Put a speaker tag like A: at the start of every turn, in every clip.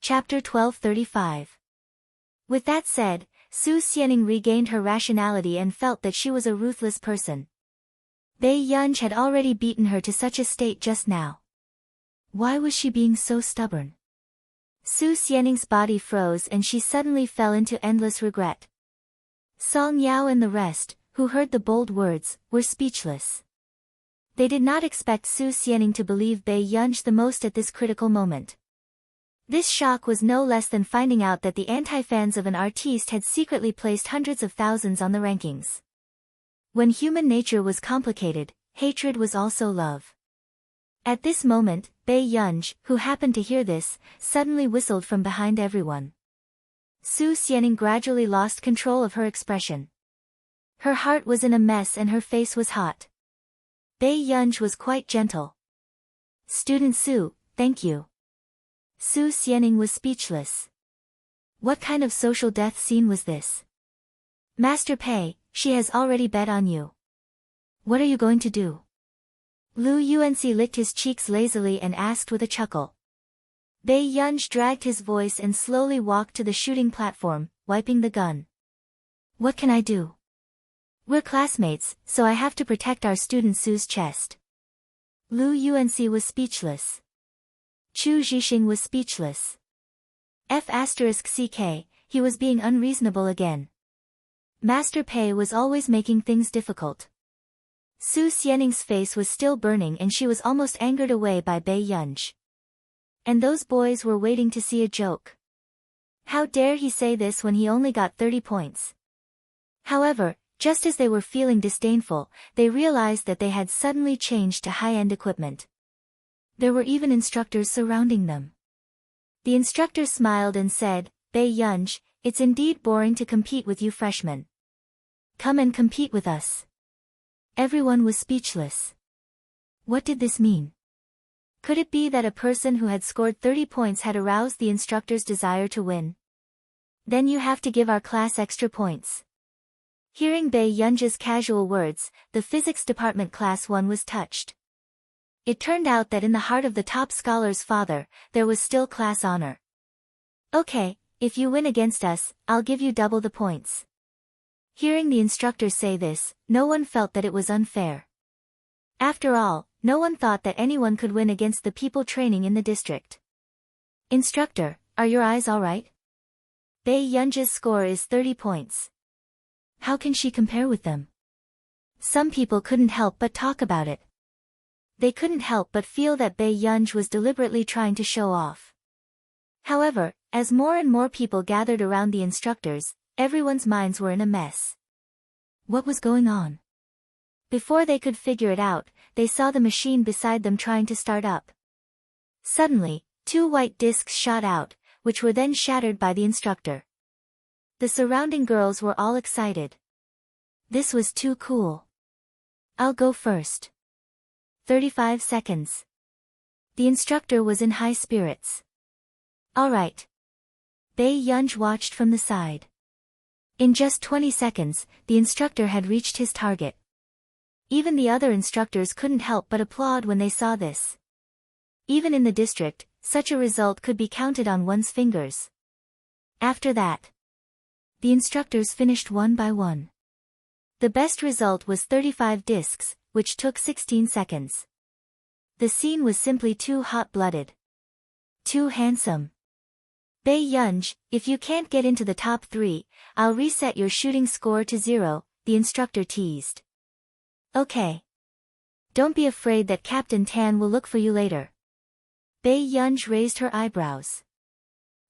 A: Chapter 1235. With that said, Su Xianing regained her rationality and felt that she was a ruthless person. Bei Yunj had already beaten her to such a state just now. Why was she being so stubborn? Su Xianing's body froze and she suddenly fell into endless regret. Song Yao and the rest, who heard the bold words, were speechless. They did not expect Su Xianing to believe Bei Yunj the most at this critical moment. This shock was no less than finding out that the anti-fans of an artiste had secretly placed hundreds of thousands on the rankings. When human nature was complicated, hatred was also love. At this moment, Bei Yunj, who happened to hear this, suddenly whistled from behind everyone. Su Xianing gradually lost control of her expression. Her heart was in a mess and her face was hot. Bei Yunj was quite gentle. "Student Su, thank you." Su Xianing was speechless. What kind of social death scene was this? "Master Pei, she has already bet on you. What are you going to do?" Lu Yuanxi licked his cheeks lazily and asked with a chuckle. Bei Yunj dragged his voice and slowly walked to the shooting platform, wiping the gun. "What can I do? We're classmates, so I have to protect our student Su's chest." Lu Yuanxi was speechless. Chu Zhixing was speechless. F*CK, he was being unreasonable again. Master Pei was always making things difficult. Su Xianing's face was still burning and she was almost angered away by Bei Yunj. And those boys were waiting to see a joke. How dare he say this when he only got 30 points? However, just as they were feeling disdainful, they realized that they had suddenly changed to high-end equipment. There were even instructors surrounding them. The instructor smiled and said, "Bei Yunj, it's indeed boring to compete with you freshmen. Come and compete with us." Everyone was speechless. What did this mean? Could it be that a person who had scored 30 points had aroused the instructor's desire to win? "Then you have to give our class extra points." Hearing Bei Yunj's casual words, the physics department class 1 was touched. It turned out that in the heart of the top scholar's father, there was still class honor. "Okay, if you win against us, I'll give you double the points." Hearing the instructor say this, no one felt that it was unfair. After all, no one thought that anyone could win against the people training in the district. "Instructor, are your eyes all right? Bei Yunj's score is 30 points. How can she compare with them?" Some people couldn't help but talk about it. They couldn't help but feel that Bei Yunj was deliberately trying to show off. However, as more and more people gathered around the instructors, everyone's minds were in a mess. What was going on? Before they could figure it out, they saw the machine beside them trying to start up. Suddenly, 2 white discs shot out, which were then shattered by the instructor. The surrounding girls were all excited. This was too cool. "I'll go first." 35 seconds. The instructor was in high spirits. "All right." Bei Yunj watched from the side. In just 20 seconds, the instructor had reached his target. Even the other instructors couldn't help but applaud when they saw this. Even in the district, such a result could be counted on one's fingers. After that, the instructors finished one by one. The best result was 35 discs, which took 16 seconds. The scene was simply too hot-blooded. Too handsome. "Bei Yunj, if you can't get into the top 3, I'll reset your shooting score to 0, the instructor teased. "Okay. Don't be afraid that Captain Tan will look for you later." Bei Yunj raised her eyebrows.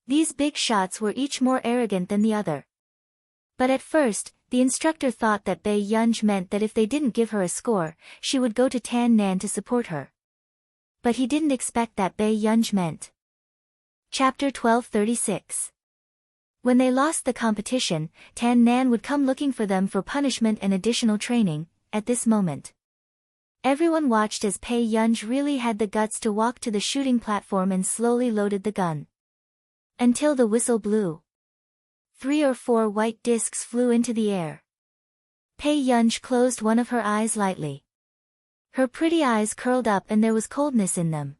A: These big shots were each more arrogant than the other. But at first, the instructor thought that Bei Yunj meant that if they didn't give her a score, she would go to Tan Nan to support her. But he didn't expect that Bei Yunj meant. Chapter 1236. When they lost the competition, Tan Nan would come looking for them for punishment and additional training. At this moment, everyone watched as Bei Yunj really had the guts to walk to the shooting platform and slowly loaded the gun. Until the whistle blew. 3 or 4 white discs flew into the air. Bei Yunj closed one of her eyes lightly. Her pretty eyes curled up and there was coldness in them.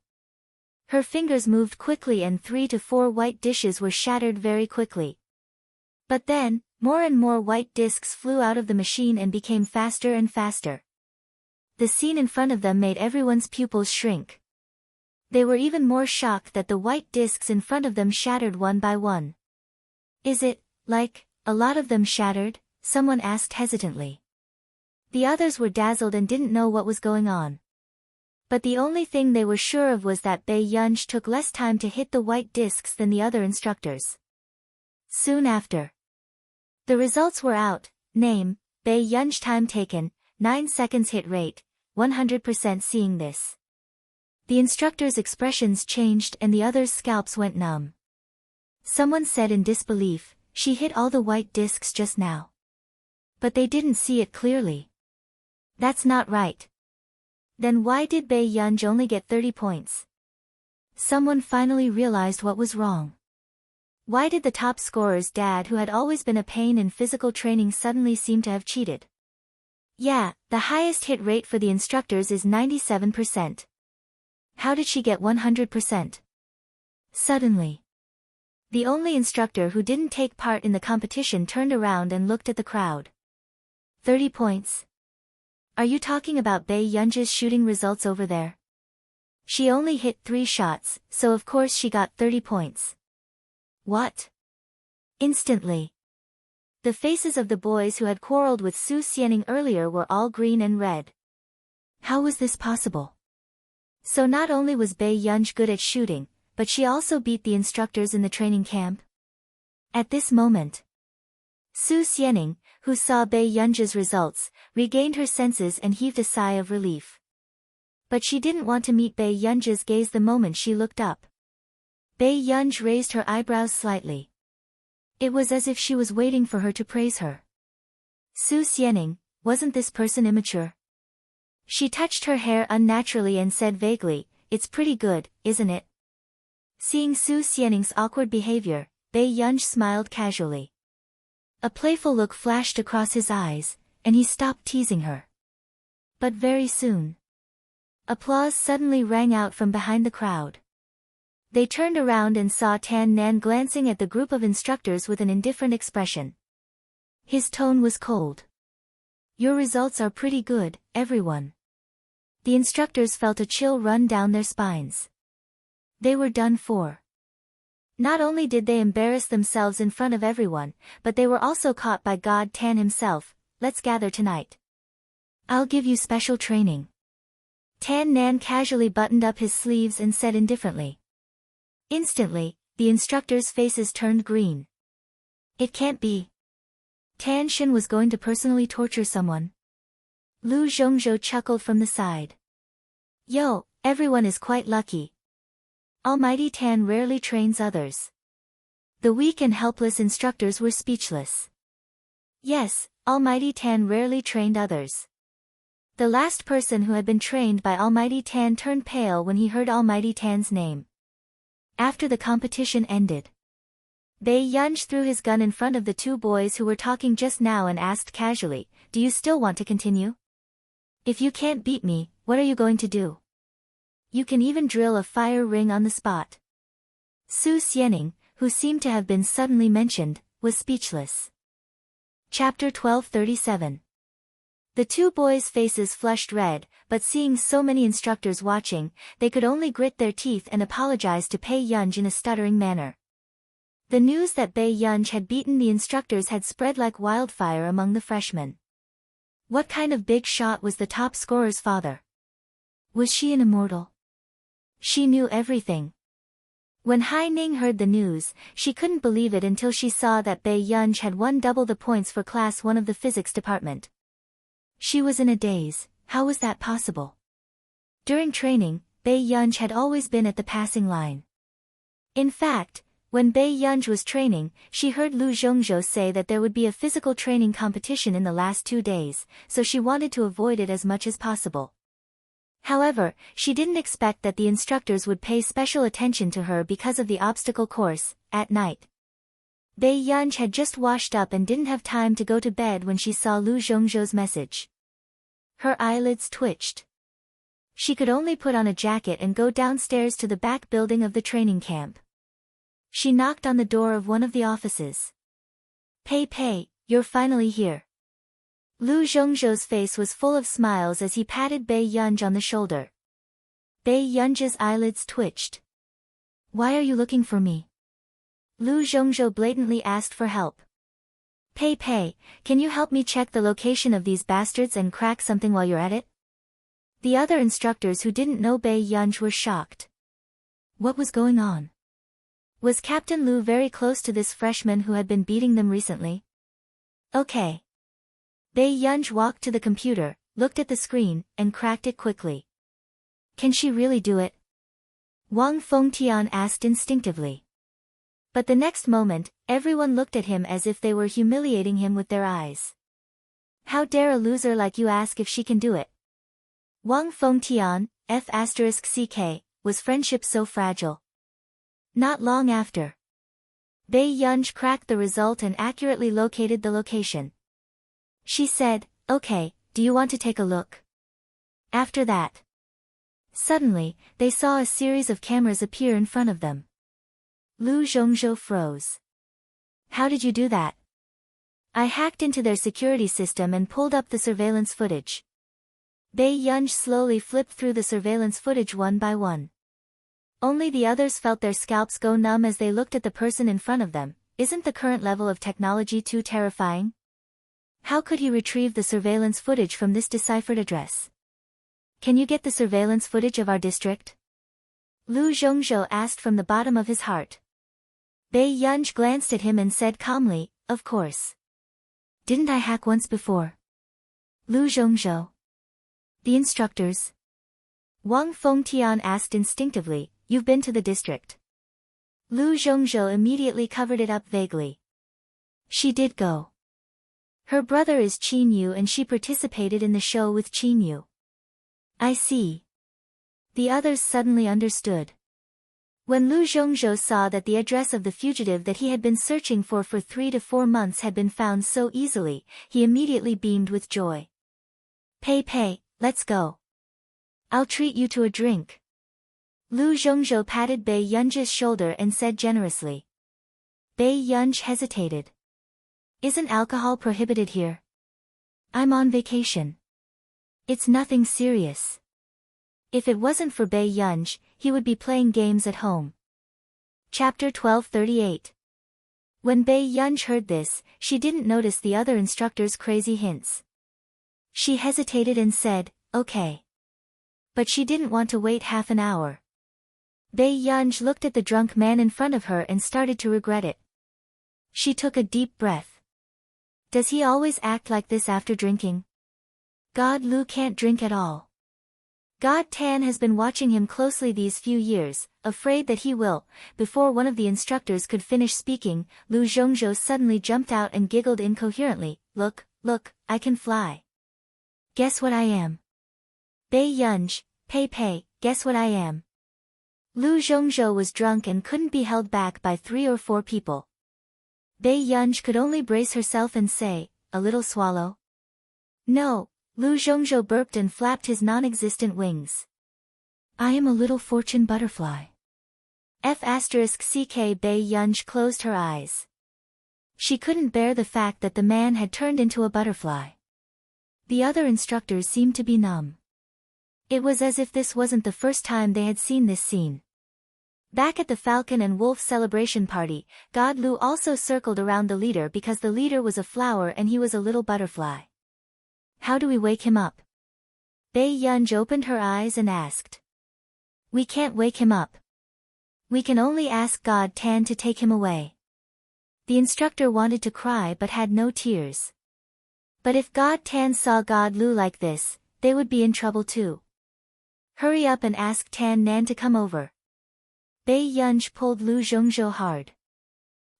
A: Her fingers moved quickly and 3 to 4 white dishes were shattered very quickly. But then, more and more white discs flew out of the machine and became faster and faster. The scene in front of them made everyone's pupils shrink. They were even more shocked that the white discs in front of them shattered one by one. Is it, like, a lot of them shattered? Someone asked hesitantly. The others were dazzled and didn't know what was going on. But the only thing they were sure of was that Bei Yunj took less time to hit the white discs than the other instructors. Soon after, the results were out. Name, Bei Yunj. Time taken, 9 seconds. Hit rate, 100%. Seeing this, the instructors' expressions changed and the others' scalps went numb. Someone said in disbelief, "She hit all the white discs just now." But they didn't see it clearly. That's not right. Then why did Bei Yunj only get 30 points? Someone finally realized what was wrong. Why did the top scorer's dad, who had always been a pain in physical training, suddenly seem to have cheated? Yeah, the highest hit rate for the instructors is 97%. How did she get 100%? Suddenly, the only instructor who didn't take part in the competition turned around and looked at the crowd. 30 points? Are you talking about Bei Yunj's shooting results over there? She only hit 3 shots, so of course she got 30 points. What? Instantly, the faces of the boys who had quarreled with Su Xianing earlier were all green and red. How was this possible? So not only was Bei Yunj good at shooting, but she also beat the instructors in the training camp? At this moment, Su Xianing, who saw Bei Yunj's results, regained her senses and heaved a sigh of relief. But she didn't want to meet Bei Yunj's gaze the moment she looked up. Bei Yunj raised her eyebrows slightly. It was as if she was waiting for her to praise her. Su Xianing, wasn't this person immature? She touched her hair unnaturally and said vaguely, "It's pretty good, isn't it?" Seeing Su Xianing's awkward behavior, Bei Yunj smiled casually. A playful look flashed across his eyes, and he stopped teasing her. But very soon, applause suddenly rang out from behind the crowd. They turned around and saw Tan Nan glancing at the group of instructors with an indifferent expression. His tone was cold. "Your results are pretty good, everyone." The instructors felt a chill run down their spines. They were done for. Not only did they embarrass themselves in front of everyone, but they were also caught by God Tan himself. "Let's gather tonight. I'll give you special training." Tan Nan casually buttoned up his sleeves and said indifferently. Instantly, the instructors' faces turned green. It can't be. Tan Shen was going to personally torture someone. Lu Zhongzhou chuckled from the side. "Yo, everyone is quite lucky. Almighty Tan rarely trains others." The weak and helpless instructors were speechless. Yes, Almighty Tan rarely trained others. The last person who had been trained by Almighty Tan turned pale when he heard Almighty Tan's name. After the competition ended, Bei Yunj threw his gun in front of the 2 boys who were talking just now and asked casually, "Do you still want to continue? If you can't beat me, what are you going to do? You can even drill a fire ring on the spot." Su Xianing, who seemed to have been suddenly mentioned, was speechless. Chapter 1237. The 2 boys' faces flushed red, but seeing so many instructors watching, they could only grit their teeth and apologize to Bei Yunj in a stuttering manner. The news that Bei Yunj had beaten the instructors had spread like wildfire among the freshmen. What kind of big shot was the top scorer's father? Was she an immortal? She knew everything. When Hai Ning heard the news, she couldn't believe it until she saw that Bei Yunj had won double the points for Class 1 of the physics department. She was in a daze. How was that possible? During training, Bei Yunj had always been at the passing line. In fact, when Bei Yunj was training, she heard Lu Zhongzhou say that there would be a physical training competition in the last 2 days, so she wanted to avoid it as much as possible. However, she didn't expect that the instructors would pay special attention to her because of the obstacle course. At night, Bei Yunj had just washed up and didn't have time to go to bed when she saw Lu Zhongzhou's message. Her eyelids twitched. She could only put on a jacket and go downstairs to the back building of the training camp. She knocked on the door of one of the offices. Pei Pei, you're finally here. Lu Zhongzhou's face was full of smiles as he patted Bei Yunj on the shoulder. Bei Yunj's eyelids twitched. Why are you looking for me? Lu Zhongzhou blatantly asked for help. Pei Pei, can you help me check the location of these bastards and crack something while you're at it? The other instructors who didn't know Bei Yunj were shocked. What was going on? Was Captain Lu very close to this freshman who had been beating them recently? Okay. Bei Yunj walked to the computer, looked at the screen, and cracked it quickly. Can she really do it? Wang Fengtian asked instinctively. But the next moment, everyone looked at him as if they were humiliating him with their eyes. How dare a loser like you ask if she can do it? Wang Fengtian, F***ck, was friendship so fragile? Not long after. Bei Yunj cracked the result and accurately located the location. She said, okay, do you want to take a look? After that. Suddenly, they saw a series of cameras appear in front of them. Lu Zhongzhou froze. How did you do that? I hacked into their security system and pulled up the surveillance footage. Bei Yunj slowly flipped through the surveillance footage one by one. Only the others felt their scalps go numb as they looked at the person in front of them. Isn't the current level of technology too terrifying? How could he retrieve the surveillance footage from this deciphered address? Can you get the surveillance footage of our district? Lu Zhongzhou asked from the bottom of his heart. Bei Yunj glanced at him and said calmly, of course. Didn't I hack once before? Lu Zhongzhou. The instructors? Wang Fengtian asked instinctively, you've been to the district. Lu Zhongzhou immediately covered it up vaguely. She did go. Her brother is Qin Yu and she participated in the show with Qin Yu. I see. The others suddenly understood. When Lu Zhongzhou saw that the address of the fugitive that he had been searching for 3 to 4 months had been found so easily, he immediately beamed with joy. Pei Pei, let's go. I'll treat you to a drink. Lu Zhongzhou patted Bei Yunj's shoulder and said generously. Bei Yunj hesitated. Isn't alcohol prohibited here? I'm on vacation. It's nothing serious. If it wasn't for Bei Yunj, he would be playing games at home. Chapter 1238. When Bei Yunj heard this, she didn't notice the other instructor's crazy hints. She hesitated and said, okay. But she didn't want to wait half an hour. Bei Yunj looked at the drunk man in front of her and started to regret it. She took a deep breath. Does he always act like this after drinking? God Lu can't drink at all. God Tan has been watching him closely these few years, afraid that he will. Before one of the instructors could finish speaking, Lu Zhongzhou suddenly jumped out and giggled incoherently, look, I can fly. Guess what I am? Bei Yunj, Pei Pei, guess what I am? Lu Zhongzhou was drunk and couldn't be held back by 3 or 4 people. Bei Yunj could only brace herself and say, a little swallow? No, Lu Zhongzhou burped and flapped his non-existent wings. I am a little fortune butterfly. F***ck Bei Yunj closed her eyes. She couldn't bear the fact that the man had turned into a butterfly. The other instructors seemed to be numb. It was as if this wasn't the first time they had seen this scene. Back at the Falcon and Wolf celebration party, God Lu also circled around the leader because the leader was a flower and he was a little butterfly. How do we wake him up? Bei Yunj opened her eyes and asked. We can't wake him up. We can only ask God Tan to take him away. The instructor wanted to cry but had no tears. But if God Tan saw God Lu like this, they would be in trouble too. Hurry up and ask Tan Nan to come over. Bei Yunj pulled Lu Zhongzhou hard.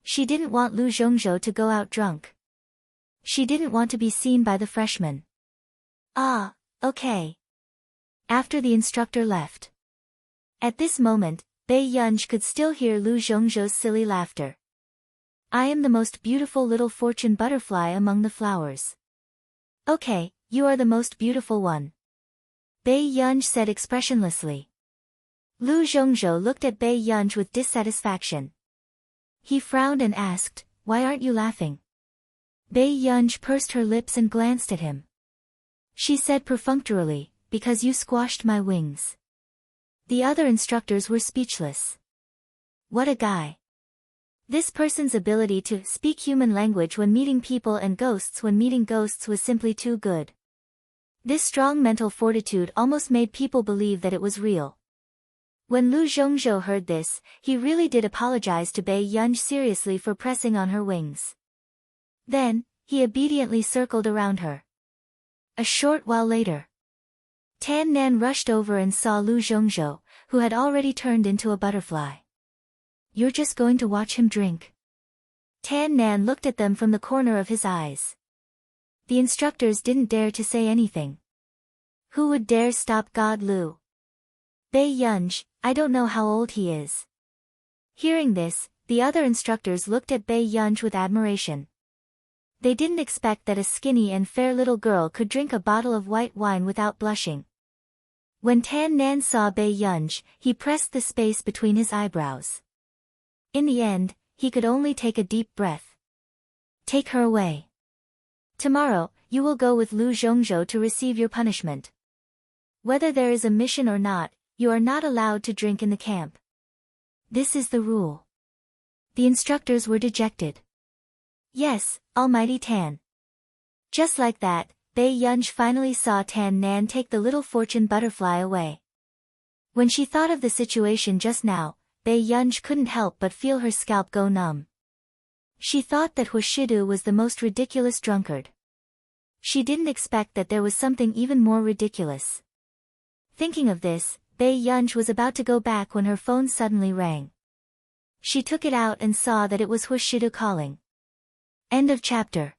A: She didn't want Lu Zhongzhou to go out drunk. She didn't want to be seen by the freshmen. Ah, okay. After the instructor left. At this moment, Bei Yunj could still hear Lu Zhongzhou's silly laughter. I am the most beautiful little fortune butterfly among the flowers. Okay, you are the most beautiful one. Bei Yunj said expressionlessly. Lu Zhongzhou looked at Bei Yunj with dissatisfaction. He frowned and asked, "Why aren't you laughing?" Bei Yunj pursed her lips and glanced at him. She said perfunctorily, "Because you squashed my wings." The other instructors were speechless. What a guy. This person's ability to speak human language when meeting people and ghosts when meeting ghosts was simply too good. This strong mental fortitude almost made people believe that it was real. When Lu Zhongzhou heard this, he really did apologize to Bei Yunj seriously for pressing on her wings. Then, he obediently circled around her. A short while later, Tan Nan rushed over and saw Lu Zhongzhou, who had already turned into a butterfly. "You're just going to watch him drink?" Tan Nan looked at them from the corner of his eyes. The instructors didn't dare to say anything. Who would dare stop God Lu? Bei Yunj, I don't know how old he is. Hearing this, the other instructors looked at Bei Yunj with admiration. They didn't expect that a skinny and fair little girl could drink a bottle of white wine without blushing. When Tan Nan saw Bei Yunj, he pressed the space between his eyebrows. In the end, he could only take a deep breath. "Take her away. Tomorrow, you will go with Lu Zhongzhou to receive your punishment. Whether there is a mission or not, you are not allowed to drink in the camp. This is the rule." The instructors were dejected. "Yes, Almighty Tan." Just like that, Bei Yunj finally saw Tan Nan take the little fortune butterfly away. When she thought of the situation just now, Bei Yunj couldn't help but feel her scalp go numb. She thought that Huashidu was the most ridiculous drunkard. She didn't expect that there was something even more ridiculous. Thinking of this, Bei Yunj was about to go back when her phone suddenly rang. She took it out and saw that it was Huashidu calling. End of chapter.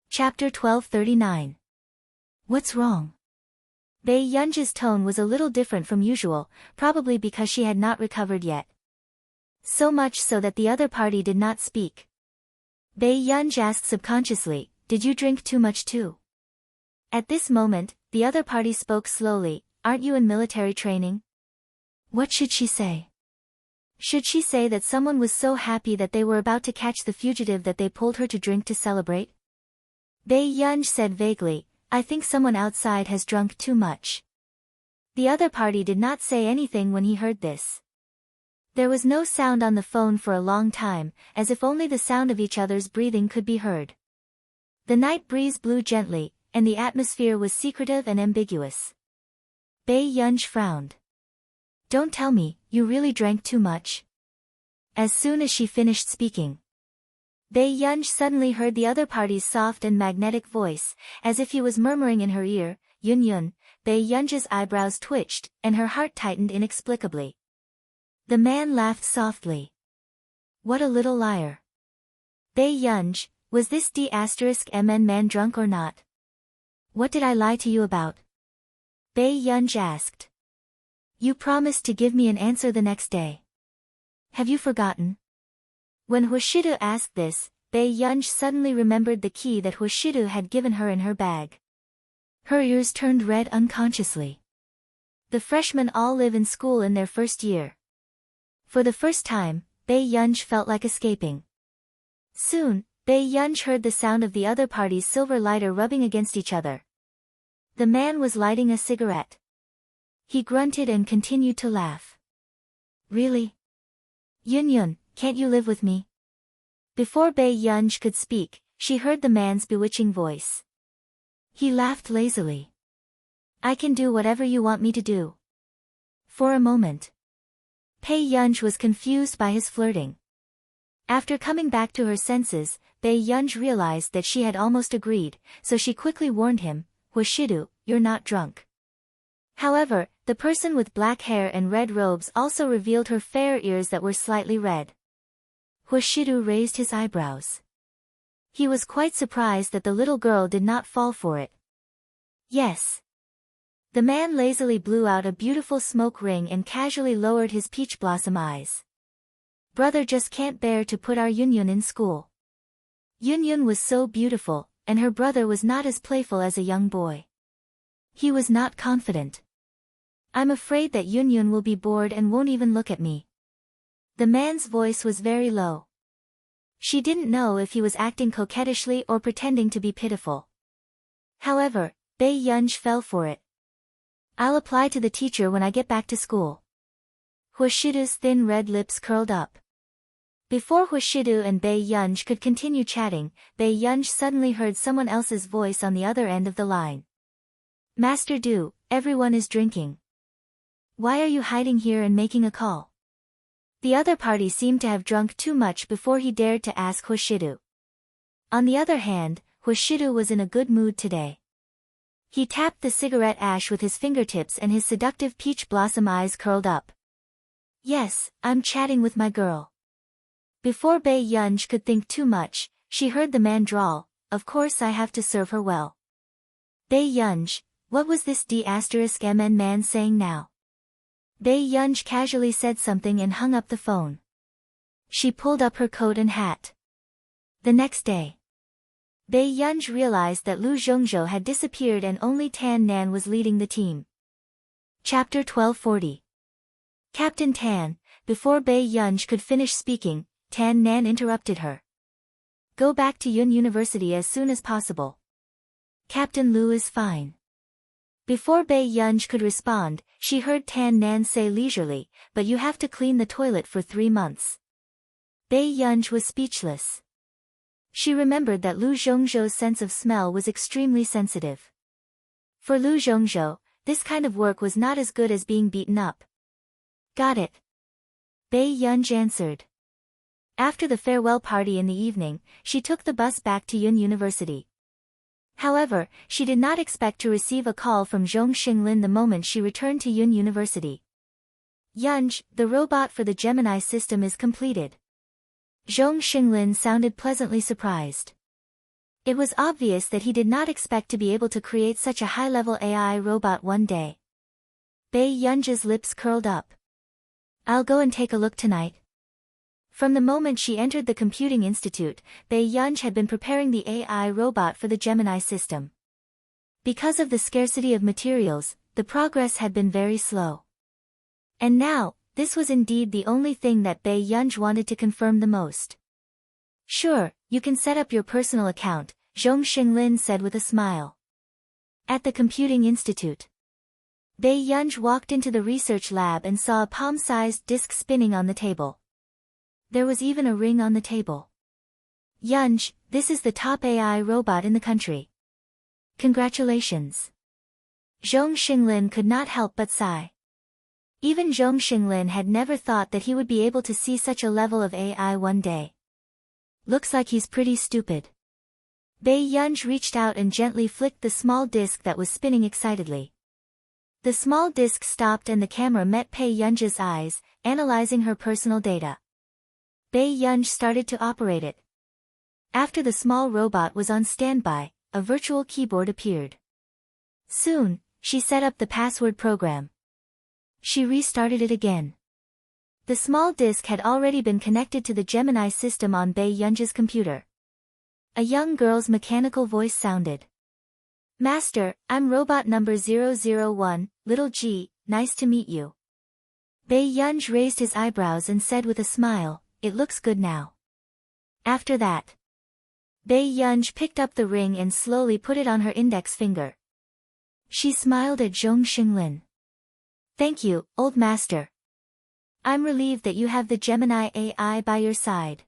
A: Chapter 1239. What's wrong? Bei Yunj's tone was a little different from usual, probably because she had not recovered yet. So much so that the other party did not speak. Bei Yunj asked subconsciously, "Did you drink too much too?" At this moment, the other party spoke slowly, "Aren't you in military training?" What should she say? Should she say that someone was so happy that they were about to catch the fugitive that they pulled her to drink to celebrate? Bei Yunj said vaguely, "I think someone outside has drunk too much." The other party did not say anything when he heard this. There was no sound on the phone for a long time, as if only the sound of each other's breathing could be heard. The night breeze blew gently, and the atmosphere was secretive and ambiguous. Bei Yunj frowned. "Don't tell me, you really drank too much?" As soon as she finished speaking, Bei Yunj suddenly heard the other party's soft and magnetic voice, as if he was murmuring in her ear, "Yun Yun." Bei Yunj's eyebrows twitched, and her heart tightened inexplicably. The man laughed softly. What a little liar. Bei Yunj, was this D*MN man drunk or not? What did I lie to you about? Bei Yunj asked. You promised to give me an answer the next day. Have you forgotten? When Huashidu asked this, Bei Yunj suddenly remembered the key that Huashidu had given her in her bag. Her ears turned red unconsciously. The freshmen all live in school in their first year. For the first time, Bei Yunj felt like escaping. Soon, Bei Yunj heard the sound of the other party's silver lighter rubbing against each other. The man was lighting a cigarette. He grunted and continued to laugh. Really? Yun Yun, can't you live with me? Before Bei Yunj could speak, she heard the man's bewitching voice. He laughed lazily. I can do whatever you want me to do. For a moment, Bei Yunj was confused by his flirting. After coming back to her senses, Bei Yunj realized that she had almost agreed, so she quickly warned him, Huashidu, you're not drunk. However, the person with black hair and red robes also revealed her fair ears that were slightly red. Huashidu raised his eyebrows. He was quite surprised that the little girl did not fall for it. Yes. The man lazily blew out a beautiful smoke ring and casually lowered his peach blossom eyes. Brother just can't bear to put our Yun Yun in school. Yun Yun was so beautiful, and her brother was not as playful as a young boy. He was not confident. I'm afraid that Yunyun will be bored and won't even look at me. The man's voice was very low. She didn't know if he was acting coquettishly or pretending to be pitiful. However, Bei Yunj fell for it. I'll apply to the teacher when I get back to school. Huashidu's thin red lips curled up. Before Huashidu and Bei Yunj could continue chatting, Bei Yunj suddenly heard someone else's voice on the other end of the line. Master Du, everyone is drinking. Why are you hiding here and making a call? The other party seemed to have drunk too much before he dared to ask Huashidu. On the other hand, Huashidu was in a good mood today. He tapped the cigarette ash with his fingertips and his seductive peach blossom eyes curled up. Yes, I'm chatting with my girl. Before Bei Yunj could think too much, she heard the man drawl, of course I have to serve her well. Bei Yunj, what was this D*MN man saying now? Bei Yunj casually said something and hung up the phone. She pulled up her coat and hat. The next day, Bei Yunj realized that Lu Zhongzhou had disappeared and only Tan Nan was leading the team. Chapter 1240. Captain Tan, before Bei Yunj could finish speaking, Tan Nan interrupted her. Go back to Yun University as soon as possible. Captain Lu is fine. Before Bei Yunj could respond, she heard Tan Nan say leisurely, but you have to clean the toilet for 3 months. Bei Yunj was speechless. She remembered that Lu Zhongzhou's sense of smell was extremely sensitive. For Lu Zhongzhou, this kind of work was not as good as being beaten up. Got it. Bei Yunj answered. After the farewell party in the evening, she took the bus back to Yun University. However, she did not expect to receive a call from Zhong Xinglin the moment she returned to Yun University. Yunj, the robot for the Gemini system is completed. Zhong Xinglin sounded pleasantly surprised. It was obvious that he did not expect to be able to create such a high-level AI robot one day. Bei Yunj's lips curled up. I'll go and take a look tonight. From the moment she entered the Computing Institute, Bei Yunj had been preparing the AI robot for the Gemini system. Because of the scarcity of materials, the progress had been very slow. And now, this was indeed the only thing that Bei Yunj wanted to confirm the most. Sure, you can set up your personal account, Zhong Xinglin said with a smile. At the Computing Institute, Bei Yunj walked into the research lab and saw a palm-sized disk spinning on the table. There was even a ring on the table. Yunj, this is the top AI robot in the country. Congratulations. Zhong Xinglin could not help but sigh. Even Zhong Xinglin had never thought that he would be able to see such a level of AI one day. Looks like he's pretty stupid. Bei Yunj reached out and gently flicked the small disk that was spinning excitedly. The small disk stopped and the camera met Bei Yunj's eyes, analyzing her personal data. Bei Yunj started to operate it. After the small robot was on standby, a virtual keyboard appeared. Soon, she set up the password program. She restarted it again. The small disk had already been connected to the Gemini system on Bei Yunj's computer. A young girl's mechanical voice sounded. Master, I'm robot number 001, little G, nice to meet you. Bei Yunj raised his eyebrows and said with a smile, it looks good now. After that, Bei Yunj picked up the ring and slowly put it on her index finger. She smiled at Zhong Xinglin. Thank you, old master. I'm relieved that you have the Gemini AI by your side.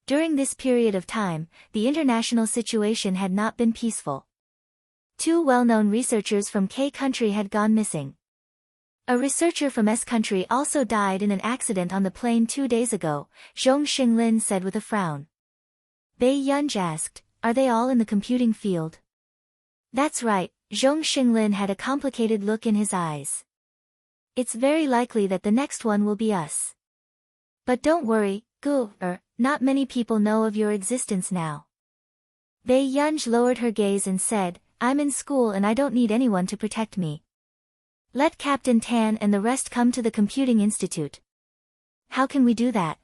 A: During this period of time, the international situation had not been peaceful. 2 well-known researchers from K country had gone missing. A researcher from S country also died in an accident on the plane 2 days ago, Zhong Xinglin said with a frown. Bei Yunj asked, are they all in the computing field? That's right, Zhong Xinglin had a complicated look in his eyes. It's very likely that the next one will be us. But don't worry, not many people know of your existence now. Bei Yunj lowered her gaze and said, I'm in school and I don't need anyone to protect me. Let Captain Tan and the rest come to the Computing Institute. How can we do that?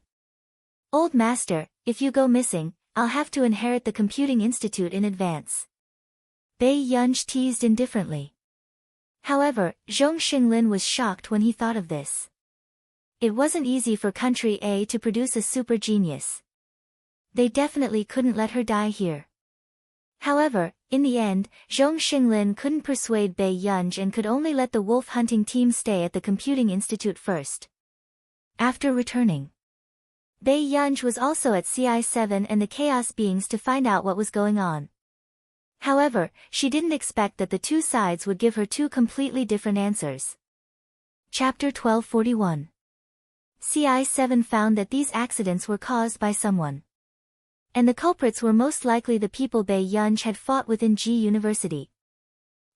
A: Old master, if you go missing, I'll have to inherit the Computing Institute in advance. Bei Yunj teased indifferently. However, Zhong Xinglin was shocked when he thought of this. It wasn't easy for country A to produce a super genius. They definitely couldn't let her die here. However, in the end, Zhong Xinglin couldn't persuade Bai Yunj and could only let the wolf hunting team stay at the computing institute first. After returning, Bai Yunj was also at CI7 and the chaos beings to find out what was going on. However, she didn't expect that the two sides would give her two completely different answers. Chapter 1241. CI7 found that these accidents were caused by someone. And the culprits were most likely the people Bai Yunj had fought within G University.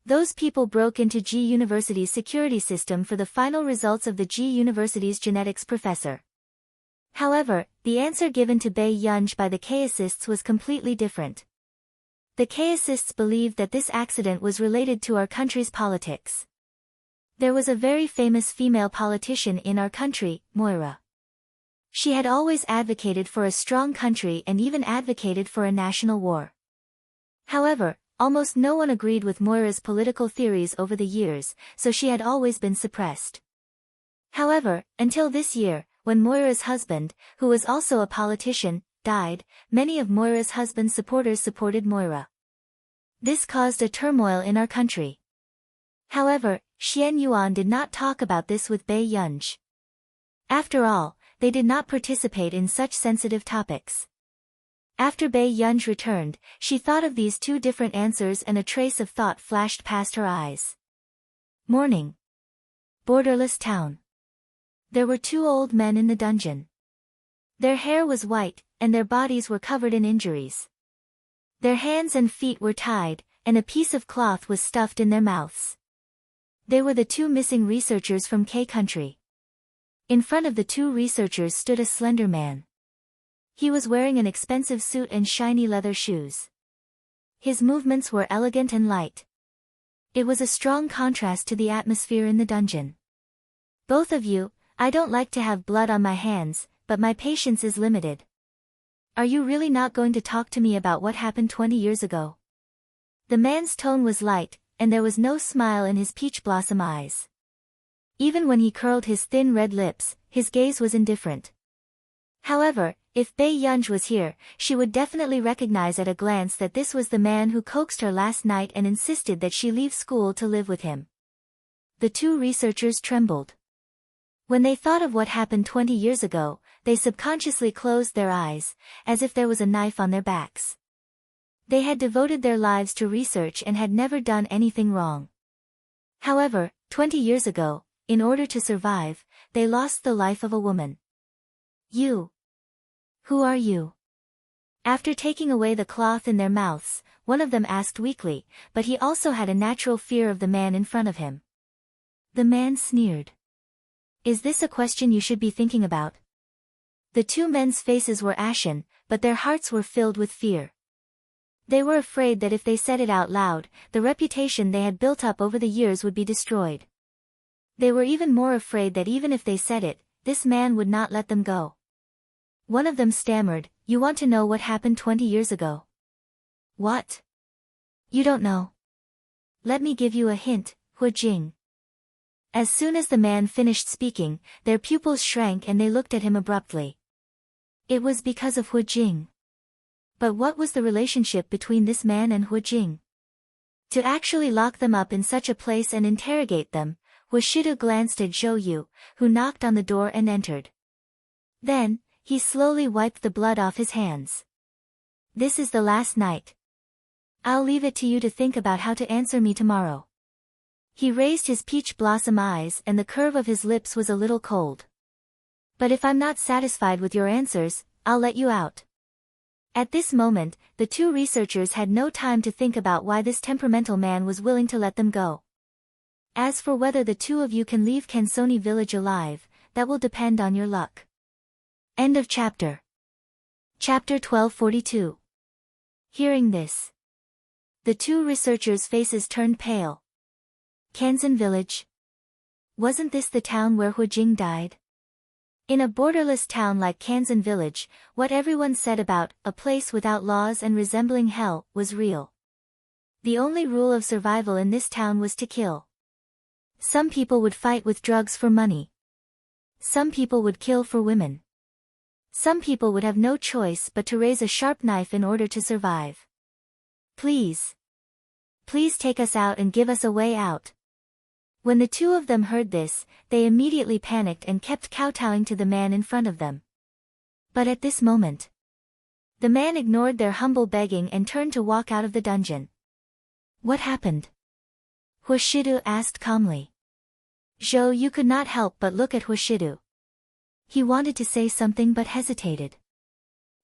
A: Those people broke into G University's security system for the final results of the G University's genetics professor. However, the answer given to Bai Yunj by the chaosists was completely different. The chaosists believed that this accident was related to our country's politics. There was a very famous female politician in our country, Moira. She had always advocated for a strong country and even advocated for a national war. However, almost no one agreed with Moira's political theories over the years, so she had always been suppressed. However, until this year, when Moira's husband, who was also a politician, died, many of Moira's husband's supporters supported Moira. This caused a turmoil in our country. However, Xian Yuan did not talk about this with Bai Yunj. After all, they did not participate in such sensitive topics. After Bai Yunj returned, she thought of these two different answers and a trace of thought flashed past her eyes. Morning. Borderless town. There were two old men in the dungeon. Their hair was white, and their bodies were covered in injuries. Their hands and feet were tied, and a piece of cloth was stuffed in their mouths. They were the two missing researchers from K country. In front of the two researchers stood a slender man. He was wearing an expensive suit and shiny leather shoes. His movements were elegant and light. It was a strong contrast to the atmosphere in the dungeon. Both of you, I don't like to have blood on my hands, but my patience is limited. Are you really not going to talk to me about what happened 20 years ago? The man's tone was light, and there was no smile in his peach blossom eyes. Even when he curled his thin red lips, his gaze was indifferent. However, if Bai Yunj was here, she would definitely recognize at a glance that this was the man who coaxed her last night and insisted that she leave school to live with him. The two researchers trembled. When they thought of what happened 20 years ago, they subconsciously closed their eyes, as if there was a knife on their backs. They had devoted their lives to research and had never done anything wrong. However, 20 years ago, in order to survive, they lost the life of a woman. You. Who are you? After taking away the cloth in their mouths, one of them asked weakly, but he also had a natural fear of the man in front of him. The man sneered. Is this a question you should be thinking about? The two men's faces were ashen, but their hearts were filled with fear. They were afraid that if they said it out loud, the reputation they had built up over the years would be destroyed. They were even more afraid that even if they said it, this man would not let them go. One of them stammered, "You want to know what happened 20 years ago?" "What? You don't know?" "Let me give you a hint, Hu Jing." As soon as the man finished speaking, their pupils shrank and they looked at him abruptly. It was because of Hu Jing. But what was the relationship between this man and Hu Jing? To actually lock them up in such a place and interrogate them, Hu Shida glanced at Zhou Yu, who knocked on the door and entered. Then, he slowly wiped the blood off his hands. This is the last night. I'll leave it to you to think about how to answer me tomorrow. He raised his peach blossom eyes and the curve of his lips was a little cold. But if I'm not satisfied with your answers, I'll let you out. At this moment, the two researchers had no time to think about why this temperamental man was willing to let them go. As for whether the two of you can leave Kansoni village alive, that will depend on your luck. End of chapter. Chapter 1242. Hearing this, the two researchers' faces turned pale. Kansan village? Wasn't this the town where Hu Jing died? In a borderless town like Kansan village, what everyone said about a place without laws and resembling hell was real. The only rule of survival in this town was to kill. Some people would fight with drugs for money. Some people would kill for women. Some people would have no choice but to raise a sharp knife in order to survive. Please. Please take us out and give us a way out. When the two of them heard this, they immediately panicked and kept kowtowing to the man in front of them. But at this moment, the man ignored their humble begging and turned to walk out of the dungeon. What happened? Hoshidu asked calmly. Zhou Yu could not help but look at Hoshidu. He wanted to say something but hesitated.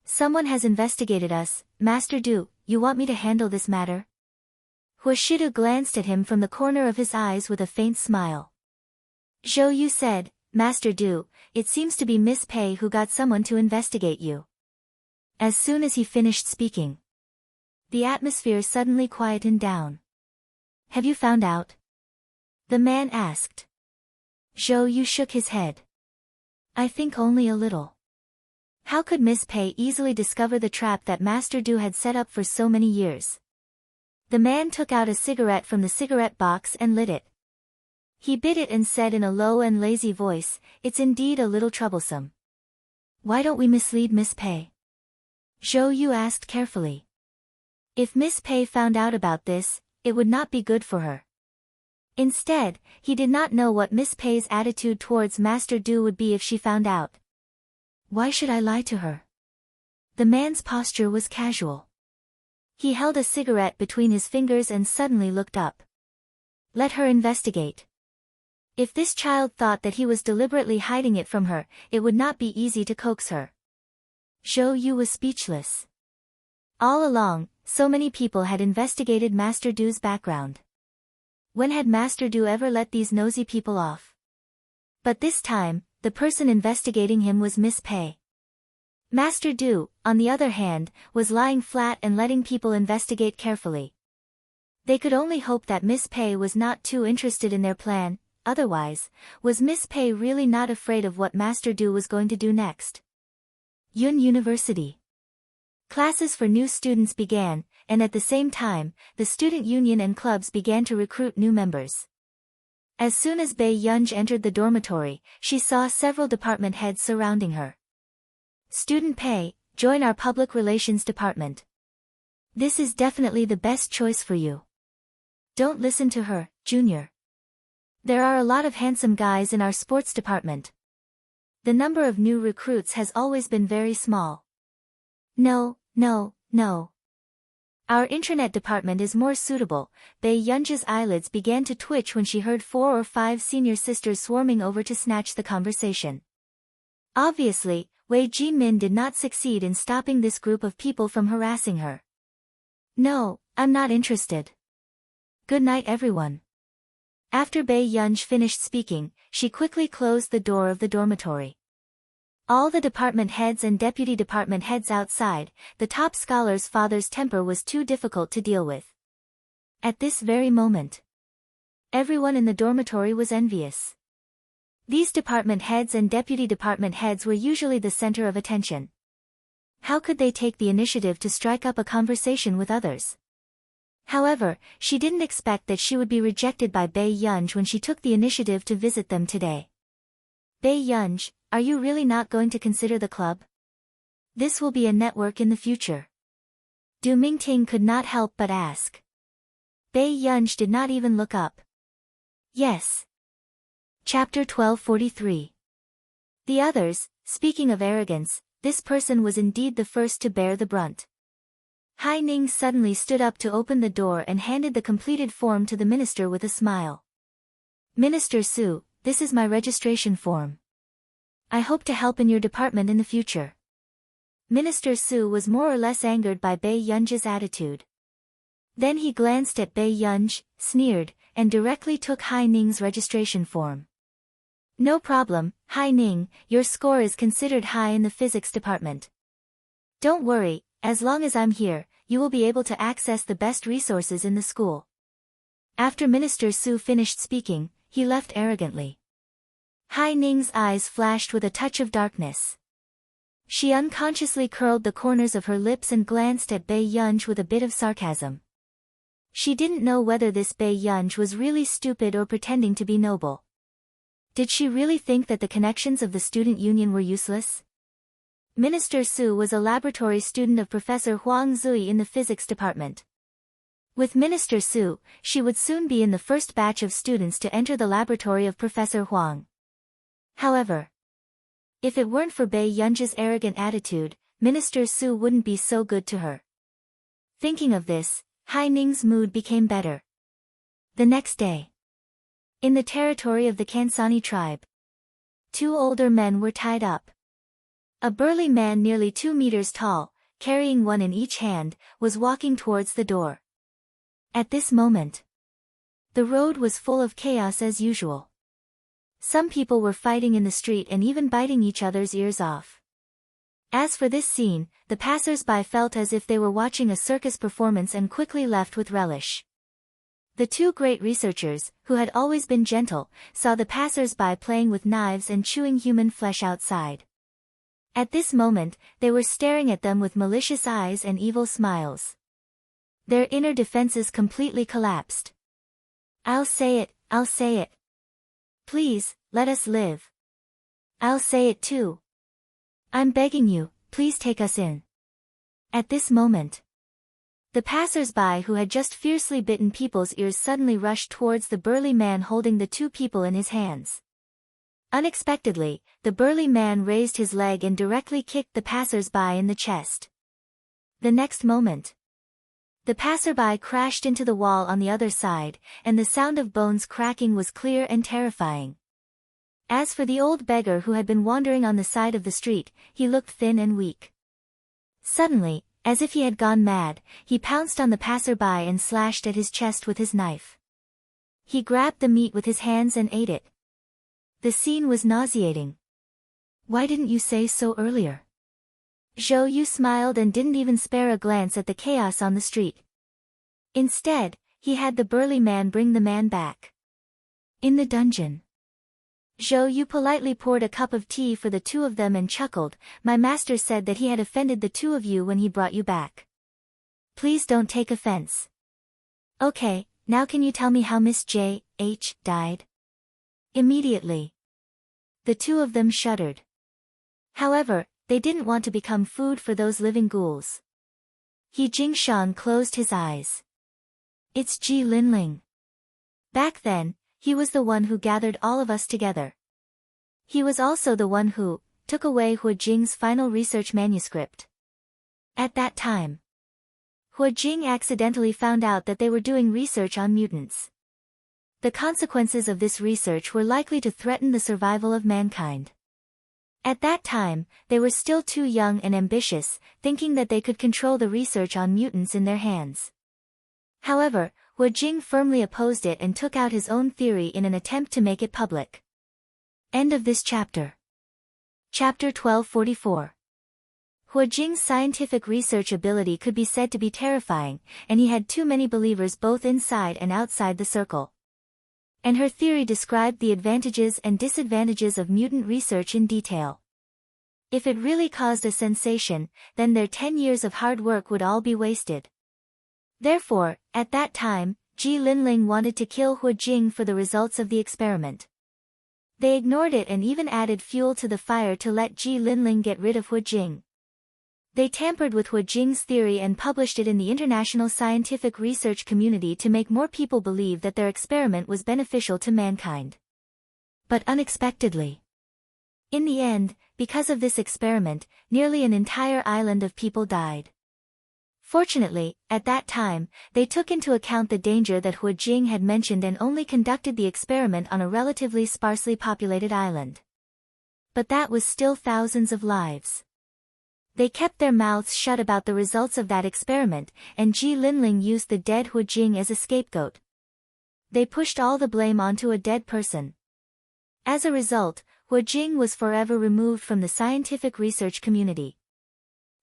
A: Someone has investigated us, Master Du, you want me to handle this matter? Hoshidu glanced at him from the corner of his eyes with a faint smile. Zhou Yu said, Master Du, it seems to be Miss Pei who got someone to investigate you. As soon as he finished speaking, the atmosphere suddenly quietened down. Have you found out? The man asked. Zhou Yu shook his head. I think only a little. How could Miss Pei easily discover the trap that Master Du had set up for so many years? The man took out a cigarette from the cigarette box and lit it. He bit it and said in a low and lazy voice, it's indeed a little troublesome. Why don't we mislead Miss Pei? Zhou Yu asked carefully. If Miss Pei found out about this, it would not be good for her. Instead, he did not know what Miss Pei's attitude towards Master Du would be if she found out. Why should I lie to her? The man's posture was casual. He held a cigarette between his fingers and suddenly looked up. Let her investigate. If this child thought that he was deliberately hiding it from her, it would not be easy to coax her. Zhou Yu was speechless. All along, so many people had investigated Master Du's background. When had Master Du ever let these nosy people off? But this time, the person investigating him was Miss Pei. Master Du, on the other hand, was lying flat and letting people investigate carefully. They could only hope that Miss Pei was not too interested in their plan, otherwise, was Miss Pei really not afraid of what Master Du was going to do next? Yun University. Classes for new students began, and at the same time, the student union and clubs began to recruit new members. As soon as Bei Yunj entered the dormitory, she saw several department heads surrounding her. Student Pei, join our public relations department. This is definitely the best choice for you. Don't listen to her, Junior. There are a lot of handsome guys in our sports department. The number of new recruits has always been very small. No. Our intranet department is more suitable. Bei Yunja's eyelids began to twitch when she heard 4 or 5 senior sisters swarming over to snatch the conversation. Obviously, Wei Jimin did not succeed in stopping this group of people from harassing her. No, I'm not interested. Good night everyone. After Bei Yunj finished speaking, she quickly closed the door of the dormitory. All the department heads and deputy department heads outside, the top scholar's father's temper was too difficult to deal with. At this very moment, everyone in the dormitory was envious. These department heads and deputy department heads were usually the center of attention. How could they take the initiative to strike up a conversation with others? However, she didn't expect that she would be rejected by Bei Yunj when she took the initiative to visit them today. Bei Yunj, are you really not going to consider the club? This will be a network in the future. Du Mingting could not help but ask. Bei Yunj did not even look up. Yes. Chapter 1243. The others, speaking of arrogance, this person was indeed the first to bear the brunt. Hai Ning suddenly stood up to open the door and handed the completed form to the minister with a smile. Minister Su, this is my registration form. I hope to help in your department in the future. Minister Su was more or less angered by Bei Yunj's attitude. Then he glanced at Bei Yunj, sneered, and directly took Hai Ning's registration form. No problem, Hai Ning, your score is considered high in the physics department. Don't worry, as long as I'm here, you will be able to access the best resources in the school. After Minister Su finished speaking, he left arrogantly. Hai Ning's eyes flashed with a touch of darkness. She unconsciously curled the corners of her lips and glanced at Bei Yunj with a bit of sarcasm. She didn't know whether this Bei Yunj was really stupid or pretending to be noble. Did she really think that the connections of the student union were useless? Minister Su was a laboratory student of Professor Huang Zui in the physics department. With Minister Su, she would soon be in the first batch of students to enter the laboratory of Professor Huang. However, if it weren't for Bei Yunj's arrogant attitude, Minister Su wouldn't be so good to her. Thinking of this, Hai Ning's mood became better. The next day, in the territory of the Kansani tribe, 2 older men were tied up. A burly man nearly 2 meters tall, carrying one in each hand, was walking towards the door. At this moment, the road was full of chaos as usual. Some people were fighting in the street and even biting each other's ears off. As for this scene, the passers-by felt as if they were watching a circus performance and quickly left with relish. The 2 great researchers, who had always been gentle, saw the passers-by playing with knives and chewing human flesh outside. At this moment, they were staring at them with malicious eyes and evil smiles. Their inner defenses completely collapsed. I'll say it. Please, let us live. I'll say it too. I'm begging you, please take us in. At this moment, the passers-by who had just fiercely bitten people's ears suddenly rushed towards the burly man holding the 2 people in his hands. Unexpectedly, the burly man raised his leg and directly kicked the passers-by in the chest. The next moment, the passerby crashed into the wall on the other side, and the sound of bones cracking was clear and terrifying. As for the old beggar who had been wandering on the side of the street, he looked thin and weak. Suddenly, as if he had gone mad, he pounced on the passerby and slashed at his chest with his knife. He grabbed the meat with his hands and ate it. The scene was nauseating. Why didn't you say so earlier? Zhou Yu smiled and didn't even spare a glance at the chaos on the street. Instead, he had the burly man bring the man back. In the dungeon, Zhou Yu politely poured a cup of tea for the 2 of them and chuckled. My master said that he had offended the 2 of you when he brought you back. Please don't take offense. Okay, now can you tell me how Miss J.H. died? Immediately, the 2 of them shuddered. However, they didn't want to become food for those living ghouls. He Jingshan closed his eyes. It's Ji Linling. Back then, he was the one who gathered all of us together. He was also the one who took away Hu Jing's final research manuscript. At that time, Hu Jing accidentally found out that they were doing research on mutants. The consequences of this research were likely to threaten the survival of mankind. At that time, they were still too young and ambitious, thinking that they could control the research on mutants in their hands. However, Hu Jing firmly opposed it and took out his own theory in an attempt to make it public. End of this chapter. Chapter 1244. Hu Jing's scientific research ability could be said to be terrifying, and he had too many believers both inside and outside the circle. And her theory described the advantages and disadvantages of mutant research in detail. If it really caused a sensation, then their 10 years of hard work would all be wasted. Therefore, at that time, Ji Linling wanted to kill Hu Jing for the results of the experiment. They ignored it and even added fuel to the fire to let Ji Linling get rid of Hu Jing. They tampered with Hu Jing's theory and published it in the international scientific research community to make more people believe that their experiment was beneficial to mankind. But unexpectedly, in the end, because of this experiment, nearly an entire island of people died. Fortunately, at that time, they took into account the danger that Hu Jing had mentioned and only conducted the experiment on a relatively sparsely populated island. But that was still thousands of lives. They kept their mouths shut about the results of that experiment, and Ji Linling used the dead Hu Jing as a scapegoat. They pushed all the blame onto a dead person. As a result, Hu Jing was forever removed from the scientific research community.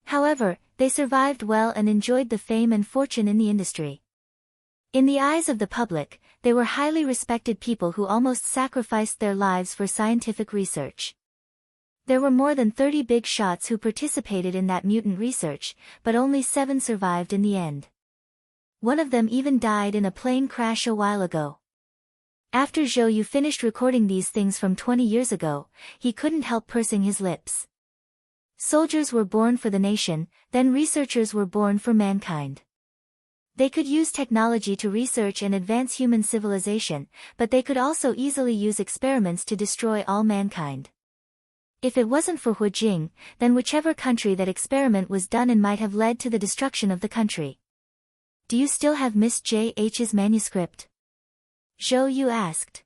A: However, they survived well and enjoyed the fame and fortune in the industry. In the eyes of the public, they were highly respected people who almost sacrificed their lives for scientific research. There were more than 30 big shots who participated in that mutant research, but only 7 survived in the end. One of them even died in a plane crash a while ago. After Zhou Yu finished recording these things from 20 years ago, he couldn't help pursing his lips. Soldiers were born for the nation, then researchers were born for mankind. They could use technology to research and advance human civilization, but they could also easily use experiments to destroy all mankind. If it wasn't for Hu Jing, then whichever country that experiment was done in might have led to the destruction of the country. Do you still have Miss J.H.'s manuscript? Zhou Yu asked.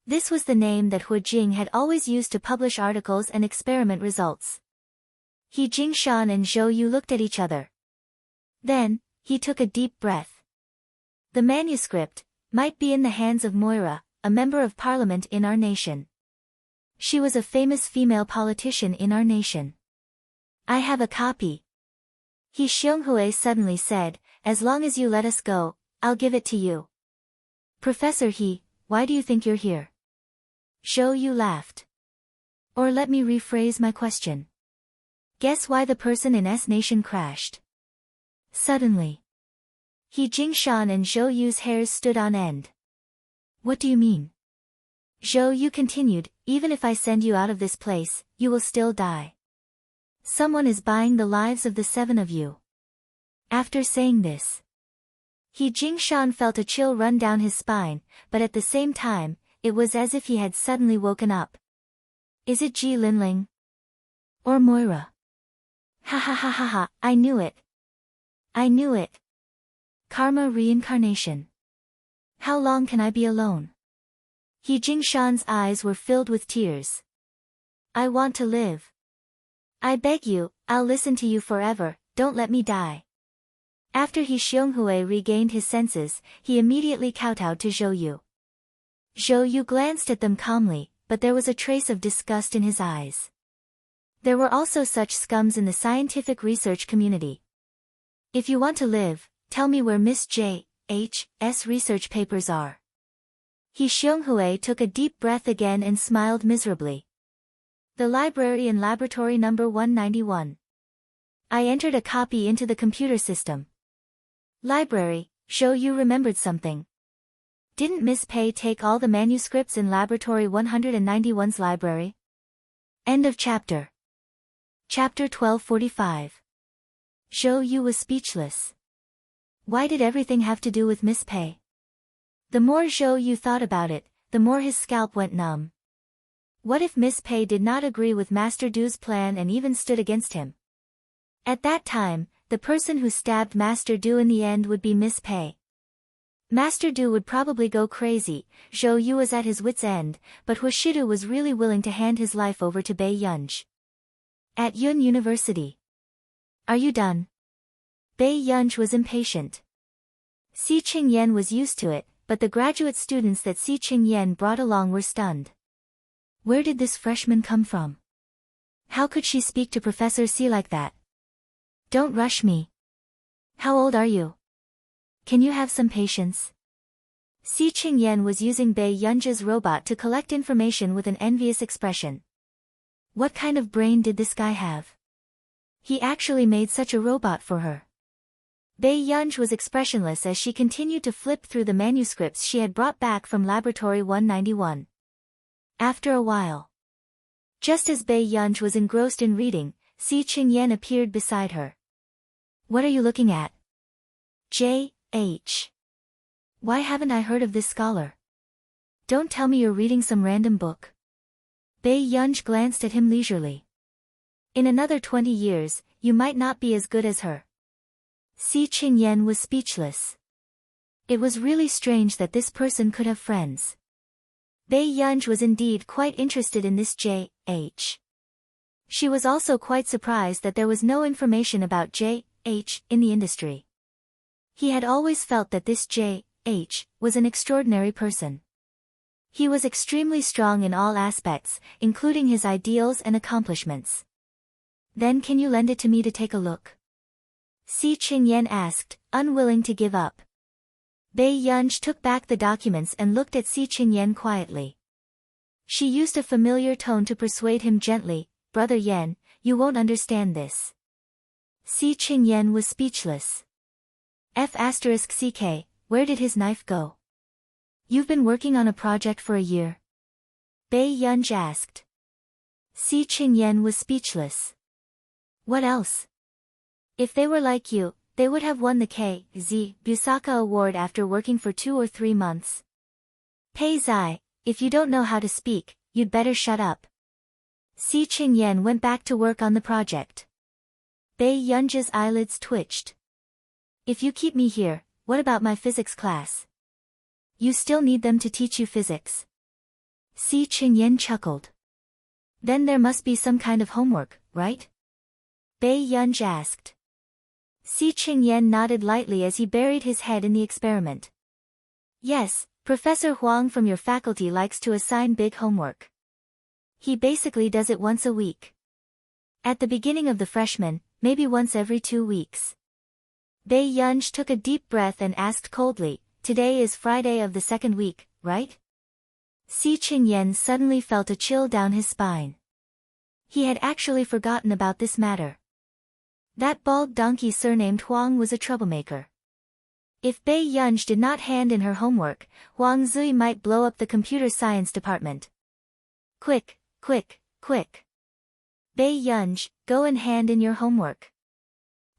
A: This was the name that Hu Jing had always used to publish articles and experiment results. He Jingshan and Zhou Yu looked at each other. Then, he took a deep breath. The manuscript might be in the hands of Moira, a member of parliament in our nation. She was a famous female politician in our nation. I have a copy. He Xionghui suddenly said, as long as you let us go, I'll give it to you. Professor He, why do you think you're here? Zhou Yu laughed. Or let me rephrase my question. Guess why the person in S Nation crashed? Suddenly, He Jingshan and Zhou Yu's hairs stood on end. What do you mean? Zhou Yu continued, even if I send you out of this place, you will still die. Someone is buying the lives of the 7 of you. After saying this, He Jingshan felt a chill run down his spine, but at the same time, it was as if he had suddenly woken up. Is it Ji Linling? Or Moira? Ha ha ha ha ha, I knew it. I knew it. Karma reincarnation. How long can I be alone? He Jingshan's eyes were filled with tears. I want to live. I beg you, I'll listen to you forever, don't let me die. After He Xionghui regained his senses, he immediately kowtowed to Zhou Yu. Zhou Yu glanced at them calmly, but there was a trace of disgust in his eyes. There were also such scums in the scientific research community. If you want to live, tell me where Miss J.H.'s research papers are. He Xionghui took a deep breath again and smiled miserably. The library in laboratory number 191. I entered a copy into the computer system. Library, Zhou Yu remembered something. Didn't Miss Pei take all the manuscripts in laboratory 191's library? End of chapter. Chapter 1245. Zhou Yu was speechless. Why did everything have to do with Miss Pei? The more Zhou Yu thought about it, the more his scalp went numb. What if Miss Pei did not agree with Master Du's plan and even stood against him? At that time, the person who stabbed Master Du in the end would be Miss Pei. Master Du would probably go crazy. Zhou Yu was at his wit's end, but Huashidu was really willing to hand his life over to Bai Yunj. At Yun University. Are you done? Bai Yunj was impatient. Si Qingyan was used to it, but the graduate students that Si Qingyan brought along were stunned. Where did this freshman come from? How could she speak to Professor Si like that? Don't rush me. How old are you? Can you have some patience? Si Qingyan was using Bai Yunj's robot to collect information with an envious expression. What kind of brain did this guy have? He actually made such a robot for her. Bai Yunj was expressionless as she continued to flip through the manuscripts she had brought back from Laboratory 191. After a while, just as Bai Yunj was engrossed in reading, Si Qingyan appeared beside her. What are you looking at? J.H. Why haven't I heard of this scholar? Don't tell me you're reading some random book. Bai Yunj glanced at him leisurely. In another 20 years, you might not be as good as her. Si Qingyan was speechless. It was really strange that this person could have friends. Bai Yunj was indeed quite interested in this J.H. She was also quite surprised that there was no information about J.H. in the industry. He had always felt that this J.H. was an extraordinary person. He was extremely strong in all aspects, including his ideals and accomplishments. Then can you lend it to me to take a look? Si Qingyan asked, unwilling to give up. Bai Yunj took back the documents and looked at Si Qingyan quietly. She used a familiar tone to persuade him gently, Brother Yan, you won't understand this. Si Qingyan was speechless. F***ck, where did his knife go? You've been working on a project for a year? Bei Yunj asked. Si Qingyan was speechless. What else? If they were like you, they would have won the K.Z. Busaka Award after working for 2 or 3 months. Pei Zai, if you don't know how to speak, you'd better shut up. Si Qingyan went back to work on the project. Bei Yunj's eyelids twitched. If you keep me here, what about my physics class? You still need them to teach you physics. Si Qingyan chuckled. Then there must be some kind of homework, right? Bei Yunj asked. Si Qingyan nodded lightly as he buried his head in the experiment. Yes, Professor Huang from your faculty likes to assign big homework. He basically does it once a week. At the beginning of the freshman, maybe once every 2 weeks. Bei Yunj took a deep breath and asked coldly, today is Friday of the 2nd week, right? Si Qingyan suddenly felt a chill down his spine. He had actually forgotten about this matter. That bald donkey surnamed Huang was a troublemaker. If Bei Yunj did not hand in her homework, Huang Zui might blow up the computer science department. Quick, quick, quick. Bei Yunj, go and hand in your homework.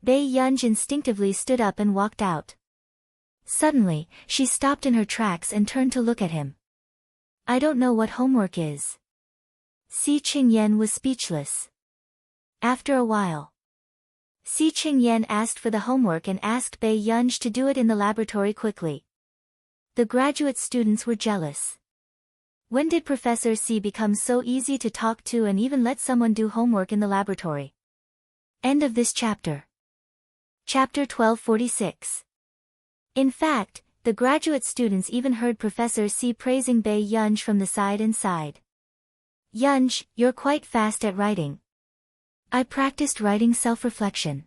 A: Bei Yunj instinctively stood up and walked out. Suddenly, she stopped in her tracks and turned to look at him. I don't know what homework is. Si Qingyan was speechless. After a while, Si Qingyan asked for the homework and asked Bei Yunj to do it in the laboratory quickly. The graduate students were jealous. When did Professor Si become so easy to talk to and even let someone do homework in the laboratory? End of this chapter. Chapter 1246. In fact, the graduate students even heard Professor Si praising Bei Yunj from the side and sighed. Yunj, you're quite fast at writing. I practiced writing self-reflection.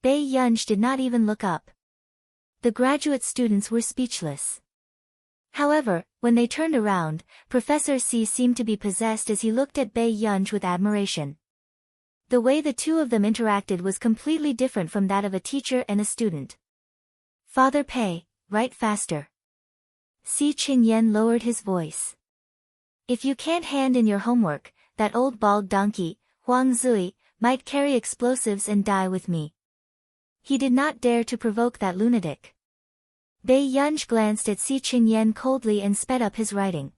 A: Bei Yunj did not even look up. The graduate students were speechless. However, when they turned around, Professor Si seemed to be possessed as he looked at Bei Yunj with admiration. The way the two of them interacted was completely different from that of a teacher and a student. Father Pei, write faster. Si Qingyan lowered his voice. If you can't hand in your homework, that old bald donkey, Huang Zui, might carry explosives and die with me. He did not dare to provoke that lunatic. Bei Yunj glanced at Si Qingyan coldly and sped up his writing.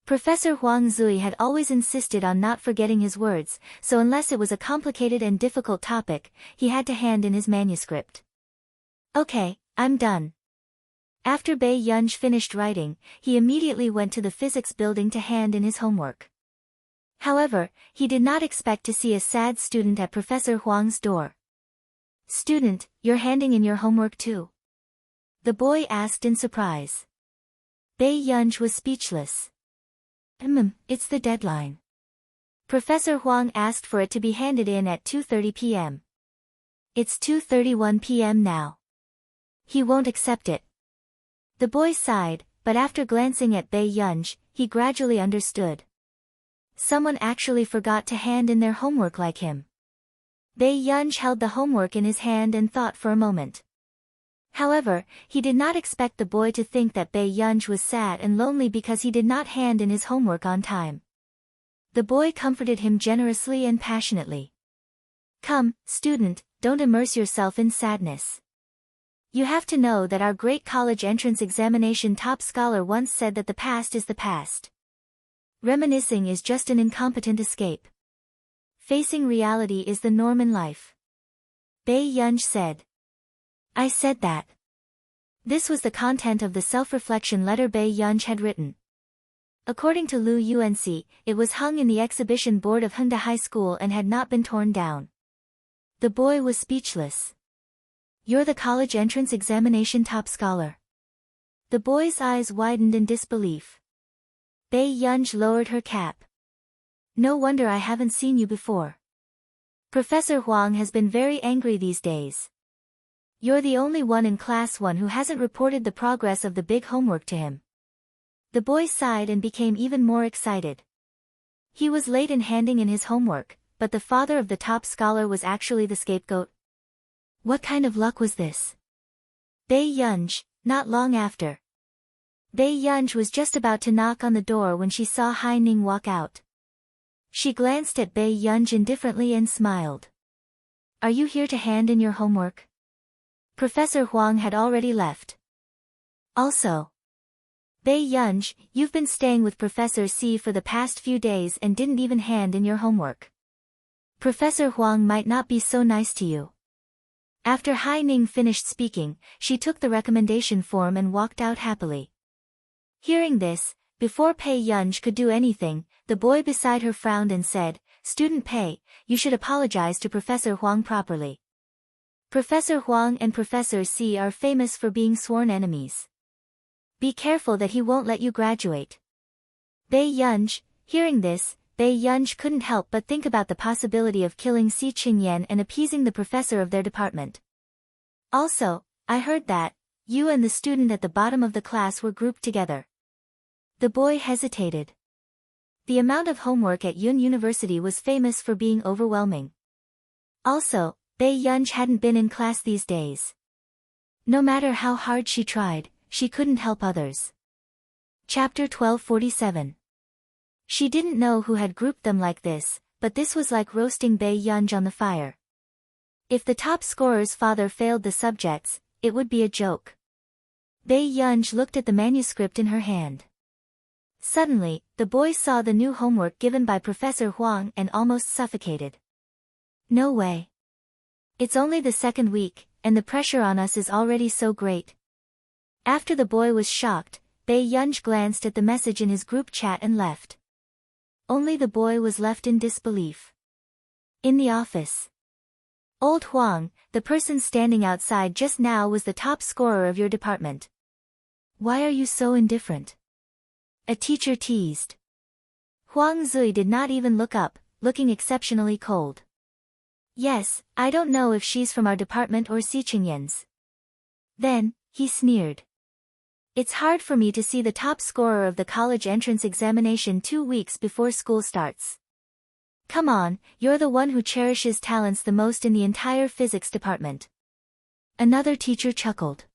A: Professor Huang Zui had always insisted on not forgetting his words, so unless it was a complicated and difficult topic, he had to hand in his manuscript. Okay, I'm done. After Bei Yunj finished writing, he immediately went to the physics building to hand in his homework. However, he did not expect to see a sad student at Professor Huang's door. Student, you're handing in your homework too? The boy asked in surprise. Bei Yunj was speechless. It's the deadline. Professor Huang asked for it to be handed in at 2:30 p.m. It's 2:31 p.m. now. He won't accept it. The boy sighed, but after glancing at Bei Yunj, he gradually understood. Someone actually forgot to hand in their homework like him. Bei Yunj held the homework in his hand and thought for a moment. However, he did not expect the boy to think that Bei Yunj was sad and lonely because he did not hand in his homework on time. The boy comforted him generously and passionately. Come, student, don't immerse yourself in sadness. You have to know that our great college entrance examination top scholar once said that the past is the past. Reminiscing is just an incompetent escape. Facing reality is the norm in life. Bei Yunj said. I said that. This was the content of the self-reflection letter Bei Yunj had written. According to Lu Yuanxi, it was hung in the exhibition board of Hengda High School and had not been torn down. The boy was speechless. You're the college entrance examination top scholar. The boy's eyes widened in disbelief. Bei Yunj lowered her cap. No wonder I haven't seen you before. Professor Huang has been very angry these days. You're the only one in class 1 who hasn't reported the progress of the big homework to him. The boy sighed and became even more excited. He was late in handing in his homework, but the father of the top scholar was actually the scapegoat. What kind of luck was this? Bei Yunj, not long after. Bei Yunj was just about to knock on the door when she saw Hai Ning walk out. She glanced at Bei Yunj indifferently and smiled. Are you here to hand in your homework? Professor Huang had already left. Also, Bei Yunj, you've been staying with Professor C for the past few days and didn't even hand in your homework. Professor Huang might not be so nice to you. After Hai Ning finished speaking, she took the recommendation form and walked out happily. Hearing this, before Bei Yunj could do anything, the boy beside her frowned and said, Student Pei, you should apologize to Professor Huang properly. Professor Huang and Professor C are famous for being sworn enemies. Be careful that he won't let you graduate. Bei Yunj, hearing this, Bei Yunj couldn't help but think about the possibility of killing Si Qingyan and appeasing the professor of their department. Also, I heard that, you and the student at the bottom of the class were grouped together. The boy hesitated. The amount of homework at Yun University was famous for being overwhelming. Also, Bei Yunj hadn't been in class these days. No matter how hard she tried, she couldn't help others. Chapter 1247. She didn't know who had grouped them like this, but this was like roasting Bei Yunj on the fire. If the top scorer's father failed the subjects, it would be a joke. Bei Yunj looked at the manuscript in her hand. Suddenly, the boy saw the new homework given by Professor Huang and almost suffocated. No way. It's only the second week, and the pressure on us is already so great. After the boy was shocked, Bei Yunj glanced at the message in his group chat and left. Only the boy was left in disbelief. In the office. Old Huang, the person standing outside just now was the top scorer of your department. Why are you so indifferent? A teacher teased. Huang Zui did not even look up, looking exceptionally cold. Yes, I don't know if she's from our department or Si Qingyan's. Then, he sneered. It's hard for me to see the top scorer of the college entrance examination 2 weeks before school starts. Come on, you're the one who cherishes talents the most in the entire physics department. Another teacher chuckled.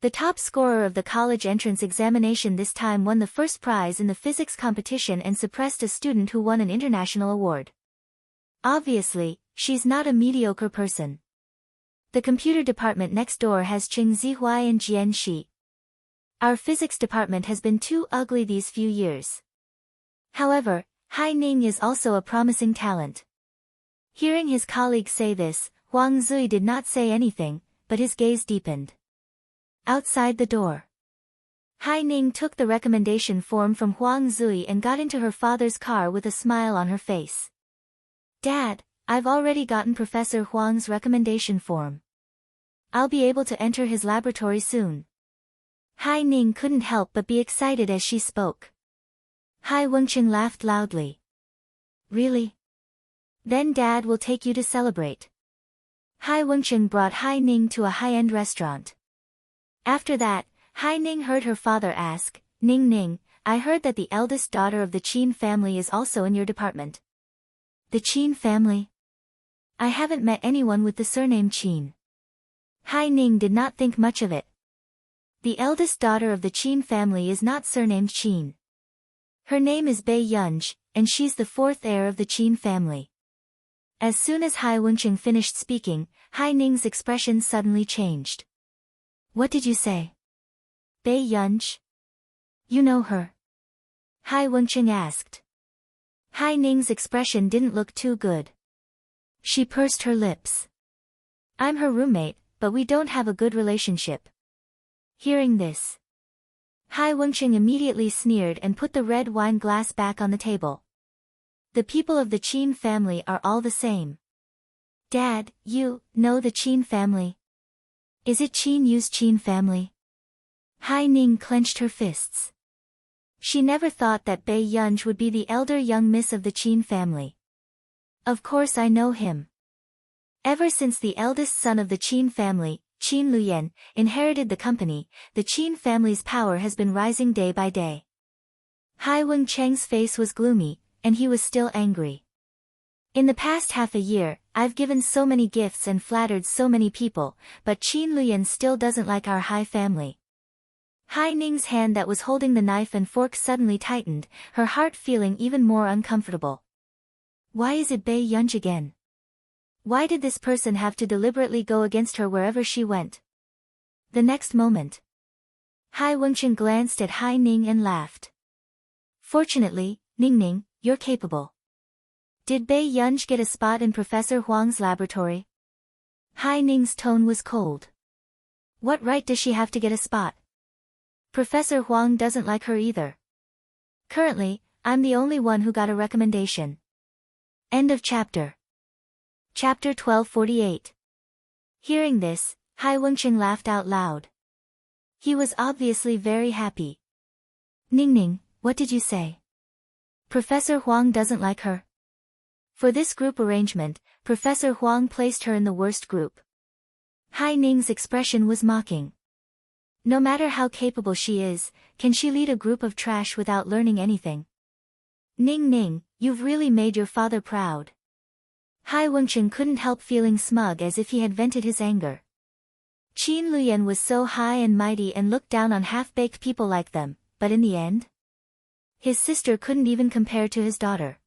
A: The top scorer of the college entrance examination this time won the first prize in the physics competition and suppressed a student who won an international award. Obviously, she's not a mediocre person. The computer department next door has Qing Zihuai and Jian Shi. Our physics department has been too ugly these few years. However, Hai Ning is also a promising talent. Hearing his colleague say this, Huang Zui did not say anything, but his gaze deepened. Outside the door. Hai Ning took the recommendation form from Huang Zui and got into her father's car with a smile on her face. Dad, I've already gotten Professor Huang's recommendation form. I'll be able to enter his laboratory soon. Hai Ning couldn't help but be excited as she spoke. Hai Wenqing laughed loudly. Really? Then Dad will take you to celebrate. Hai Wenqing brought Hai Ning to a high-end restaurant. After that, Hai Ning heard her father ask, Ning Ning, I heard that the eldest daughter of the Qin family is also in your department. The Qin family? I haven't met anyone with the surname Qin. Hai Ning did not think much of it. The eldest daughter of the Qin family is not surnamed Qin. Her name is Bei Yunj, and she's the fourth heir of the Qin family. As soon as Hai Wenqing finished speaking, Hai Ning's expression suddenly changed. What did you say? Bei Yunj? You know her? Hai Wenqing asked. Hai Ning's expression didn't look too good. She pursed her lips. I'm her roommate, but we don't have a good relationship. Hearing this, Hai Wenqing immediately sneered and put the red wine glass back on the table. The people of the Qin family are all the same. Dad, you know the Qin family? Is it Qin Yu's Qin family? Hai Ning clenched her fists. She never thought that Bei Yunj would be the elder young miss of the Qin family. Of course I know him. Ever since the eldest son of the Qin family, Qin Luyan, inherited the company, the Qin family's power has been rising day by day. Hai Wenqing's face was gloomy, and he was still angry. In the past half a year, I've given so many gifts and flattered so many people, but Qin Luyan still doesn't like our Hai family. Hai Ning's hand that was holding the knife and fork suddenly tightened, her heart feeling even more uncomfortable. Why is it Bei Yunj again? Why did this person have to deliberately go against her wherever she went? The next moment, Hai Wenqing glanced at Hai Ning and laughed. Fortunately, Ning, you're capable. Did Bei Yunj get a spot in Professor Huang's laboratory? Hai Ning's tone was cold. What right does she have to get a spot? Professor Huang doesn't like her either. Currently, I'm the only one who got a recommendation. End of chapter. Chapter 1248. Hearing this, Hai Wenqing laughed out loud. He was obviously very happy. Ning, what did you say? Professor Huang doesn't like her? For this group arrangement, Professor Huang placed her in the worst group. Hai Ning's expression was mocking. No matter how capable she is, can she lead a group of trash without learning anything? Ning, you've really made your father proud. Hai Wenqing couldn't help feeling smug as if he had vented his anger. Qin Luyan was so high and mighty and looked down on half-baked people like them, but in the end? His sister couldn't even compare to his daughter.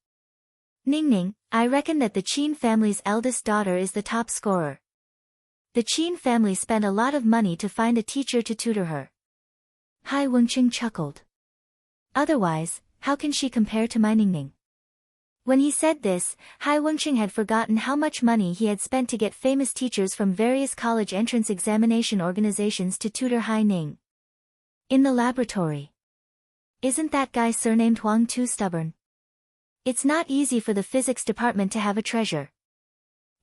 A: Ning, I reckon that the Qin family's eldest daughter is the top scorer. The Qin family spent a lot of money to find a teacher to tutor her. Hai Wenqing chuckled. Otherwise, how can she compare to my Ning? When he said this, Hai Wenqing had forgotten how much money he had spent to get famous teachers from various college entrance examination organizations to tutor Hai Ning. In the laboratory. Isn't that guy surnamed Huang too stubborn? It's not easy for the physics department to have a treasure.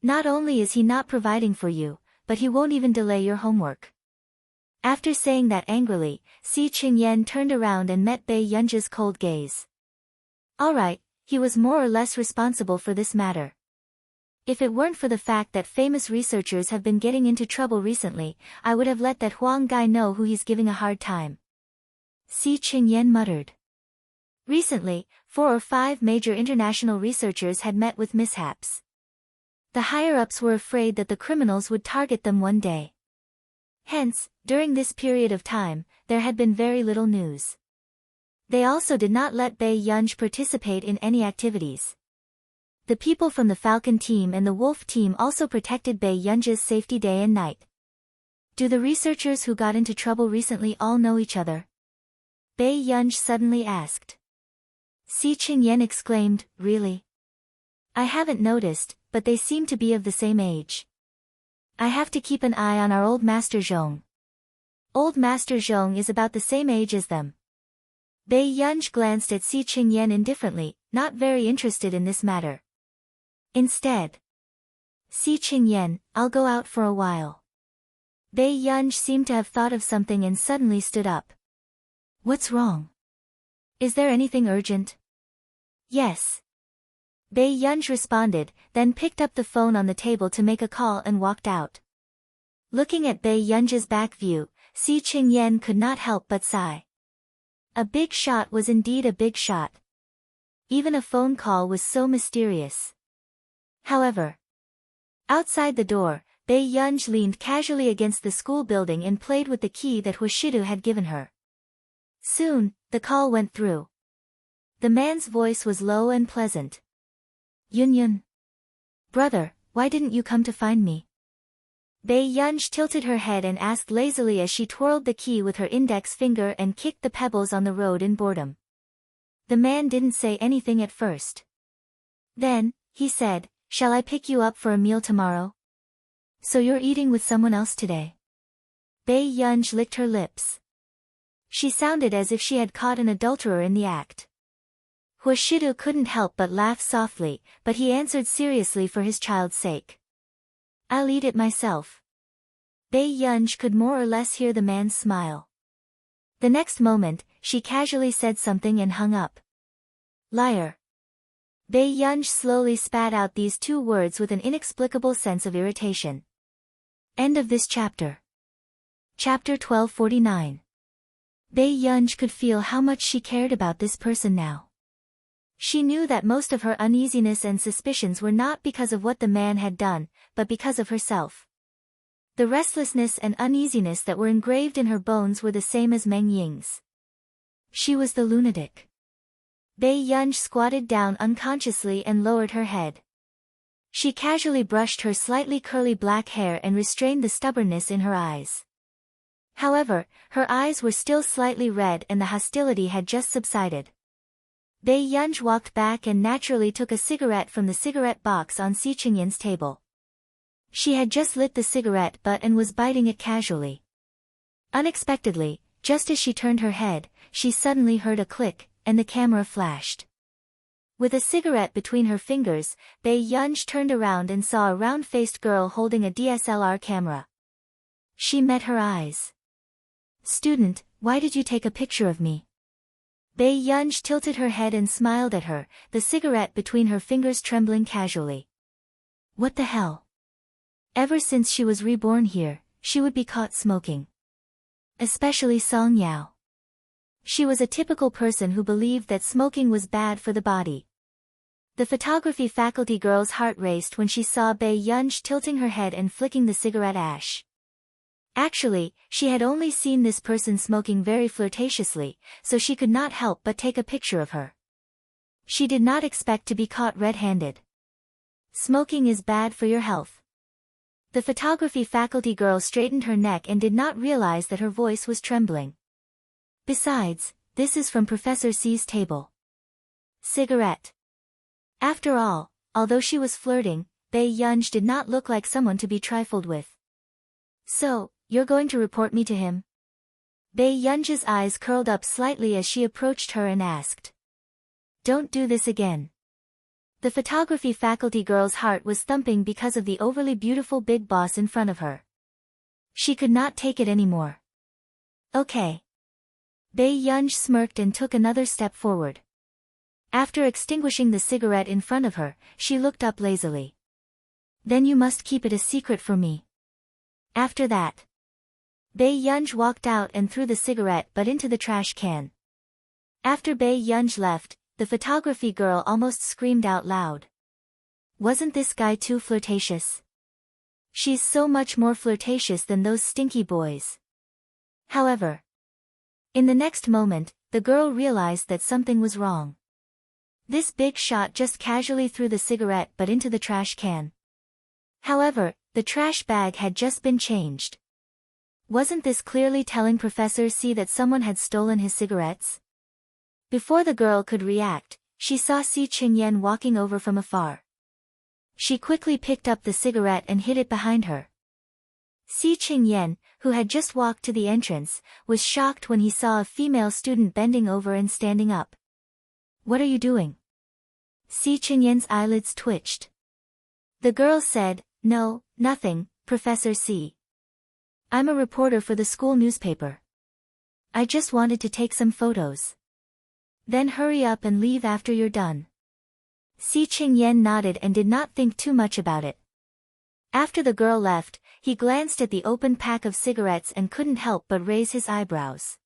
A: Not only is he not providing for you, but he won't even delay your homework. After saying that angrily, Si Qingyan turned around and met Bei Yunj's cold gaze. Alright, he was more or less responsible for this matter. If it weren't for the fact that famous researchers have been getting into trouble recently, I would have let that Huang guy know who he's giving a hard time. Si Qingyan muttered. Recently, 4 or 5 major international researchers had met with mishaps. The higher-ups were afraid that the criminals would target them one day. Hence, during this period of time, there had been very little news. They also did not let Bei Yunj participate in any activities. The people from the Falcon team and the Wolf team also protected Bei Yunj's safety day and night. Do the researchers who got into trouble recently all know each other? Bei Yunj suddenly asked. Si Qingyan exclaimed, really? I haven't noticed, but they seem to be of the same age. I have to keep an eye on our old Master Zhong. Old Master Zhong is about the same age as them. Bei Yunj glanced at Si Qingyan indifferently, not very interested in this matter. Instead, Si Qingyan, I'll go out for a while. Bei Yunj seemed to have thought of something and suddenly stood up. What's wrong? Is there anything urgent? Yes. Bei Yunj responded, then picked up the phone on the table to make a call and walked out. Looking at Bei Yunj's back view, Si Qingyan could not help but sigh. A big shot was indeed a big shot. Even a phone call was so mysterious. However, outside the door, Bei Yunj leaned casually against the school building and played with the key that Huashidu had given her. Soon, the call went through. The man's voice was low and pleasant. Yun. Brother, why didn't you come to find me? Bei Yunj tilted her head and asked lazily as she twirled the key with her index finger and kicked the pebbles on the road in boredom. The man didn't say anything at first. Then, he said, shall I pick you up for a meal tomorrow? So you're eating with someone else today? Bei Yunj licked her lips. She sounded as if she had caught an adulterer in the act. Huashidu couldn't help but laugh softly, but he answered seriously for his child's sake. I'll eat it myself. Bei Yunj could more or less hear the man's smile. The next moment, she casually said something and hung up. Liar. Bei Yunj slowly spat out these 2 words with an inexplicable sense of irritation. End of this chapter. Chapter 1249. Bei Yunj could feel how much she cared about this person now. She knew that most of her uneasiness and suspicions were not because of what the man had done, but because of herself. The restlessness and uneasiness that were engraved in her bones were the same as Meng Ying's. She was the lunatic. Bai Yunj squatted down unconsciously and lowered her head. She casually brushed her slightly curly black hair and restrained the stubbornness in her eyes. However, her eyes were still slightly red and the hostility had just subsided. Bai Yunj walked back and naturally took a cigarette from the cigarette box on Si Qingyan's table. She had just lit the cigarette butt and was biting it casually. Unexpectedly, just as she turned her head, she suddenly heard a click, and the camera flashed. With a cigarette between her fingers, Bai Yunj turned around and saw a round-faced girl holding a DSLR camera. She met her eyes. "Student, why did you take a picture of me?" Bai Yunj tilted her head and smiled at her, the cigarette between her fingers trembling casually. What the hell? Ever since she was reborn here, she would be caught smoking. Especially Song Yao. She was a typical person who believed that smoking was bad for the body. The photography faculty girl's heart raced when she saw Bai Yunj tilting her head and flicking the cigarette ash. Actually, she had only seen this person smoking very flirtatiously, so she could not help but take a picture of her. She did not expect to be caught red-handed. Smoking is bad for your health. The photography faculty girl straightened her neck and did not realize that her voice was trembling. Besides, this is from Professor C's table. Cigarette. After all, although she was flirting, Bai Yunj did not look like someone to be trifled with. So, you're going to report me to him? Bai Yunj's eyes curled up slightly as she approached her and asked. Don't do this again. The photography faculty girl's heart was thumping because of the overly beautiful big boss in front of her. She could not take it anymore. Okay. Bai Yunj smirked and took another step forward. After extinguishing the cigarette in front of her, she looked up lazily. Then you must keep it a secret for me. After that. Bai Yunj walked out and threw the cigarette butt into the trash can. After Bai Yunj left, the photography girl almost screamed out loud. Wasn't this guy too flirtatious? She's so much more flirtatious than those stinky boys. However, in the next moment, the girl realized that something was wrong. This big shot just casually threw the cigarette butt into the trash can. However, the trash bag had just been changed. Wasn't this clearly telling Professor C that someone had stolen his cigarettes? Before the girl could react, she saw Si Qingyan walking over from afar. She quickly picked up the cigarette and hid it behind her. Si Qingyan, who had just walked to the entrance, was shocked when he saw a female student bending over and standing up. What are you doing? Si Qingyan's eyelids twitched. The girl said, No, nothing, Professor C. I'm a reporter for the school newspaper. I just wanted to take some photos. Then hurry up and leave after you're done. Si Qingyan nodded and did not think too much about it. After the girl left, he glanced at the open pack of cigarettes and couldn't help but raise his eyebrows.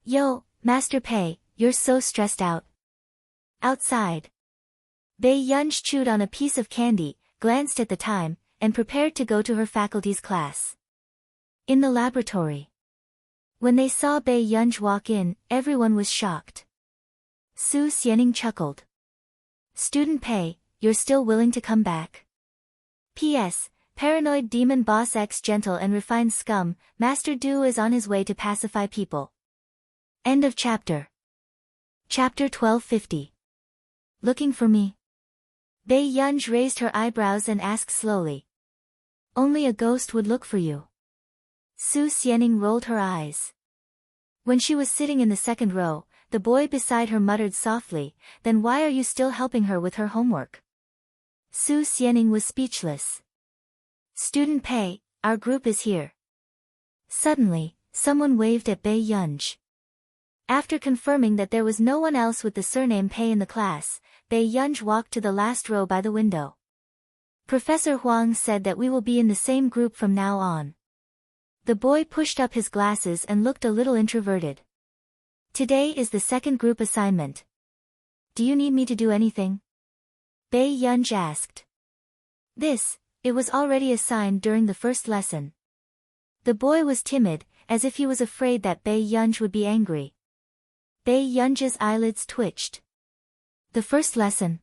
A: Yo, Master Pei, you're so stressed out. Outside. Bai Yunj chewed on a piece of candy, glanced at the time, and prepared to go to her faculty's class. In the laboratory. When they saw Bai Yunj walk in, everyone was shocked. Su Xianing chuckled. Student Pei, you're still willing to come back? P.S. Paranoid demon boss X gentle and refined scum, Master Du is on his way to pacify people. End of chapter. Chapter 1250. Looking for me? Bai Yunj raised her eyebrows and asked slowly. Only a ghost would look for you. Su Xianing rolled her eyes. When she was sitting in the second row, the boy beside her muttered softly, Then why are you still helping her with her homework? Su Xianing was speechless. Student Pei, our group is here. Suddenly, someone waved at Bai Yunj. After confirming that there was no one else with the surname Pei in the class, Bai Yunj walked to the last row by the window. Professor Huang said that we will be in the same group from now on. The boy pushed up his glasses and looked a little introverted. Today is the second group assignment. do you need me to do anything? Bei Yunj asked. It was already assigned during the first lesson. The boy was timid, as if he was afraid that Bei Yunj would be angry. Bei Yunj's eyelids twitched. The first lesson?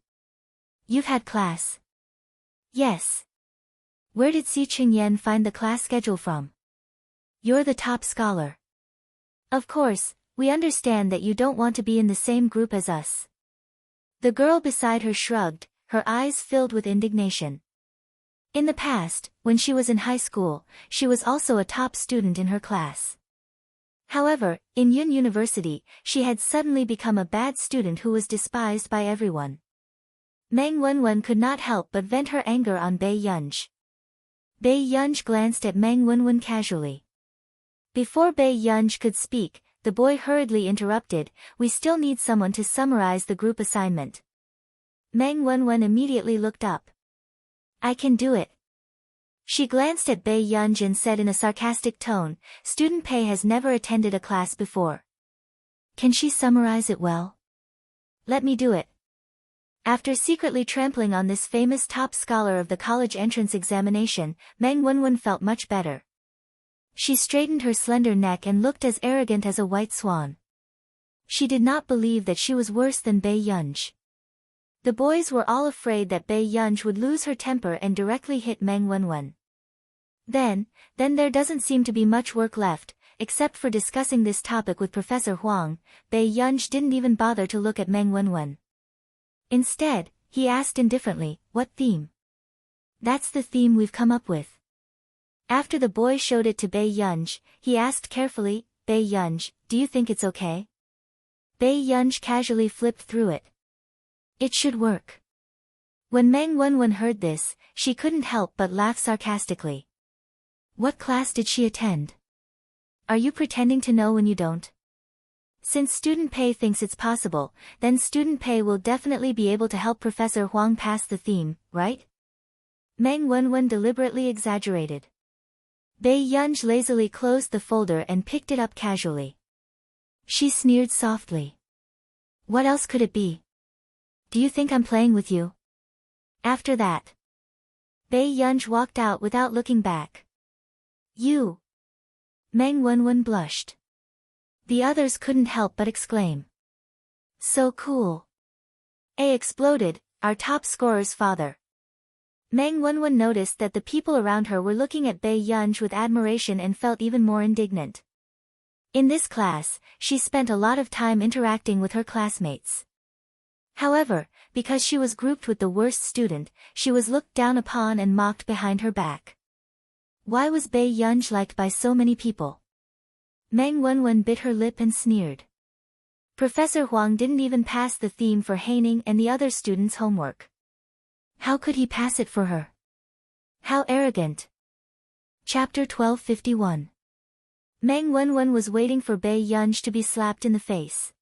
A: You've had class? Yes. Where did Si Chingyan find the class schedule from? You're the top scholar. Of course, we understand that you don't want to be in the same group as us. The girl beside her shrugged, her eyes filled with indignation. In the past, when she was in high school, she was also a top student in her class. However, in Yun University, she had suddenly become a bad student who was despised by everyone. Meng Wenwen could not help but vent her anger on Bei Yunj. Bei Yunj glanced at Meng Wenwen casually. Before Bei Yunj could speak, the boy hurriedly interrupted, "We still need someone to summarize the group assignment." Meng Wenwen immediately looked up. "I can do it." She glanced at Bei Yunj and said in a sarcastic tone, "Student Pei has never attended a class before. Can she summarize it well? Let me do it." After secretly trampling on this famous top scholar of the college entrance examination, Meng Wenwen felt much better. She straightened her slender neck and looked as arrogant as a white swan. She did not believe that she was worse than Bei Yunj. The boys were all afraid that Bei Yunj would lose her temper and directly hit Meng Wenwen. Then there doesn't seem to be much work left, except for discussing this topic with Professor Huang. Bei Yunj didn't even bother to look at Meng Wenwen. Instead, he asked indifferently, "What theme?" "That's the theme we've come up with." After the boy showed it to Bei Yunj, he asked carefully, "Bei Yunj, do you think it's okay?" Bei Yunj casually flipped through it. "It should work." When Meng Wenwen heard this, she couldn't help but laugh sarcastically. What class did she attend? Are you pretending to know when you don't? Since Student Pei thinks it's possible, then Student Pei will definitely be able to help Professor Huang pass the theme, right? Meng Wenwen deliberately exaggerated. Bei Yunj lazily closed the folder and picked it up casually. She sneered softly. "What else could it be? Do you think I'm playing with you?" After that, Bei Yunj walked out without looking back. "You!" Meng Wenwen blushed. The others couldn't help but exclaim. "So cool." A exploded, our top scorer's father. Meng Wenwen noticed that the people around her were looking at Bei Yunj with admiration and felt even more indignant. In this class, she spent a lot of time interacting with her classmates. However, because she was grouped with the worst student, she was looked down upon and mocked behind her back. Why was Bei Yunj liked by so many people? Meng Wenwen bit her lip and sneered. Professor Huang didn't even pass the theme for Haining and the other students' homework. How could he pass it for her? How arrogant. Chapter 1251. Meng Wenwen was waiting for Bei Yunj to be slapped in the face.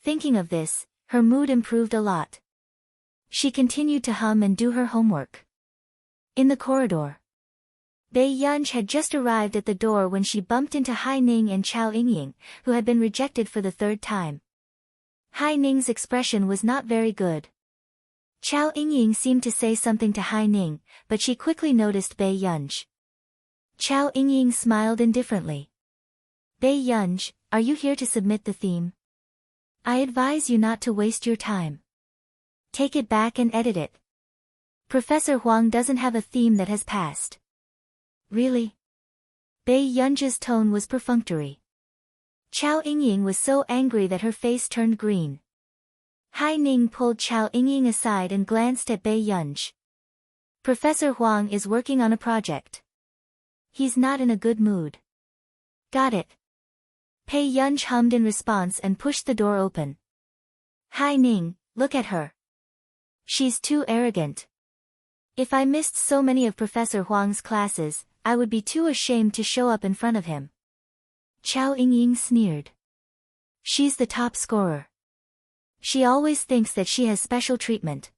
A: Thinking of this, her mood improved a lot. She continued to hum and do her homework. In the corridor, Bei Yunj had just arrived at the door when she bumped into Hai Ning and Chao Yingying, who had been rejected for the third time. Hai Ning's expression was not very good. Chao Yingying seemed to say something to Hai Ning, but she quickly noticed Bei Yunj. Chao Yingying smiled indifferently. "Bei Yunj, are you here to submit the theme? I advise you not to waste your time. Take it back and edit it. Professor Huang doesn't have a theme that has passed." "Really?" Bei Yunj's tone was perfunctory. Chao Yingying was so angry that her face turned green. Hai Ning pulled Chao Yingying aside and glanced at Bei Yunj. "Professor Huang is working on a project. He's not in a good mood." "Got it." Bei Yunj hummed in response and pushed the door open. "Hai Ning, look at her. She's too arrogant. If I missed so many of Professor Huang's classes, I would be too ashamed to show up in front of him." Chao Yingying sneered. "She's the top scorer. She always thinks that she has special treatment."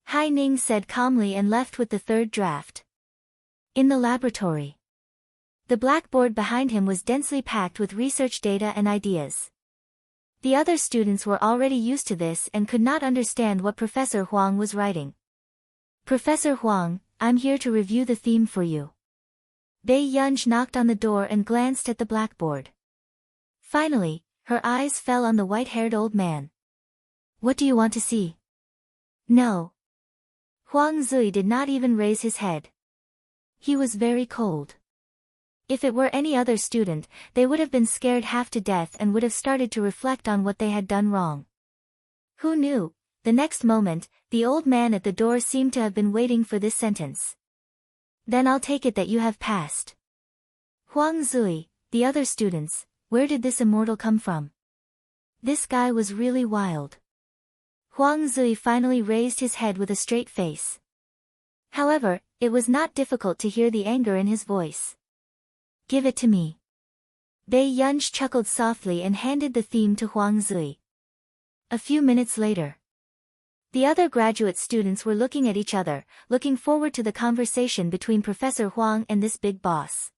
A: Hai Ning said calmly and left with the third draft. In the laboratory, the blackboard behind him was densely packed with research data and ideas. The other students were already used to this and could not understand what Professor Huang was writing. Professor Huang, I'm here to review the theme for you. Bei Yunj knocked on the door and glanced at the blackboard. Finally, her eyes fell on the white-haired old man. What do you want to see? No. Huang Zui did not even raise his head. He was very cold. If it were any other student, they would have been scared half to death and would have started to reflect on what they had done wrong. Who knew? The next moment, the old man at the door seemed to have been waiting for this sentence. Then I'll take it that you have passed. Huang Zui, the other students, where did this immortal come from? This guy was really wild. Huang Zui finally raised his head with a straight face. However, it was not difficult to hear the anger in his voice. Give it to me. Bei Yunj chuckled softly and handed the theme to Huang Zui. A few minutes later, the other graduate students were looking at each other, looking forward to the conversation between Professor Huang and this big boss.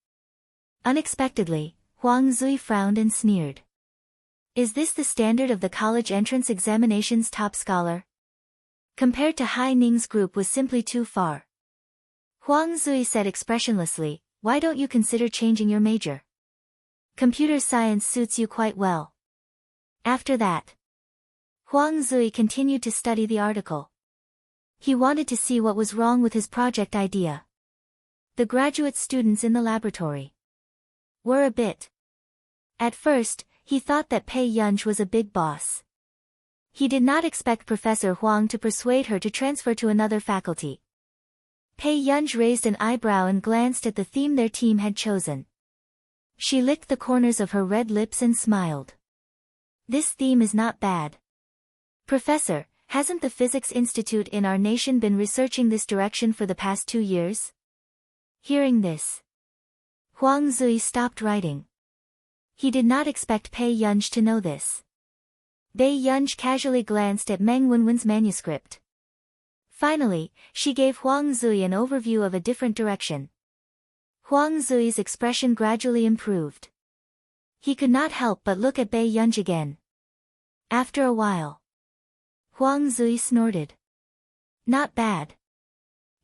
A: Unexpectedly, Huang Zui frowned and sneered. Is this the standard of the college entrance examination's top scholar? Compared to Hai Ning's group was simply too far. Huang Zui said expressionlessly, why don't you consider changing your major? Computer science suits you quite well. After that, Huang Zui continued to study the article. He wanted to see what was wrong with his project idea. The graduate students in the laboratory were a bit. At first, he thought that Bei Yunj was a big boss. He did not expect Professor Huang to persuade her to transfer to another faculty. Bei Yunj raised an eyebrow and glanced at the theme their team had chosen. She licked the corners of her red lips and smiled. This theme is not bad. Professor, hasn't the Physics Institute in our nation been researching this direction for the past 2 years? Hearing this, Huang Zui stopped writing. He did not expect Bei Yunj to know this. Bei Yunj casually glanced at Meng Wenwen's manuscript. Finally, she gave Huang Zui an overview of a different direction. Huang Zui's expression gradually improved. He could not help but look at Bei Yunj again. After a while, Huang Zui snorted. Not bad.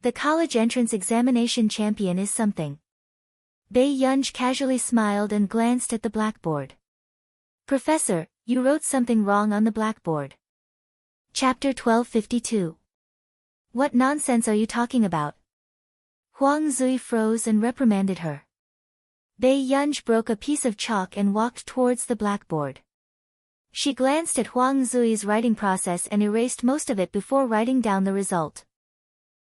A: The college entrance examination champion is something. Bei Yunj casually smiled and glanced at the blackboard. Professor, you wrote something wrong on the blackboard. Chapter 1252. What nonsense are you talking about? Huang Zui froze and reprimanded her. Bei Yunj broke a piece of chalk and walked towards the blackboard. She glanced at Huang Zui's writing process and erased most of it before writing down the result.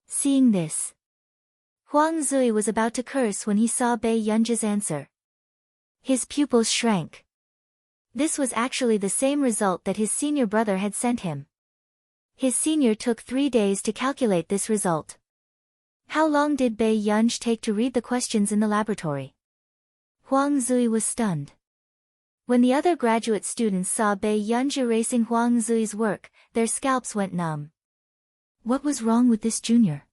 A: Seeing this, Huang Zui was about to curse when he saw Bei Yunj's answer. His pupils shrank. This was actually the same result that his senior brother had sent him. His senior took 3 days to calculate this result. How long did Bei Yunj take to read the questions in the laboratory? Huang Zui was stunned. When the other graduate students saw Bei Yunj erasing Huang Zui's work, their scalps went numb. What was wrong with this junior?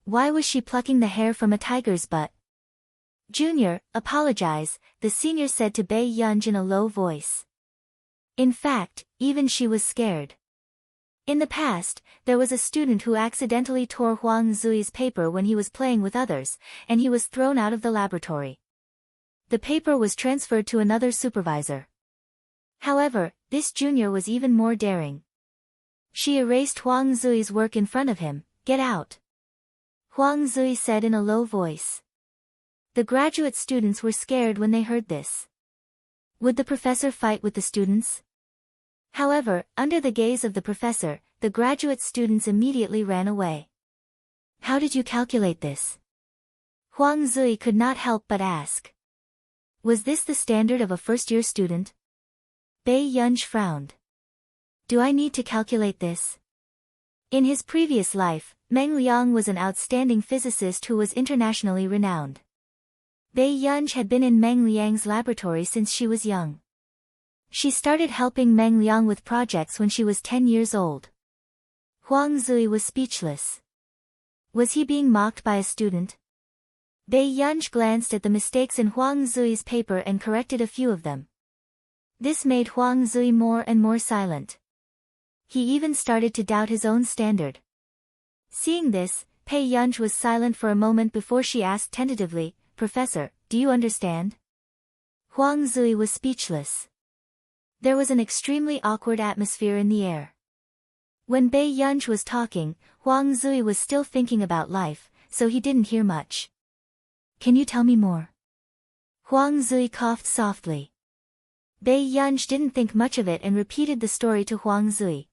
A: Why was she plucking the hair from a tiger's butt? Junior, apologize, the senior said to Bei Yunj in a low voice. In fact, even she was scared. In the past, there was a student who accidentally tore Huang Zui's paper when he was playing with others, and he was thrown out of the laboratory. The paper was transferred to another supervisor. However, this junior was even more daring. She erased Huang Zui's work in front of him. Get out. Huang Zui said in a low voice. The graduate students were scared when they heard this. Would the professor fight with the students? However, under the gaze of the professor, the graduate students immediately ran away. How did you calculate this? Huang Zui could not help but ask. Was this the standard of a first-year student? Bei Yunj frowned. Do I need to calculate this? In his previous life, Meng Liang was an outstanding physicist who was internationally renowned. Bei Yunj had been in Meng Liang's laboratory since she was young. She started helping Meng Liang with projects when she was 10 years old. Huang Zui was speechless. Was he being mocked by a student? Bei Yunj glanced at the mistakes in Huang Zui's paper and corrected a few of them. This made Huang Zui more and more silent. He even started to doubt his own standard. Seeing this, Pei Yunj was silent for a moment before she asked tentatively, "Professor, do you understand?" Huang Zui was speechless. There was an extremely awkward atmosphere in the air. When Pei Yunj was talking, Huang Zui was still thinking about life, so he didn't hear much. "Can you tell me more?" Huang Zui coughed softly. Pei Yunj didn't think much of it and repeated the story to Huang Zui.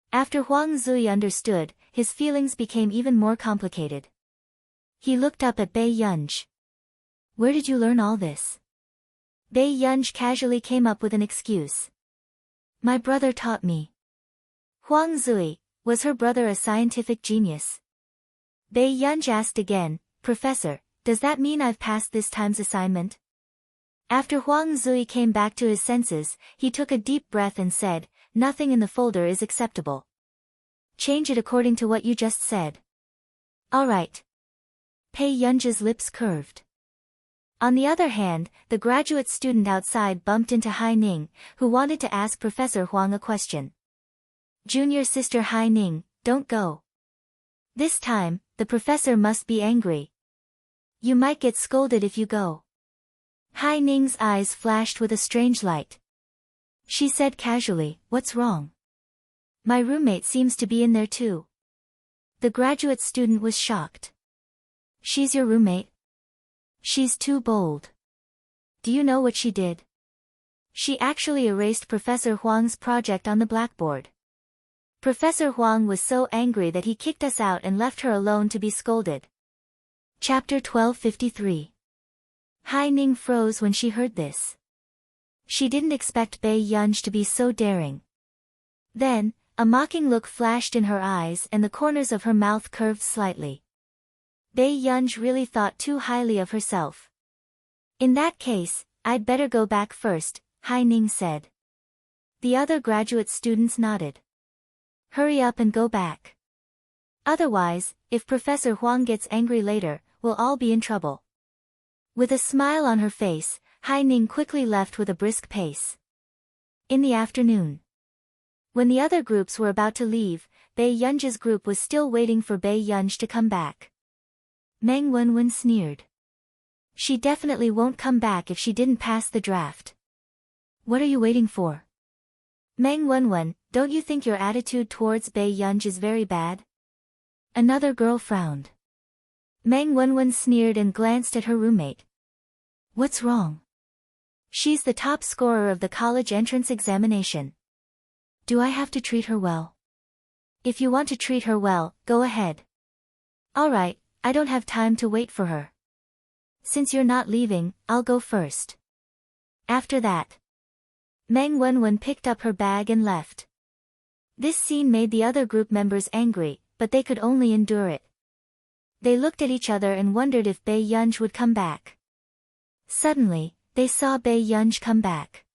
A: After Huang Zui understood, his feelings became even more complicated. He looked up at Pei Yunj. "Where did you learn all this?" Pei Yunj casually came up with an excuse. "My brother taught me." Huang Zui, was her brother a scientific genius? Pei Yunj asked again, "Professor, does that mean I've passed this time's assignment?" After Huang Zui came back to his senses, he took a deep breath and said, "Nothing in the folder is acceptable. Change it according to what you just said." "All right." Pei Yunj's lips curved. On the other hand, the graduate student outside bumped into Hai Ning, who wanted to ask Professor Huang a question. "Junior sister Hai Ning, don't go. This time, the professor must be angry. You might get scolded if you go." Hai Ning's eyes flashed with a strange light. She said casually, "What's wrong? My roommate seems to be in there too." The graduate student was shocked. "She's your roommate? She's too bold. Do you know what she did? She actually erased Professor Huang's project on the blackboard. Professor Huang was so angry that he kicked us out and left her alone to be scolded." Chapter 1253. Hai Ning froze when she heard this. She didn't expect Pei Yunj to be so daring. Then, a mocking look flashed in her eyes and the corners of her mouth curved slightly. Pei Yunj really thought too highly of herself. "In that case, I'd better go back first," Hai Ning said. The other graduate students nodded. "Hurry up and go back. Otherwise, if Professor Huang gets angry later, we'll all be in trouble." With a smile on her face, Hai Ning quickly left with a brisk pace. In the afternoon, when the other groups were about to leave, Pei Yunj's group was still waiting for Pei Yunj to come back. Meng Wenwen sneered. "She definitely won't come back if she didn't pass the draft. What are you waiting for?" "Meng Wenwen, don't you think your attitude towards Pei Yunj is very bad?" Another girl frowned. Meng Wenwen sneered and glanced at her roommate. "What's wrong? She's the top scorer of the college entrance examination. Do I have to treat her well?" "If you want to treat her well, go ahead." "All right, I don't have time to wait for her. Since you're not leaving, I'll go first." After that, Meng Wenwen picked up her bag and left. This scene made the other group members angry, but they could only endure it. They looked at each other and wondered if Pei Yunj would come back. Suddenly, they saw Pei Yunj come back.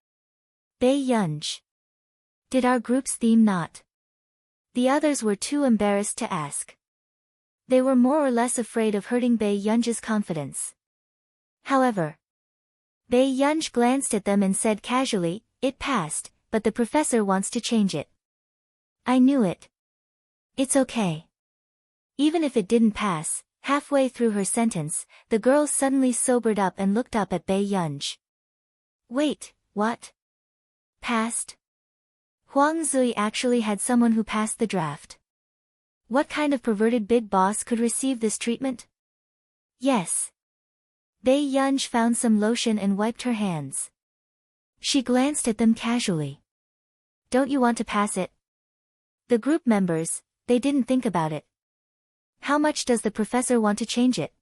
A: "Pei Yunj, did our group's theme not?" The others were too embarrassed to ask. They were more or less afraid of hurting Pei Yunj's confidence. However, Pei Yunj glanced at them and said casually, "It passed, but the professor wants to change it." "I knew it. It's okay." Even if it didn't pass, halfway through her sentence, the girls suddenly sobered up and looked up at Pei Yunj. "Wait, what? Passed? Huang Zui actually had someone who passed the draft. What kind of perverted big boss could receive this treatment?" "Yes." Pei Yunj found some lotion and wiped her hands. She glanced at them casually. "Don't you want to pass it?" The group members, they didn't think about it. How much does the professor want to change it?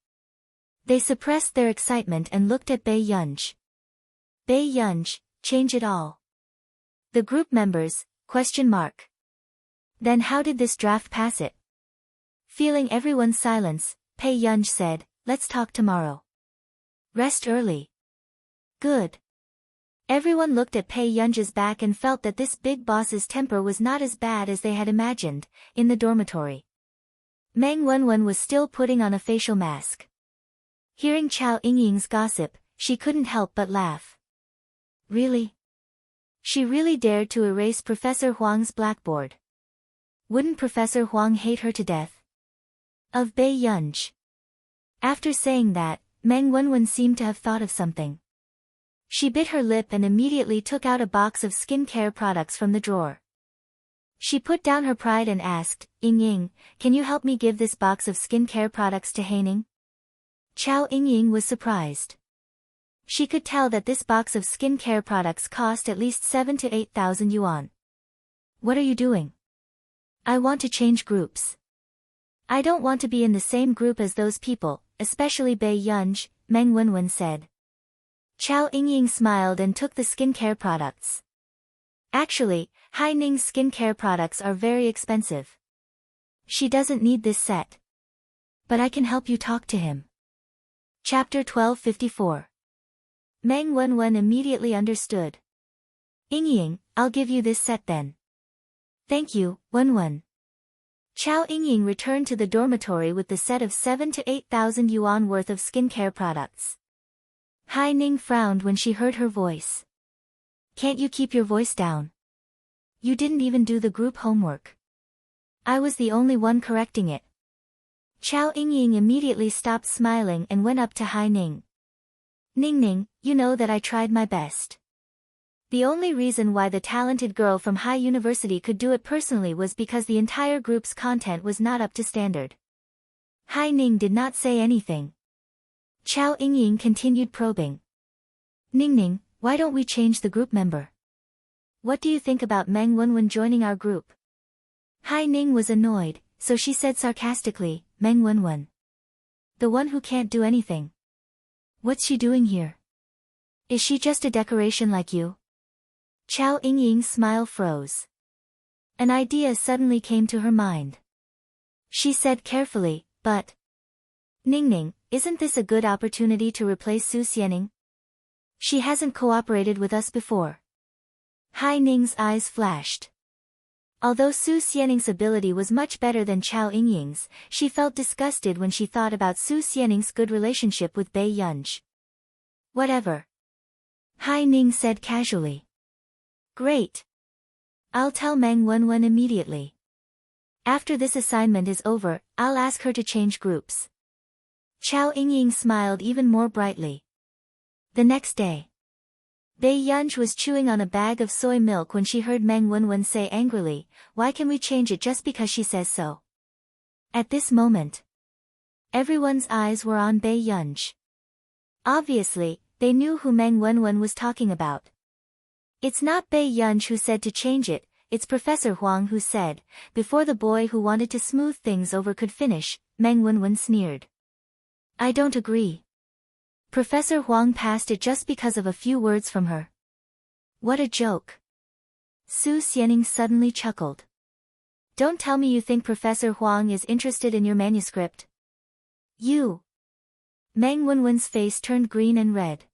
A: They suppressed their excitement and looked at Pei Yunj. "Pei Yunj, change it all." The group members, question mark. "Then how did this draft pass it?" Feeling everyone's silence, Pei Yunj said, "Let's talk tomorrow. Rest early." "Good." Everyone looked at Pei Yunj's back and felt that this big boss's temper was not as bad as they had imagined. In the dormitory, Meng Wenwen was still putting on a facial mask. Hearing Chao Yingying's gossip, she couldn't help but laugh. "Really? She really dared to erase Professor Huang's blackboard. Wouldn't Professor Huang hate her to death? Of Bei Yunj. After saying that, Meng Wenwen seemed to have thought of something. She bit her lip and immediately took out a box of skincare products from the drawer. She put down her pride and asked, Ying, can you help me give this box of skincare products to Haining? Chao Ying was surprised. She could tell that this box of skincare products cost at least 7 to 8,000 yuan. What are you doing? I want to change groups. I don't want to be in the same group as those people, especially Bei Yunj, Meng Wenwen said. Chao Ying smiled and took the skincare products. Actually, Haining's skincare products are very expensive. She doesn't need this set. But I can help you talk to him. Chapter 1254. Meng Wenwen immediately understood. Ying, I'll give you this set then. Thank you, Wenwen. Chao Ying returned to the dormitory with the set of 7 to 8,000 yuan worth of skincare products. Haining frowned when she heard her voice. Can't you keep your voice down? You didn't even do the group homework. I was the only one correcting it. Chao Ying immediately stopped smiling and went up to Haining. Ning, you know that I tried my best. The only reason why the talented girl from High University could do it personally was because the entire group's content was not up to standard. Haining did not say anything. Chao Ying continued probing. Ning, why don't we change the group member? What do you think about Meng Wenwen joining our group? Haining was annoyed, so she said sarcastically, Meng Wenwen. The one who can't do anything. What's she doing here? Is she just a decoration like you? Chao Ying's smile froze. An idea suddenly came to her mind. She said carefully, but... Ning, isn't this a good opportunity to replace Su Xianing? She hasn't cooperated with us before. Haining's eyes flashed. Although Su Xianing's ability was much better than Chao Ying's, she felt disgusted when she thought about Su Xianing's good relationship with Bei Yunj. Whatever. Haining said casually. Great. I'll tell Meng Wenwen immediately. After this assignment is over, I'll ask her to change groups. Chao Ying smiled even more brightly. The next day. Bei Yunj was chewing on a bag of soy milk when she heard Meng Wenwen say angrily, why can we change it just because she says so? At this moment, everyone's eyes were on Bei Yunj. Obviously, they knew who Meng Wenwen was talking about. It's not Bei Yunj who said to change it, it's Professor Huang who said, before the boy who wanted to smooth things over could finish, Meng Wenwen sneered. I don't agree. Professor Huang passed it just because of a few words from her. What a joke. Su Xianing suddenly chuckled. Don't tell me you think Professor Huang is interested in your manuscript. You. Meng Wenwen's face turned green and red.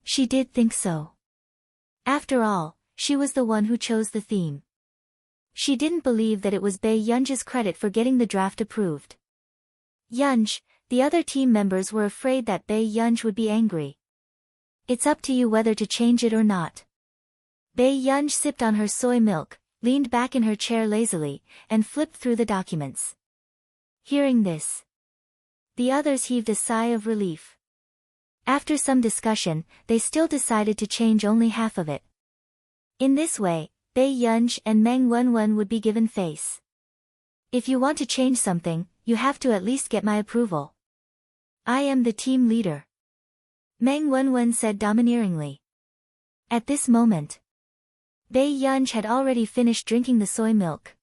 A: She did think so. After all, she was the one who chose the theme. She didn't believe that it was Bei Yunj's credit for getting the draft approved. Yunj, the other team members were afraid that Bei Yunj would be angry. It's up to you whether to change it or not. Bei Yunj sipped on her soy milk, leaned back in her chair lazily, and flipped through the documents. Hearing this, the others heaved a sigh of relief. After some discussion, they still decided to change only half of it. In this way, Bei Yunj and Meng Wenwen would be given face. If you want to change something, you have to at least get my approval. I am the team leader. Meng Wenwen said domineeringly. At this moment, Bei Yunj had already finished drinking the soy milk.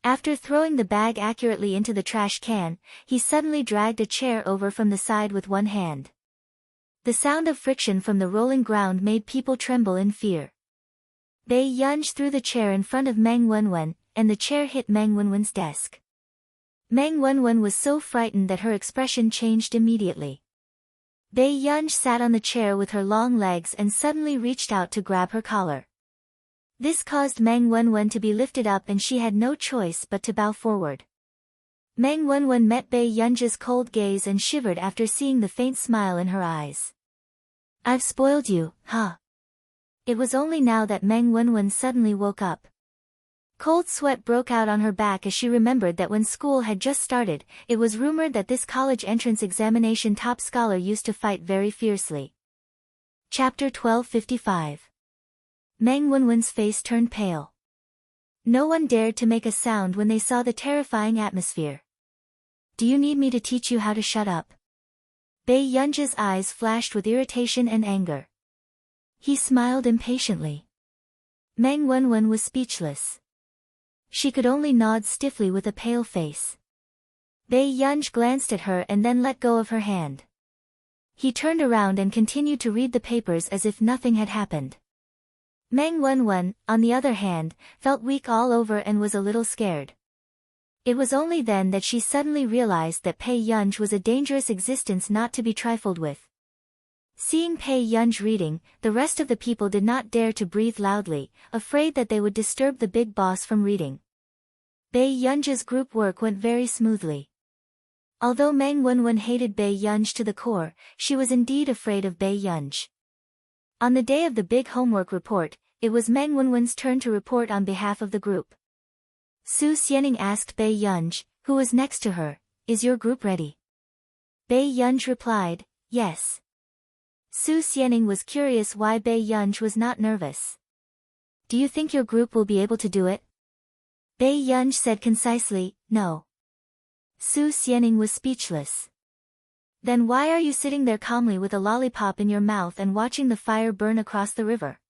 A: After throwing the bag accurately into the trash can, he suddenly dragged a chair over from the side with one hand. The sound of friction from the rolling ground made people tremble in fear. Bei Yunj threw the chair in front of Meng Wenwen, and the chair hit Meng Wenwen's desk. Meng Wenwen was so frightened that her expression changed immediately. Bei Yunj sat on the chair with her long legs and suddenly reached out to grab her collar. This caused Meng Wenwen to be lifted up and she had no choice but to bow forward. Meng Wenwen met Bei Yunj's cold gaze and shivered after seeing the faint smile in her eyes. I've spoiled you, huh? It was only now that Meng Wenwen suddenly woke up. Cold sweat broke out on her back as she remembered that when school had just started, it was rumored that this college entrance examination top scholar used to fight very fiercely. Chapter 1255. Meng Wenwen's face turned pale. No one dared to make a sound when they saw the terrifying atmosphere. Do you need me to teach you how to shut up? Bei Yunji's eyes flashed with irritation and anger. He smiled impatiently. Meng Wenwen was speechless. She could only nod stiffly with a pale face. Bei Yunji glanced at her and then let go of her hand. He turned around and continued to read the papers as if nothing had happened. Meng Wenwen, on the other hand, felt weak all over and was a little scared. It was only then that she suddenly realized that Bei Yunji was a dangerous existence not to be trifled with. Seeing Bei Yunji reading, the rest of the people did not dare to breathe loudly, afraid that they would disturb the big boss from reading. Bei Yunji's group work went very smoothly. Although Meng Wenwen hated Bei Yunji to the core, she was indeed afraid of Bei Yunji. On the day of the big homework report, it was Meng Wenwen's turn to report on behalf of the group. Su Xianing asked Bei Yunji, who was next to her, "Is your group ready?" Bei Yunji replied, "Yes." Su Xianing was curious why Bei Yunji was not nervous. "Do you think your group will be able to do it?" Bei Yunji said concisely, "No." Su Xianing was speechless. "Then why are you sitting there calmly with a lollipop in your mouth and watching the fire burn across the river?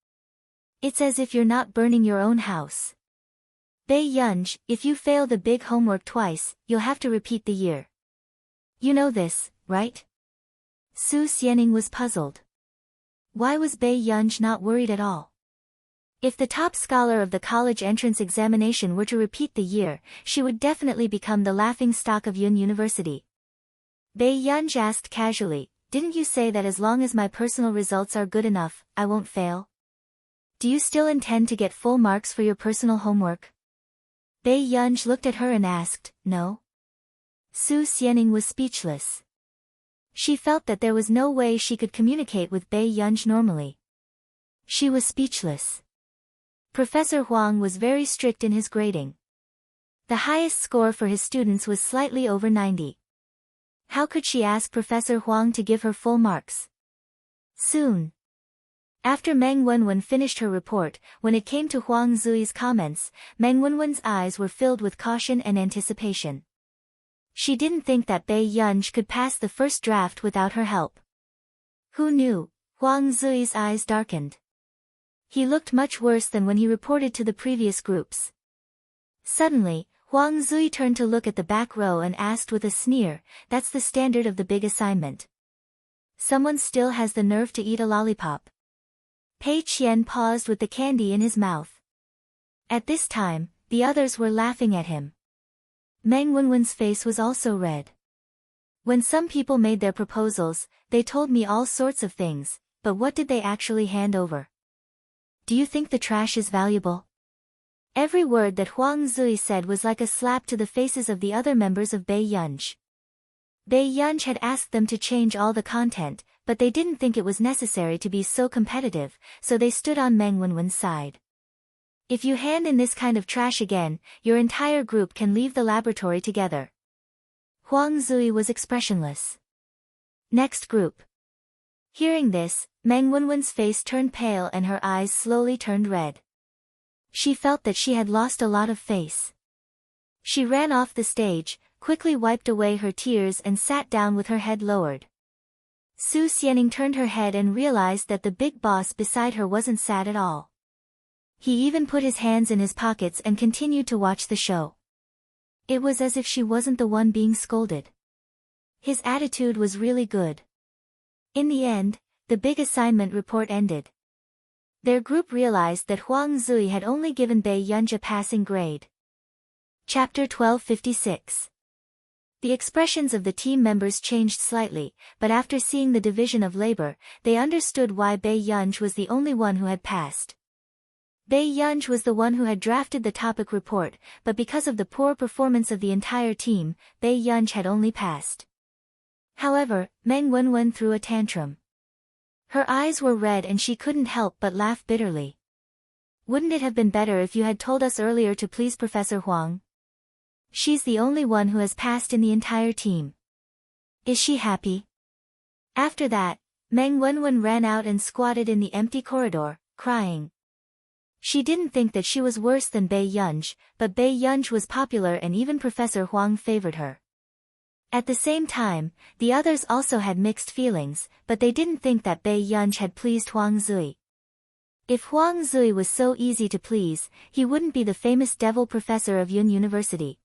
A: It's as if you're not burning your own house. Bei Yunji, if you fail the big homework twice, you'll have to repeat the year. You know this, right?" Su Xianing was puzzled. Why was Bei Yunji not worried at all? If the top scholar of the college entrance examination were to repeat the year, she would definitely become the laughing stock of Yun University. Bei Yunji asked casually, "Didn't you say that as long as my personal results are good enough, I won't fail? Do you still intend to get full marks for your personal homework?" Bei Yunji looked at her and asked, "No?" Su Xianing was speechless. She felt that there was no way she could communicate with Bei Yunji normally. She was speechless. Professor Huang was very strict in his grading. The highest score for his students was slightly over 90. How could she ask Professor Huang to give her full marks? Soon. After Meng Wenwen finished her report, when it came to Huang Zui's comments, Meng Wenwen's eyes were filled with caution and anticipation. She didn't think that Bei Yunji could pass the first draft without her help. Who knew? Huang Zui's eyes darkened. He looked much worse than when he reported to the previous groups. Suddenly, Huang Zui turned to look at the back row and asked with a sneer, "That's the standard of the big assignment. Someone still has the nerve to eat a lollipop." Pei Qian paused with the candy in his mouth. At this time, the others were laughing at him. Meng Wenwen's face was also red. "When some people made their proposals, they told me all sorts of things, but what did they actually hand over? Do you think the trash is valuable?" Every word that Huang Zui said was like a slap to the faces of the other members of Bei Yunji. Bei Yunji had asked them to change all the content, but they didn't think it was necessary to be so competitive, so they stood on Meng Wenwen's side. "If you hand in this kind of trash again, your entire group can leave the laboratory together." Huang Zui was expressionless. Next group. Hearing this, Meng Wenwen's face turned pale and her eyes slowly turned red. She felt that she had lost a lot of face. She ran off the stage, quickly wiped away her tears and sat down with her head lowered. Su Xianing turned her head and realized that the big boss beside her wasn't sad at all. He even put his hands in his pockets and continued to watch the show. It was as if she wasn't the one being scolded. His attitude was really good. In the end, the big assignment report ended. Their group realized that Huang Zui had only given Bei Yunji a passing grade. Chapter 1256. The expressions of the team members changed slightly, but after seeing the division of labor, they understood why Bei Yunji was the only one who had passed. Bei Yunji was the one who had drafted the topic report, but because of the poor performance of the entire team, Bei Yunji had only passed. However, Meng Wenwen threw a tantrum. Her eyes were red and she couldn't help but laugh bitterly. Wouldn't it have been better if you had told us earlier to please Professor Huang? She's the only one who has passed in the entire team. Is she happy? After that, Meng Wenwen ran out and squatted in the empty corridor, crying. She didn't think that she was worse than Bai Yunj, but Bai Yunj was popular and even Professor Huang favored her. At the same time, the others also had mixed feelings, but they didn't think that Bai Yunj had pleased Huang Zui. If Huang Zui was so easy to please, he wouldn't be the famous devil professor of Yun University.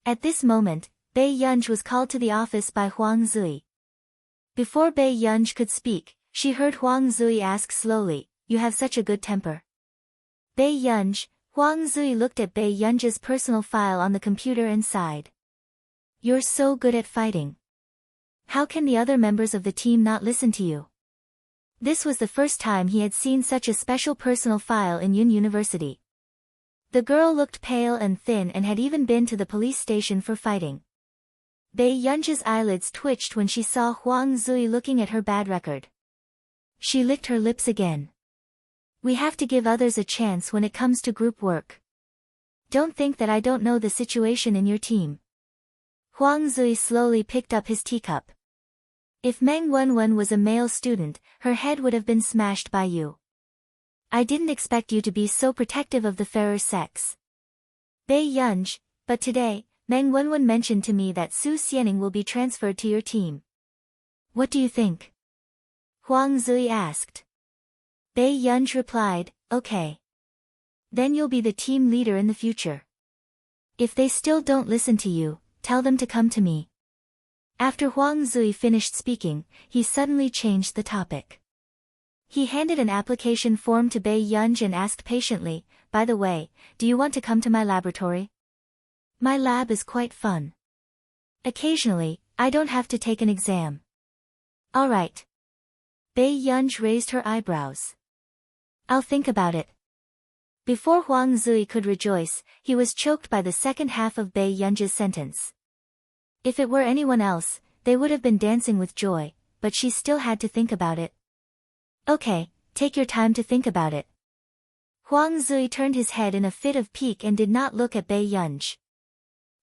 A: At this moment, Bai Yunj was called to the office by Huang Zui. Before Bai Yunj could speak, she heard Huang Zui ask slowly, "You have such a good temper." Bai Yunj, Huang Zui looked at Bai Yunj's personal file on the computer and sighed. "You're so good at fighting. How can the other members of the team not listen to you?" This was the first time he had seen such a special personal file in Yun University. The girl looked pale and thin and had even been to the police station for fighting. Bai Yunj's eyelids twitched when she saw Huang Zui looking at her bad record. She licked her lips again. "We have to give others a chance when it comes to group work. Don't think that I don't know the situation in your team." Huang Zui slowly picked up his teacup. "If Meng Wenwen was a male student, her head would have been smashed by you. I didn't expect you to be so protective of the fairer sex. Bai Yunj, but today, Meng Wenwen mentioned to me that Su Xianing will be transferred to your team. What do you think?" Huang Zui asked. Bai Yunj replied, "Okay. Then you'll be the team leader in the future. If they still don't listen to you, tell them to come to me." After Huang Zui finished speaking, he suddenly changed the topic. He handed an application form to Bai Yunj and asked patiently, "By the way, do you want to come to my laboratory? My lab is quite fun. Occasionally, I don't have to take an exam." "All right." Bai Yunj raised her eyebrows. "I'll think about it." Before Huang Zui could rejoice, he was choked by the second half of Bai Yunj's sentence. If it were anyone else, they would have been dancing with joy, but she still had to think about it. "Okay, take your time to think about it." Huang Zui turned his head in a fit of pique and did not look at Bai Yunj.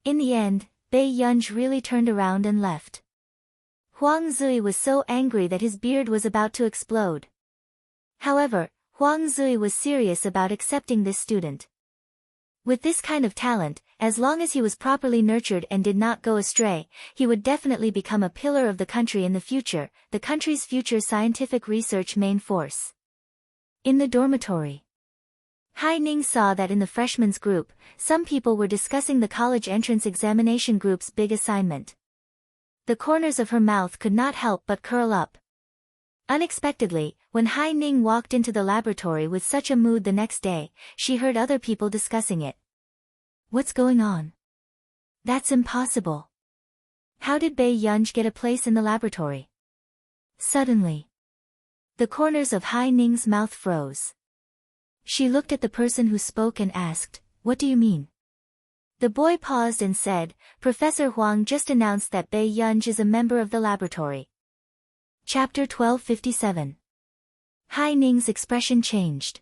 A: In the end, Bai Yunj really turned around and left. Huang Zui was so angry that his beard was about to explode. However, Huang Zui was serious about accepting this student. With this kind of talent, as long as he was properly nurtured and did not go astray, he would definitely become a pillar of the country in the future, the country's future scientific research main force. In the dormitory, Hai Ning saw that in the freshmen's group, some people were discussing the college entrance examination group's big assignment. The corners of her mouth could not help but curl up. Unexpectedly, when Hai Ning walked into the laboratory with such a mood the next day, she heard other people discussing it. "What's going on? That's impossible. How did Bai Yunj get a place in the laboratory?" Suddenly, the corners of Hai Ning's mouth froze. She looked at the person who spoke and asked, "What do you mean?" The boy paused and said, "Professor Huang just announced that Bai Yunj is a member of the laboratory." Chapter 1257. Hai Ning's expression changed.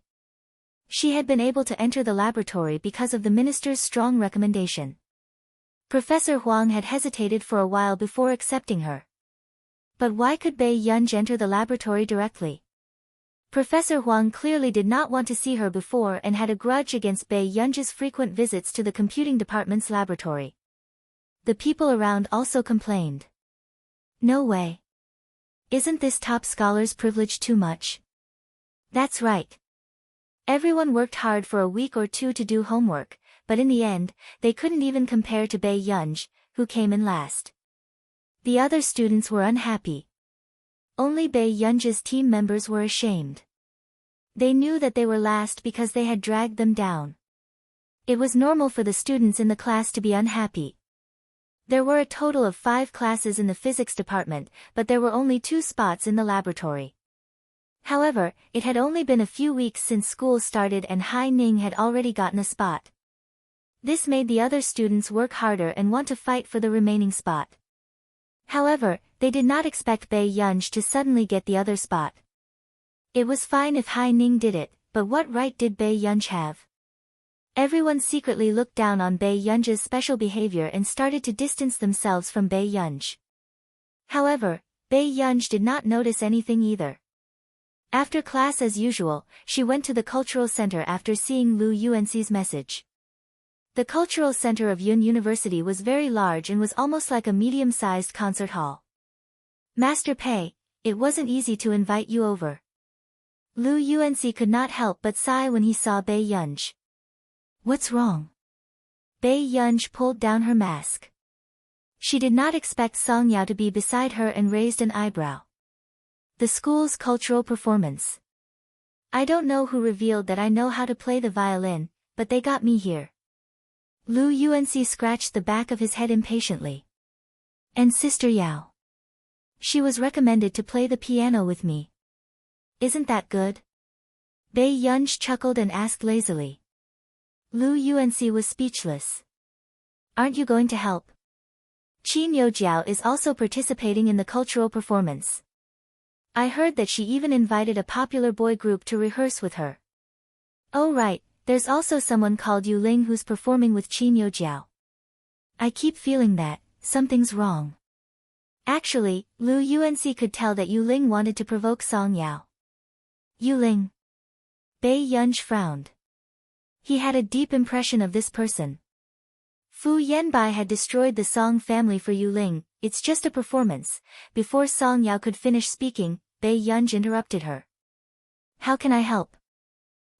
A: She had been able to enter the laboratory because of the minister's strong recommendation. Professor Huang had hesitated for a while before accepting her. But why could Bai Yunj enter the laboratory directly? Professor Huang clearly did not want to see her before and had a grudge against Bai Yunj's frequent visits to the computing department's laboratory. The people around also complained. "No way. Isn't this top scholar's privilege too much?" That's right. Everyone worked hard for a week or two to do homework, but in the end, they couldn't even compare to Bai Yunj, who came in last. The other students were unhappy. Only Bai Yunj's team members were ashamed. They knew that they were last because they had dragged them down. It was normal for the students in the class to be unhappy. There were a total of 5 classes in the physics department, but there were only 2 spots in the laboratory. However, it had only been a few weeks since school started and Hai Ning had already gotten a spot. This made the other students work harder and want to fight for the remaining spot. However, they did not expect Bai Yunj to suddenly get the other spot. It was fine if Hai Ning did it, but what right did Bai Yunj have? Everyone secretly looked down on Bai Yunj's special behavior and started to distance themselves from Bai Yunj. However, Bai Yunj did not notice anything either. After class as usual, she went to the cultural center after seeing Lu Yuanxi's message. The cultural center of Yun University was very large and was almost like a medium-sized concert hall. Master Pei, it wasn't easy to invite you over. Lu Yuanxi could not help but sigh when he saw Bai Yunj. What's wrong? Bai Yunj pulled down her mask. She did not expect Song Yao to be beside her and raised an eyebrow. The school's cultural performance. I don't know who revealed that I know how to play the violin, but they got me here. Lu Yuanxi scratched the back of his head impatiently. And Sister Yao. She was recommended to play the piano with me. Isn't that good? Bai Yunj chuckled and asked lazily. Lu Yuanxi was speechless. Aren't you going to help? Qin Youjiao is also participating in the cultural performance. I heard that she even invited a popular boy group to rehearse with her. Oh right, there's also someone called Yu Ling who's performing with Qin Youjiao. I keep feeling that something's wrong. Actually, Lu Yuanxi could tell that Yu Ling wanted to provoke Song Yao. Yu Ling. Bai Yunj frowned. He had a deep impression of this person. Fu Yanbai had destroyed the Song family for Yu Ling. It's just a performance. Before Song Yao could finish speaking, Bai Yunj interrupted her. How can I help?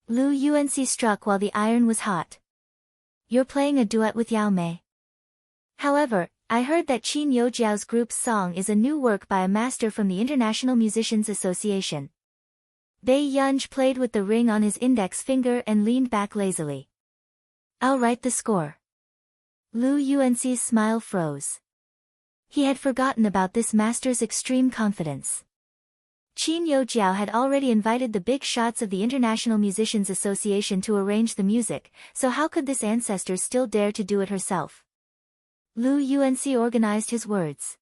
A: Lu Yuanxi struck while the iron was hot. You're playing a duet with Yao Mei. However, I heard that Qin Youjiao's group's song is a new work by a master from the International Musicians Association. Bai Yunj played with the ring on his index finger and leaned back lazily. I'll write the score. Lu Yuanxi's smile froze. He had forgotten about this master's extreme confidence. Qin Youjiao had already invited the big shots of the International Musicians Association to arrange the music, so how could this ancestor still dare to do it herself? Lu Yuanxi organized his words.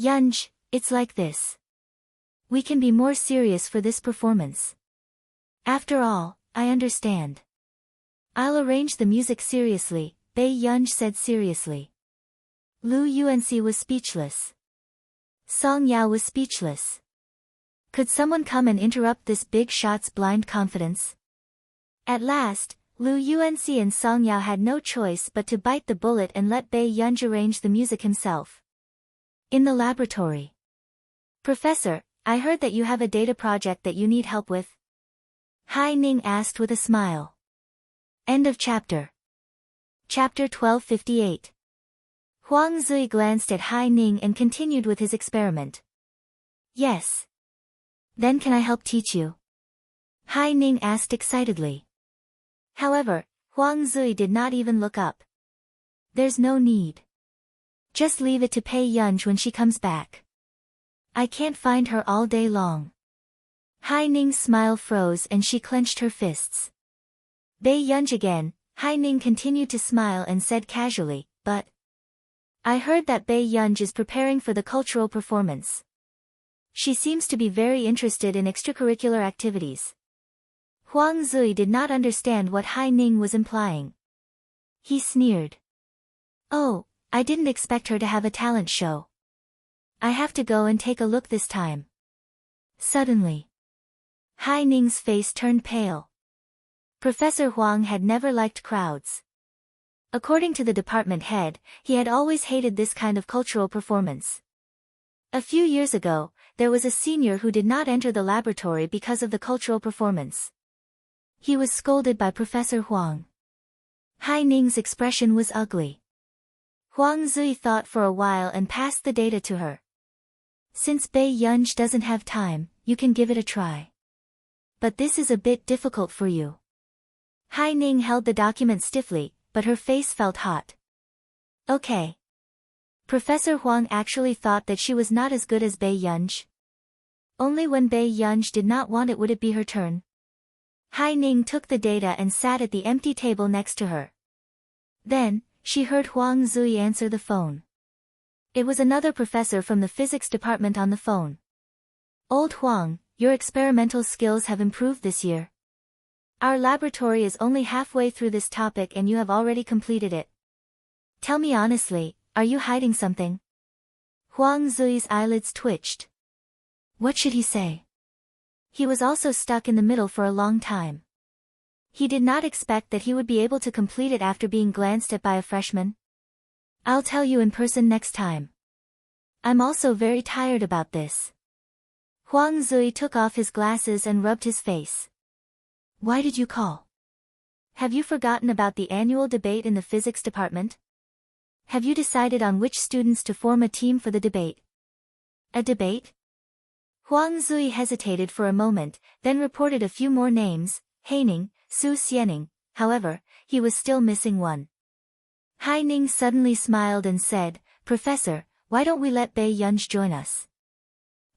A: Yunj, it's like this. We can be more serious for this performance. After all, I understand. I'll arrange the music seriously, Bai Yunj said seriously. Lu Yuanxi was speechless. Song Yao was speechless. Could someone come and interrupt this big shot's blind confidence? At last, Lu Yuanxi and Song Yao had no choice but to bite the bullet and let Bai Yunj arrange the music himself. In the laboratory. Professor, I heard that you have a data project that you need help with. Hai Ning asked with a smile. End of chapter. Chapter 1258. Huang Zui glanced at Hai Ning and continued with his experiment. Yes. Then can I help teach you? Hai Ning asked excitedly. However, Huang Zui did not even look up. There's no need. Just leave it to Bai Yunj when she comes back. I can't find her all day long. Hai Ning's smile froze and she clenched her fists. Bai Yunj again. Hai Ning continued to smile and said casually, but I heard that Bai Yunj is preparing for the cultural performance. She seems to be very interested in extracurricular activities. Huang Zui did not understand what Hai Ning was implying. He sneered. Oh, I didn't expect her to have a talent show. I have to go and take a look this time. Suddenly, Hai Ning's face turned pale. Professor Huang had never liked crowds. According to the department head, he had always hated this kind of cultural performance. A few years ago, there was a senior who did not enter the laboratory because of the cultural performance. He was scolded by Professor Huang. Hai Ning's expression was ugly. Huang Zui thought for a while and passed the data to her. Since Bai Yunj doesn't have time, you can give it a try. But this is a bit difficult for you. Hai Ning held the document stiffly, but her face felt hot. Okay. Professor Huang actually thought that she was not as good as Bai Yunj. Only when Bai Yunj did not want it would it be her turn. Hai Ning took the data and sat at the empty table next to her. Then, she heard Huang Zui answer the phone. It was another professor from the physics department on the phone. Old Huang, your experimental skills have improved this year. Our laboratory is only halfway through this topic and you have already completed it. Tell me honestly, are you hiding something? Huang Zui's eyelids twitched. What should he say? He was also stuck in the middle for a long time. He did not expect that he would be able to complete it after being glanced at by a freshman. I'll tell you in person next time. I'm also very tired about this. Huang Zui took off his glasses and rubbed his face. Why did you call? Have you forgotten about the annual debate in the physics department? Have you decided on which students to form a team for the debate? A debate? Huang Zui hesitated for a moment, then reported a few more names, Haining, Su Xianing. However, he was still missing one. Haining suddenly smiled and said, Professor, why don't we let Bei Yunj join us?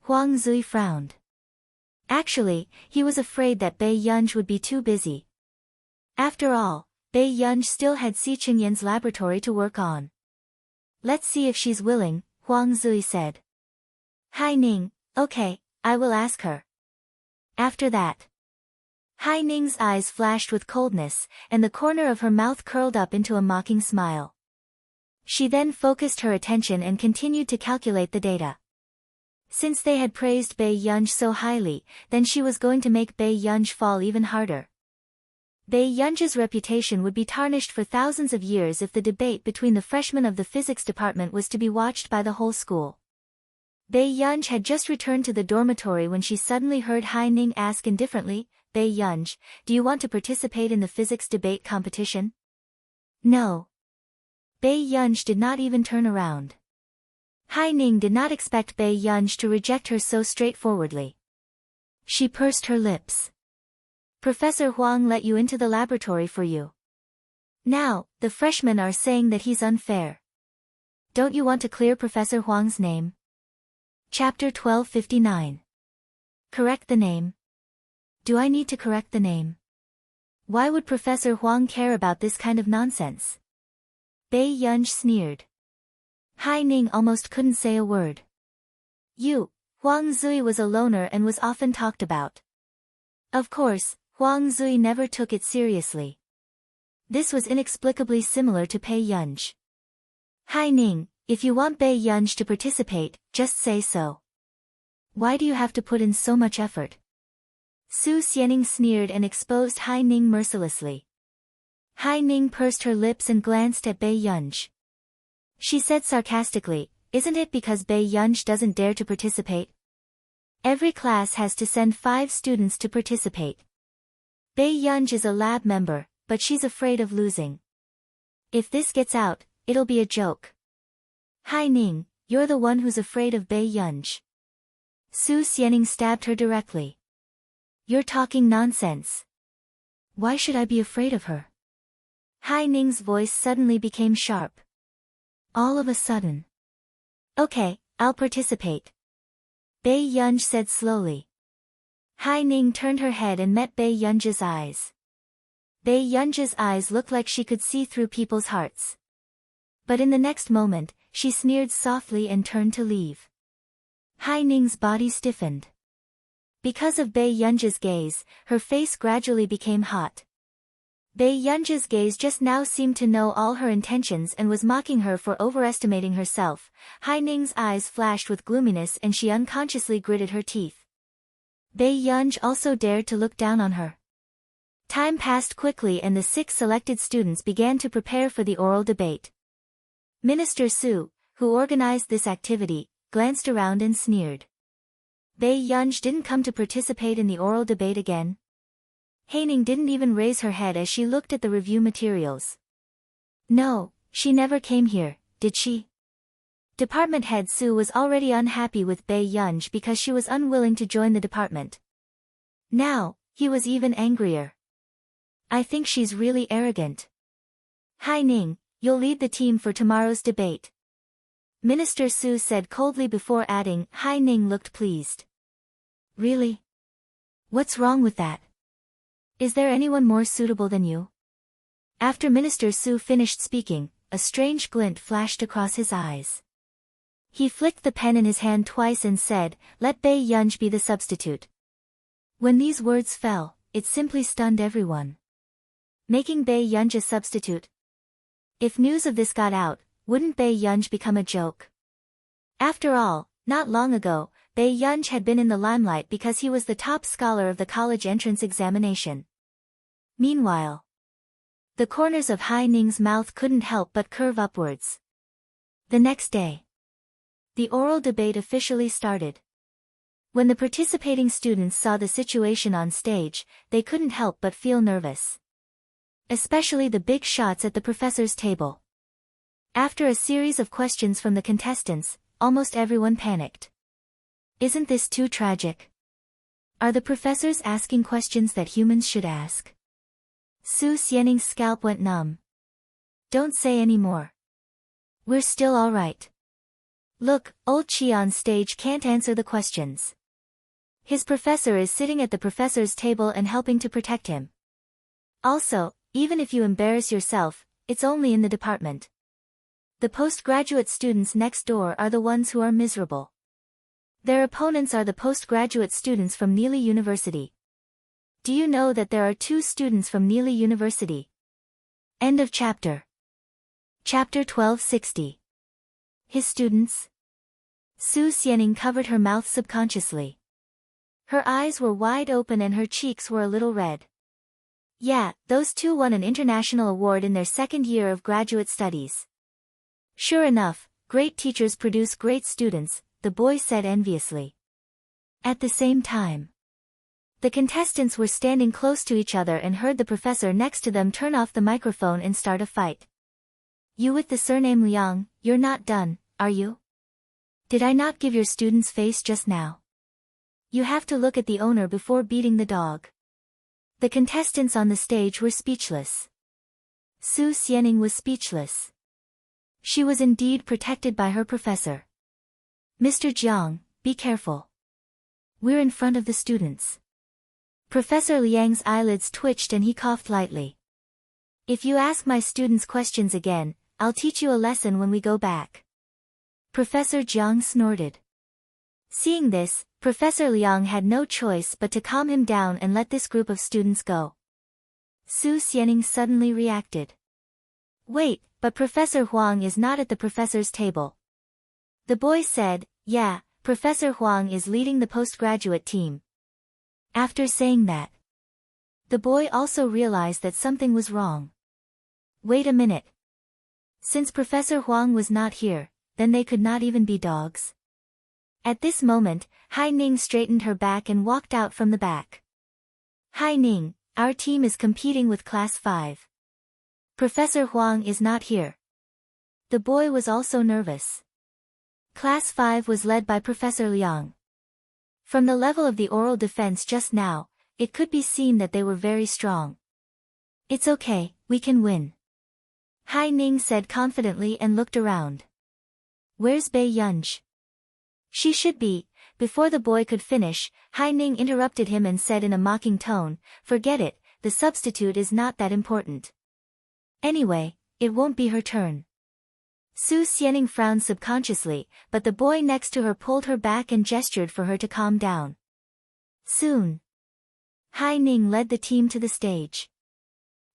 A: Huang Zui frowned. Actually, he was afraid that Bei Yunj would be too busy. After all, Bei Yunj still had Si Qingyan's laboratory to work on. Let's see if she's willing, Huang Zui said. Haining, okay, I will ask her. After that, Haining's eyes flashed with coldness, and the corner of her mouth curled up into a mocking smile. She then focused her attention and continued to calculate the data. Since they had praised Bei Yunj so highly, then she was going to make Bei Yunj fall even harder. Bei Yunj's reputation would be tarnished for thousands of years if the debate between the freshmen of the physics department was to be watched by the whole school. Bei Yunj had just returned to the dormitory when she suddenly heard Haining ask indifferently, Bei Yunj, do you want to participate in the physics debate competition? No. Bei Yunj did not even turn around. Haining did not expect Bei Yunj to reject her so straightforwardly. She pursed her lips. Professor Huang let you into the laboratory for you. Now, the freshmen are saying that he's unfair. Don't you want to clear Professor Huang's name? Chapter 1259. Correct the name. Do I need to correct the name? Why would Professor Huang care about this kind of nonsense? Bei Yunj sneered. Haining almost couldn't say a word. Huang Zui was a loner and was often talked about. Of course, Huang Zui never took it seriously. This was inexplicably similar to Bei Yunj. Haining, if you want Bei Yunj to participate, just say so. Why do you have to put in so much effort? Su Xianing sneered and exposed Haining mercilessly. Haining pursed her lips and glanced at Bei Yunj. She said sarcastically, isn't it because Bei Yunj doesn't dare to participate? Every class has to send 5 students to participate. Bei Yunj is a lab member, but she's afraid of losing. If this gets out, it'll be a joke. Haining, you're the one who's afraid of Bei Yunj. Su Xianing stabbed her directly. You're talking nonsense. Why should I be afraid of her? Haining's voice suddenly became sharp. All of a sudden. Okay, I'll participate. Bei Yunj said slowly. Haining turned her head and met Bei Yunj's eyes. Bei Yunj's eyes looked like she could see through people's hearts. But in the next moment, she sneered softly and turned to leave. Haining's body stiffened. Because of Bei Yunj's gaze, her face gradually became hot. Bei Yunj's gaze just now seemed to know all her intentions and was mocking her for overestimating herself. Haining's eyes flashed with gloominess and she unconsciously gritted her teeth. Bei Yunj also dared to look down on her. Time passed quickly and the 6 selected students began to prepare for the oral debate. Minister Su, who organized this activity, glanced around and sneered. Bei Yunj didn't come to participate in the oral debate again. Haining didn't even raise her head as she looked at the review materials. No, she never came here, did she? Department head Su was already unhappy with Bei Yunj because she was unwilling to join the department. Now, he was even angrier. I think she's really arrogant. Haining, you'll lead the team for tomorrow's debate. Minister Su said coldly before adding, Haining looked pleased. Really? What's wrong with that? Is there anyone more suitable than you? After Minister Su finished speaking, a strange glint flashed across his eyes. He flicked the pen in his hand twice and said, let Bei Yunj be the substitute. When these words fell, it simply stunned everyone. Making Bai Yunj a substitute? If news of this got out, wouldn't Bai Yunj become a joke? After all, not long ago, Bai Yunj had been in the limelight because he was the top scholar of the college entrance examination. Meanwhile, the corners of Hai Ning's mouth couldn't help but curve upwards. The next day, the oral debate officially started. When the participating students saw the situation on stage, they couldn't help but feel nervous. Especially the big shots at the professor's table. After a series of questions from the contestants, almost everyone panicked. Isn't this too tragic? Are the professors asking questions that humans should ask? Su Xianing's scalp went numb. Don't say any more. We're still all right. Look, old Qi on stage can't answer the questions. His professor is sitting at the professor's table and helping to protect him. Also, even if you embarrass yourself, it's only in the department. The postgraduate students next door are the ones who are miserable. Their opponents are the postgraduate students from Neely University. Do you know that there are 2 students from Neely University? End of chapter. Chapter 1260. His students? Su Xianing covered her mouth subconsciously. Her eyes were wide open and her cheeks were a little red. Yeah, those 2 won an international award in their second year of graduate studies. Sure enough, great teachers produce great students, the boy said enviously. At the same time, the contestants were standing close to each other and heard the professor next to them turn off the microphone and start a fight. You with the surname Liang, you're not done, are you? Did I not give your student's face just now? You have to look at the owner before beating the dog. The contestants on the stage were speechless. Su Xianing was speechless. She was indeed protected by her professor. Mr. Jiang, be careful. We're in front of the students. Professor Liang's eyelids twitched and he coughed lightly. If you ask my students questions again, I'll teach you a lesson when we go back. Professor Jiang snorted. Seeing this, Professor Liang had no choice but to calm him down and let this group of students go. Su Xianing suddenly reacted. Wait, but Professor Huang is not at the professor's table. The boy said, yeah, Professor Huang is leading the postgraduate team. After saying that, the boy also realized that something was wrong. Wait a minute. Since Professor Huang was not here, then they could not even be dogs. At this moment, Hai Ning straightened her back and walked out from the back. Hai Ning, our team is competing with Class 5. Professor Huang is not here. The boy was also nervous. Class 5 was led by Professor Liang. From the level of the oral defense just now, it could be seen that they were very strong. It's okay, we can win. Hai Ning said confidently and looked around. Where's Bai Yunj? She should be. Before the boy could finish, Hai Ning interrupted him and said in a mocking tone, forget it, the substitute is not that important. Anyway, it won't be her turn. Su Xianing frowned subconsciously, but the boy next to her pulled her back and gestured for her to calm down. Soon, Hai Ning led the team to the stage.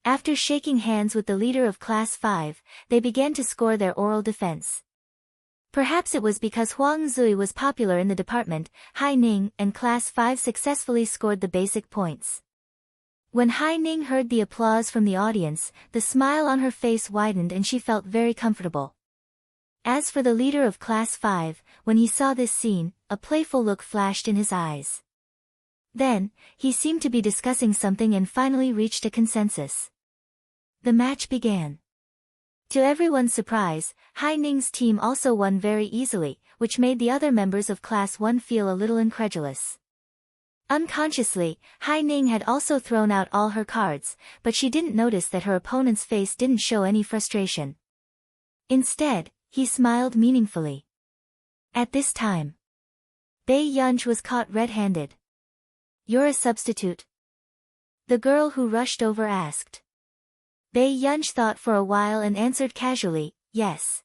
A: After shaking hands with the leader of Class 5, they began to score their oral defense. Perhaps it was because Huang Zui was popular in the department, Hai Ning and Class 5 successfully scored the basic points. When Hai Ning heard the applause from the audience, the smile on her face widened and she felt very comfortable. As for the leader of Class 5, when he saw this scene, a playful look flashed in his eyes. Then, he seemed to be discussing something and finally reached a consensus. The match began. To everyone's surprise, Hai Ning's team also won very easily, which made the other members of Class 1 feel a little incredulous. Unconsciously, Hai Ning had also thrown out all her cards, but she didn't notice that her opponent's face didn't show any frustration. Instead, he smiled meaningfully. At this time, Bai Yunj was caught red-handed. You're a substitute? The girl who rushed over asked. Bai Yunj thought for a while and answered casually, yes.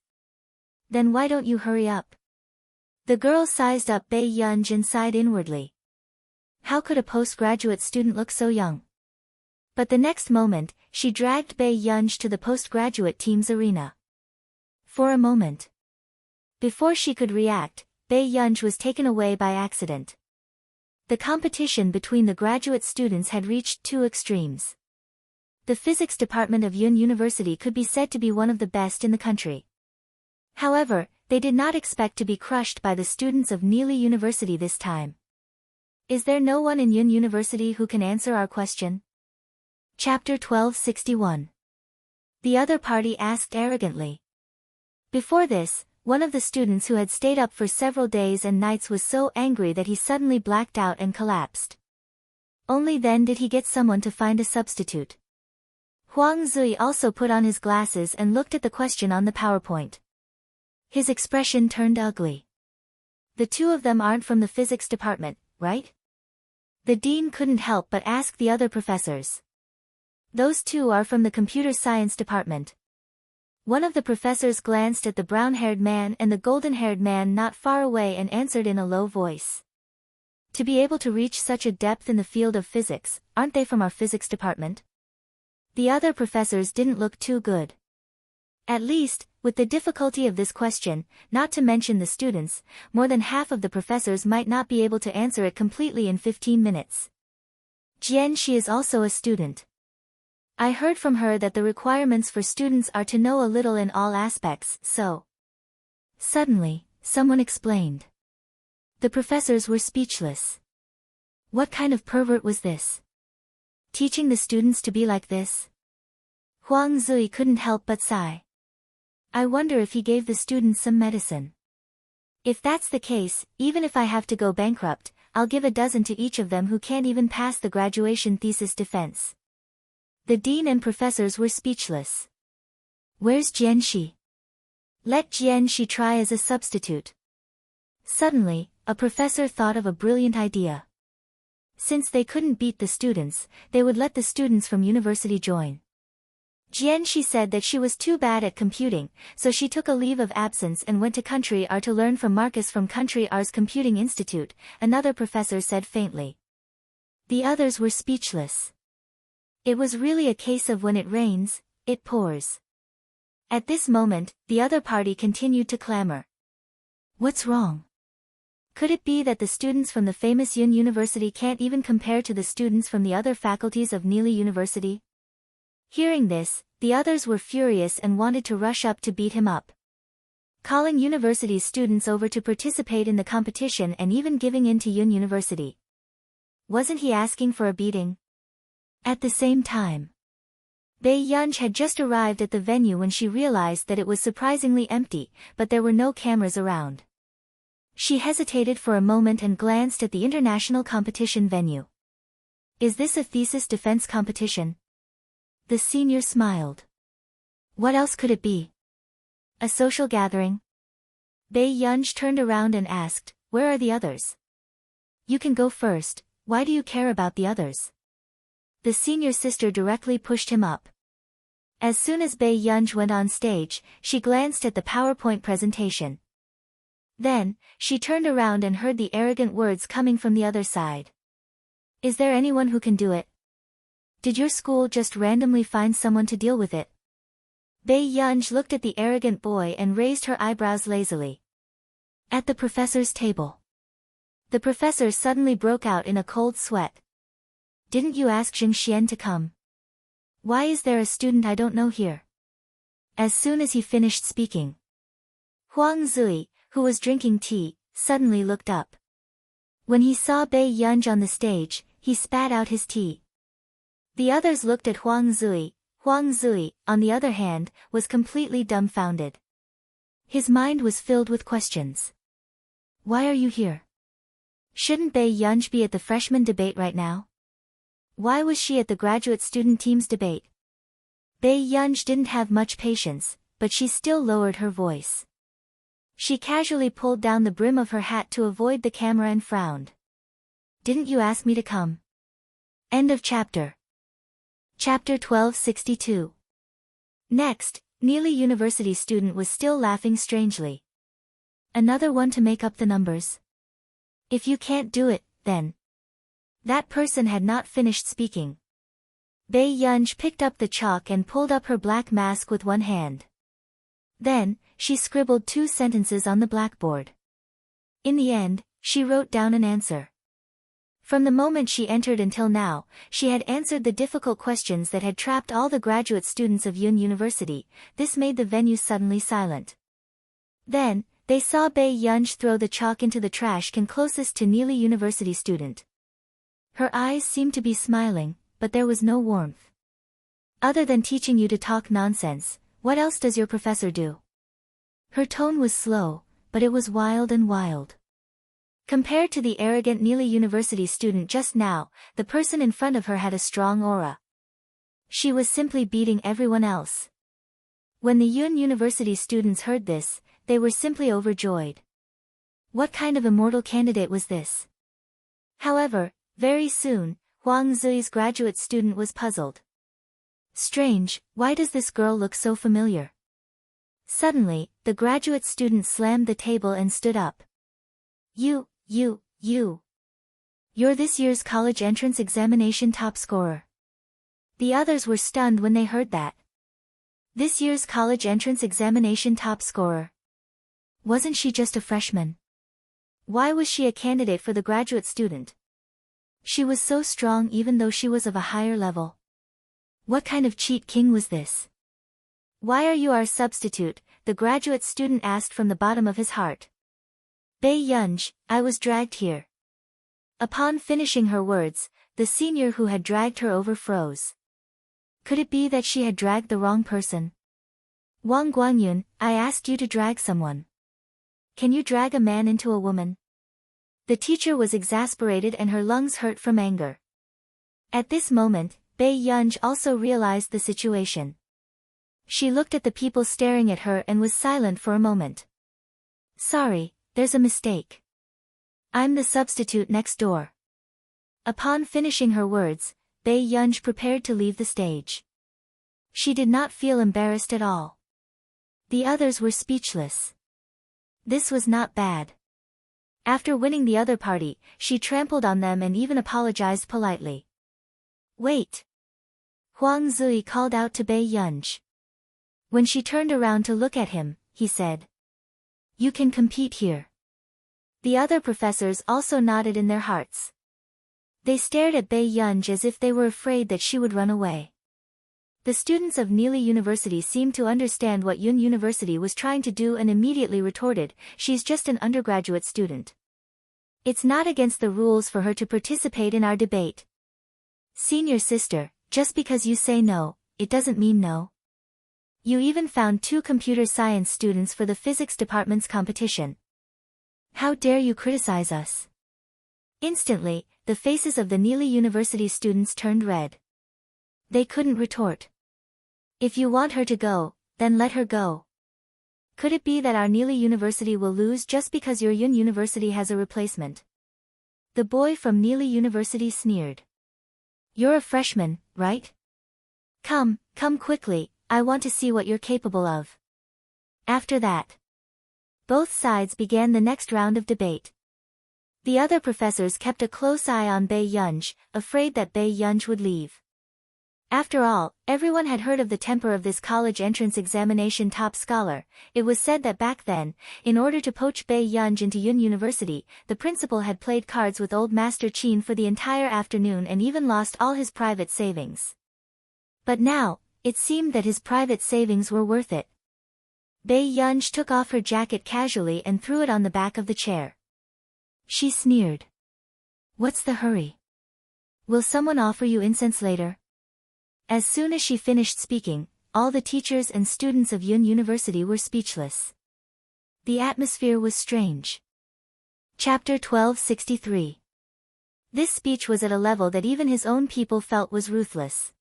A: Then why don't you hurry up? The girl sized up Bai Yunj and sighed inwardly. How could a postgraduate student look so young? But the next moment, she dragged Bae Yunj to the postgraduate team's arena. For a moment. Before she could react, Bae Yunj was taken away by accident. The competition between the graduate students had reached two extremes. The physics department of Yun University could be said to be one of the best in the country. However, they did not expect to be crushed by the students of Neely University this time. Is there no one in Yun University who can answer our question? Chapter 1261. The other party asked arrogantly. Before this, one of the students who had stayed up for several days and nights was so angry that he suddenly blacked out and collapsed. Only then did he get someone to find a substitute. Huang Zui also put on his glasses and looked at the question on the PowerPoint. His expression turned ugly. The two of them aren't from the physics department, right? The dean couldn't help but ask the other professors. Those two are from the computer science department. One of the professors glanced at the brown-haired man and the golden-haired man not far away and answered in a low voice. To be able to reach such a depth in the field of physics, aren't they from our physics department? The other professors didn't look too good. At least, with the difficulty of this question, not to mention the students, more than half of the professors might not be able to answer it completely in 15 minutes. Jian Shi is also a student. I heard from her that the requirements for students are to know a little in all aspects, so. Suddenly, someone explained. The professors were speechless. What kind of pervert was this? Teaching the students to be like this? Huang Zui couldn't help but sigh. I wonder if he gave the students some medicine. If that's the case, even if I have to go bankrupt, I'll give a dozen to each of them who can't even pass the graduation thesis defense. The dean and professors were speechless. Where's Jian Shi? Let Jian Shi try as a substitute. Suddenly, a professor thought of a brilliant idea. Since they couldn't beat the students, they would let the students from university join. Jian Shi said that she was too bad at computing, so she took a leave of absence and went to Country R to learn from Marcus from Country R's Computing Institute, another professor said faintly. The others were speechless. It was really a case of when it rains, it pours. At this moment, the other party continued to clamor. What's wrong? Could it be that the students from the famous Yun University can't even compare to the students from the other faculties of Neely University? Hearing this, the others were furious and wanted to rush up to beat him up. Calling university students over to participate in the competition and even giving in to Yun University. Wasn't he asking for a beating? At the same time, Bae Yunj had just arrived at the venue when she realized that it was surprisingly empty, but there were no cameras around. She hesitated for a moment and glanced at the international competition venue. Is this a thesis defense competition? The senior smiled. What else could it be? A social gathering? Bae Yunj turned around and asked, where are the others? You can go first, why do you care about the others? The senior sister directly pushed him up. As soon as Bae Yunj went on stage, she glanced at the PowerPoint presentation. Then, she turned around and heard the arrogant words coming from the other side. Is there anyone who can do it? Did your school just randomly find someone to deal with it? Bae Yunj looked at the arrogant boy and raised her eyebrows lazily. At the professor's table. The professor suddenly broke out in a cold sweat. Didn't you ask Jing Xian to come? Why is there a student I don't know here? As soon as he finished speaking, Huang Zui, who was drinking tea, suddenly looked up. When he saw Bae Yunj on the stage, he spat out his tea. The others looked at Huang Zui. Huang Zui, on the other hand, was completely dumbfounded. His mind was filled with questions. Why are you here? Shouldn't Bae Yunj be at the freshman debate right now? Why was she at the graduate student team's debate? Bae Yunj didn't have much patience, but she still lowered her voice. She casually pulled down the brim of her hat to avoid the camera and frowned. Didn't you ask me to come? End of chapter. Chapter 1262. Next, Neely University student was still laughing strangely. Another one to make up the numbers. If you can't do it, then. That person had not finished speaking. Bei Yunj picked up the chalk and pulled up her black mask with one hand. Then, she scribbled 2 sentences on the blackboard. In the end, she wrote down an answer. From the moment she entered until now, she had answered the difficult questions that had trapped all the graduate students of Yun University. This made the venue suddenly silent. Then, they saw Bei Yunj throw the chalk into the trash can closest to Neely University student. Her eyes seemed to be smiling, but there was no warmth. Other than teaching you to talk nonsense, what else does your professor do? Her tone was slow, but it was wild and wild. Compared to the arrogant Neely University student just now, the person in front of her had a strong aura. She was simply beating everyone else. When the Yun University students heard this, they were simply overjoyed. What kind of immortal candidate was this? However, very soon, Huang Zui's graduate student was puzzled. Strange, why does this girl look so familiar? Suddenly, the graduate student slammed the table and stood up. You're this year's college entrance examination top scorer. The others were stunned when they heard that. This year's college entrance examination top scorer. Wasn't she just a freshman? Why was she a candidate for the graduate student? She was so strong even though she was of a higher level. What kind of cheat king was this? Why are you our substitute? The graduate student asked from the bottom of his heart. Bei Yunj, I was dragged here. Upon finishing her words, the senior who had dragged her over froze. Could it be that she had dragged the wrong person? Wang Guangyun, I asked you to drag someone. Can you drag a man into a woman? The teacher was exasperated and her lungs hurt from anger. At this moment, Bei Yunj also realized the situation. She looked at the people staring at her and was silent for a moment. Sorry, there's a mistake. I'm the substitute next door. Upon finishing her words, Bei Yunj prepared to leave the stage. She did not feel embarrassed at all. The others were speechless. This was not bad. After winning the other party, she trampled on them and even apologized politely. Wait! Huang Zui called out to Bei Yunj. When she turned around to look at him, he said. You can compete here. The other professors also nodded in their hearts. They stared at Bei Yunj as if they were afraid that she would run away. The students of Neely University seemed to understand what Yun University was trying to do and immediately retorted, she's just an undergraduate student. It's not against the rules for her to participate in our debate. Senior sister, just because you say no, it doesn't mean no. You even found 2 computer science students for the physics department's competition. How dare you criticize us? Instantly, the faces of the Neely University students turned red. They couldn't retort. If you want her to go, then let her go. Could it be that our Neely University will lose just because your Yun University has a replacement? The boy from Neely University sneered. You're a freshman, right? Come quickly, I want to see what you're capable of. After that, both sides began the next round of debate. The other professors kept a close eye on Bei Yunj, afraid that Bei Yunj would leave. After all, everyone had heard of the temper of this college entrance examination top scholar. It was said that back then, in order to poach Bei Yunj into Yun University, the principal had played cards with old Master Qin for the entire afternoon and even lost all his private savings. But now, it seemed that his private savings were worth it. Bei Yunj took off her jacket casually and threw it on the back of the chair. She sneered. What's the hurry? Will someone offer you incense later? As soon as she finished speaking, all the teachers and students of Yun University were speechless. The atmosphere was strange. Chapter 1263. This speech was at a level that even his own people felt was ruthless.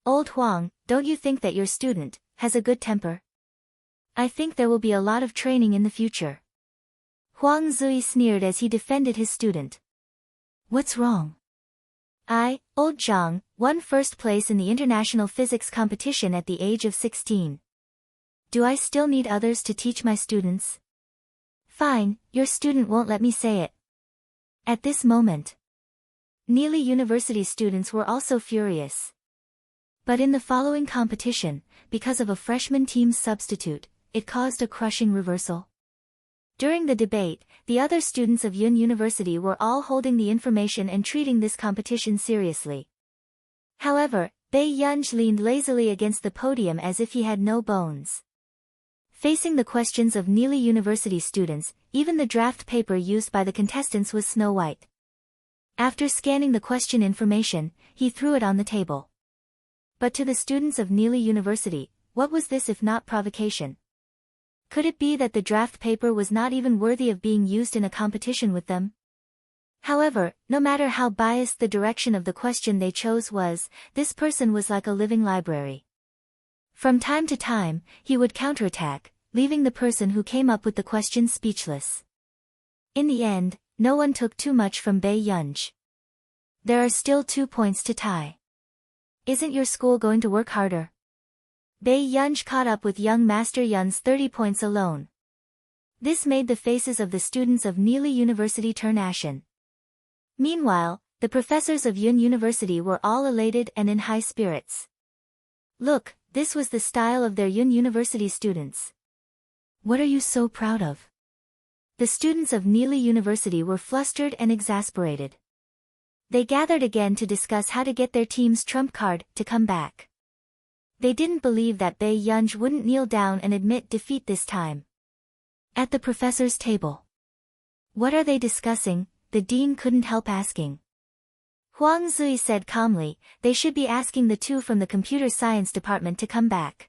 A: Old Huang, don't you think that your student has a good temper? I think there will be a lot of training in the future. Huang Zui sneered as he defended his student. What's wrong? I, Old Zhang, won first place in the international physics competition at the age of 16. Do I still need others to teach my students? Fine, your student won't let me say it. At this moment, Nearly University students were also furious. But in the following competition, because of a freshman team's substitute, it caused a crushing reversal. During the debate, the other students of Yun University were all holding the information and treating this competition seriously. However, Bae Yunj leaned lazily against the podium as if he had no bones. Facing the questions of Nearly University students, even the draft paper used by the contestants was snow white. After scanning the question information, he threw it on the table. But to the students of Nearly University, what was this if not provocation? Could it be that the draft paper was not even worthy of being used in a competition with them? However, no matter how biased the direction of the question they chose was, this person was like a living library. From time to time, he would counterattack, leaving the person who came up with the question speechless. In the end, no one took too much from Bae Yunj. There are still 2 points to tie. Isn't your school going to work harder? Bae Yunj caught up with young Master Yun's 30 points alone. This made the faces of the students of Nearly University turn ashen. Meanwhile, the professors of Yun University were all elated and in high spirits. Look, this was the style of their Yun University students. What are you so proud of? The students of Nearly University were flustered and exasperated. They gathered again to discuss how to get their team's trump card to come back. They didn't believe that Bae Yunj wouldn't kneel down and admit defeat this time. At the professor's table. What are they discussing? The dean couldn't help asking. Huang Zui said calmly, they should be asking the 2 from the computer science department to come back.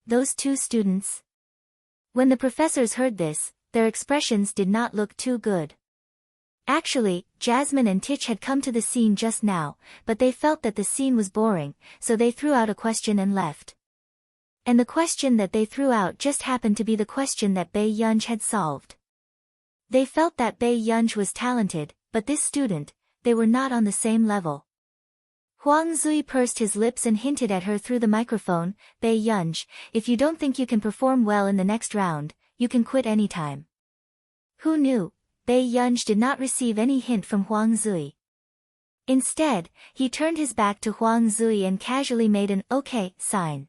A: Those 2 students? When the professors heard this, their expressions did not look too good. Actually, Jasmine and Tich had come to the scene just now, but they felt that the scene was boring, so they threw out a question and left. And the question that they threw out just happened to be the question that Bae Yunj had solved. They felt that Bae Yunj was talented, but this student, they were not on the same level. Huang Zui pursed his lips and hinted at her through the microphone, Bae Yunj, if you don't think you can perform well in the next round, you can quit anytime. Who knew? Bae Yunj did not receive any hint from Huang Zui. Instead, he turned his back to Huang Zui and casually made an okay sign.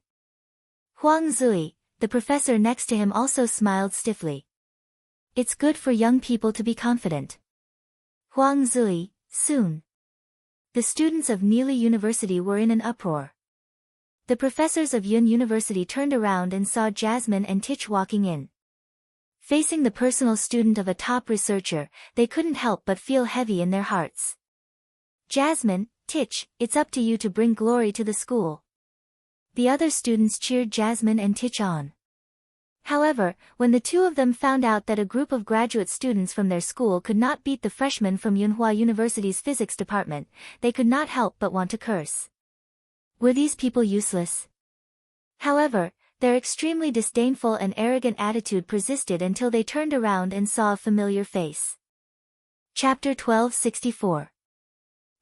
A: Huang Zui, the professor next to him, also smiled stiffly. It's good for young people to be confident. Huang Zui, soon. The students of Nearly University were in an uproar. The professors of Yun University turned around and saw Jasmine and Tich walking in. Facing the personal student of a top researcher, they couldn't help but feel heavy in their hearts. Jasmine, Tich, it's up to you to bring glory to the school. The other students cheered Jasmine and Tich on. However, when the 2 of them found out that a group of graduate students from their school could not beat the freshmen from Yunhua University's physics department, they could not help but want to curse. Were these people useless? However, their extremely disdainful and arrogant attitude persisted until they turned around and saw a familiar face. Chapter 1264.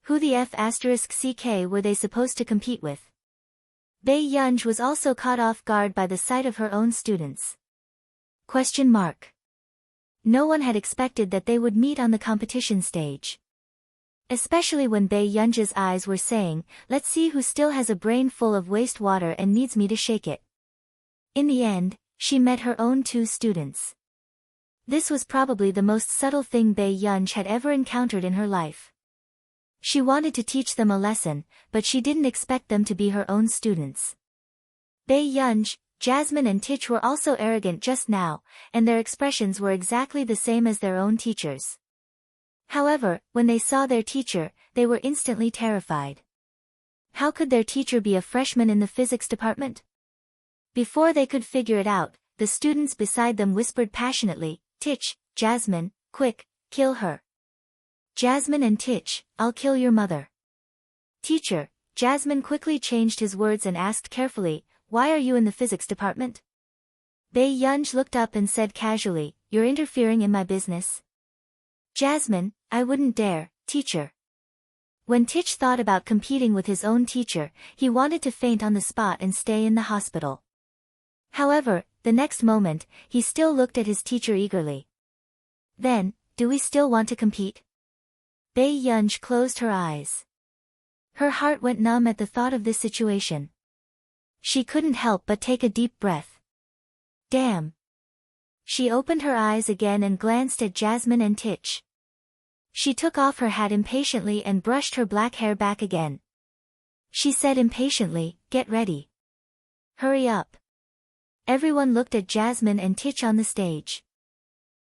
A: Who the F***ck were they supposed to compete with? Bae Yunj was also caught off guard by the sight of her own students. Question mark. No one had expected that they would meet on the competition stage. Especially when Bae Yunj's eyes were saying, let's see who still has a brain full of wastewater and needs me to shake it. In the end, she met her own 2 students. This was probably the most subtle thing Bae Yunj had ever encountered in her life. She wanted to teach them a lesson, but she didn't expect them to be her own students. Bae Yunj, Jasmine and Tich were also arrogant just now, and their expressions were exactly the same as their own teachers. However, when they saw their teacher, they were instantly terrified. How could their teacher be a freshman in the physics department? Before they could figure it out, the students beside them whispered passionately, Tich, Jasmine, quick, kill her. Jasmine and Tich, I'll kill your mother. Teacher, Jasmine quickly changed his words and asked carefully, why are you in the physics department? Bae Yunj looked up and said casually, you're interfering in my business. Jasmine, I wouldn't dare, teacher. When Tich thought about competing with his own teacher, he wanted to faint on the spot and stay in the hospital. However, the next moment, he still looked at his teacher eagerly. Then, do we still want to compete? Bei Yunj closed her eyes. Her heart went numb at the thought of this situation. She couldn't help but take a deep breath. Damn. She opened her eyes again and glanced at Jasmine and Titch. She took off her hat impatiently and brushed her black hair back again. She said impatiently, "Get ready. Hurry up." Everyone looked at Jasmine and Titch on the stage.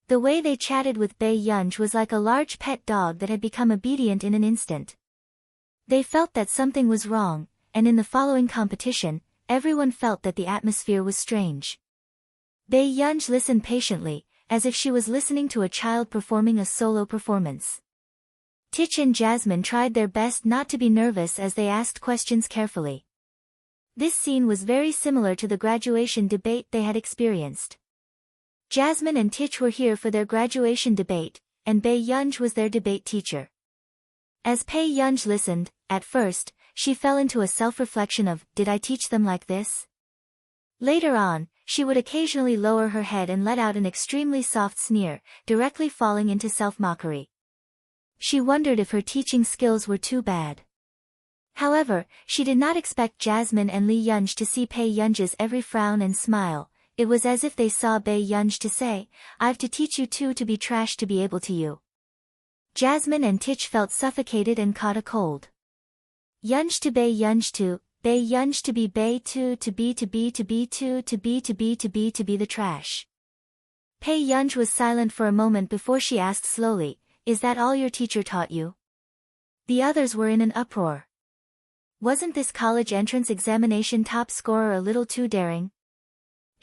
A: The way they chatted with Bei Yunj was like a large pet dog that had become obedient in an instant. They felt that something was wrong, and in the following competition, everyone felt that the atmosphere was strange. Bei Yunj listened patiently, as if she was listening to a child performing a solo performance. Titch and Jasmine tried their best not to be nervous as they asked questions carefully. This scene was very similar to the graduation debate they had experienced. Jasmine and Titch were here for their graduation debate, and Bei Yunj was their debate teacher. As Bei Yunj listened, at first, she fell into a self-reflection of, did I teach them like this? Later on, she would occasionally lower her head and let out an extremely soft sneer, directly falling into self-mockery. She wondered if her teaching skills were too bad. However, she did not expect Jasmine and Li Yunj to see Bei Yunj's every frown and smile. It was as if they saw Bei Yunj to say, I've to teach you too to be trash to be able to you. Jasmine and Titch felt suffocated and caught a cold. Yunj to Bei Yunj to, Bei Yunj to be Bei to be to be to be to be to be to be to be the trash. Bei Yunj was silent for a moment before she asked slowly, is that all your teacher taught you? The others were in an uproar. Wasn't this college entrance examination top scorer a little too daring?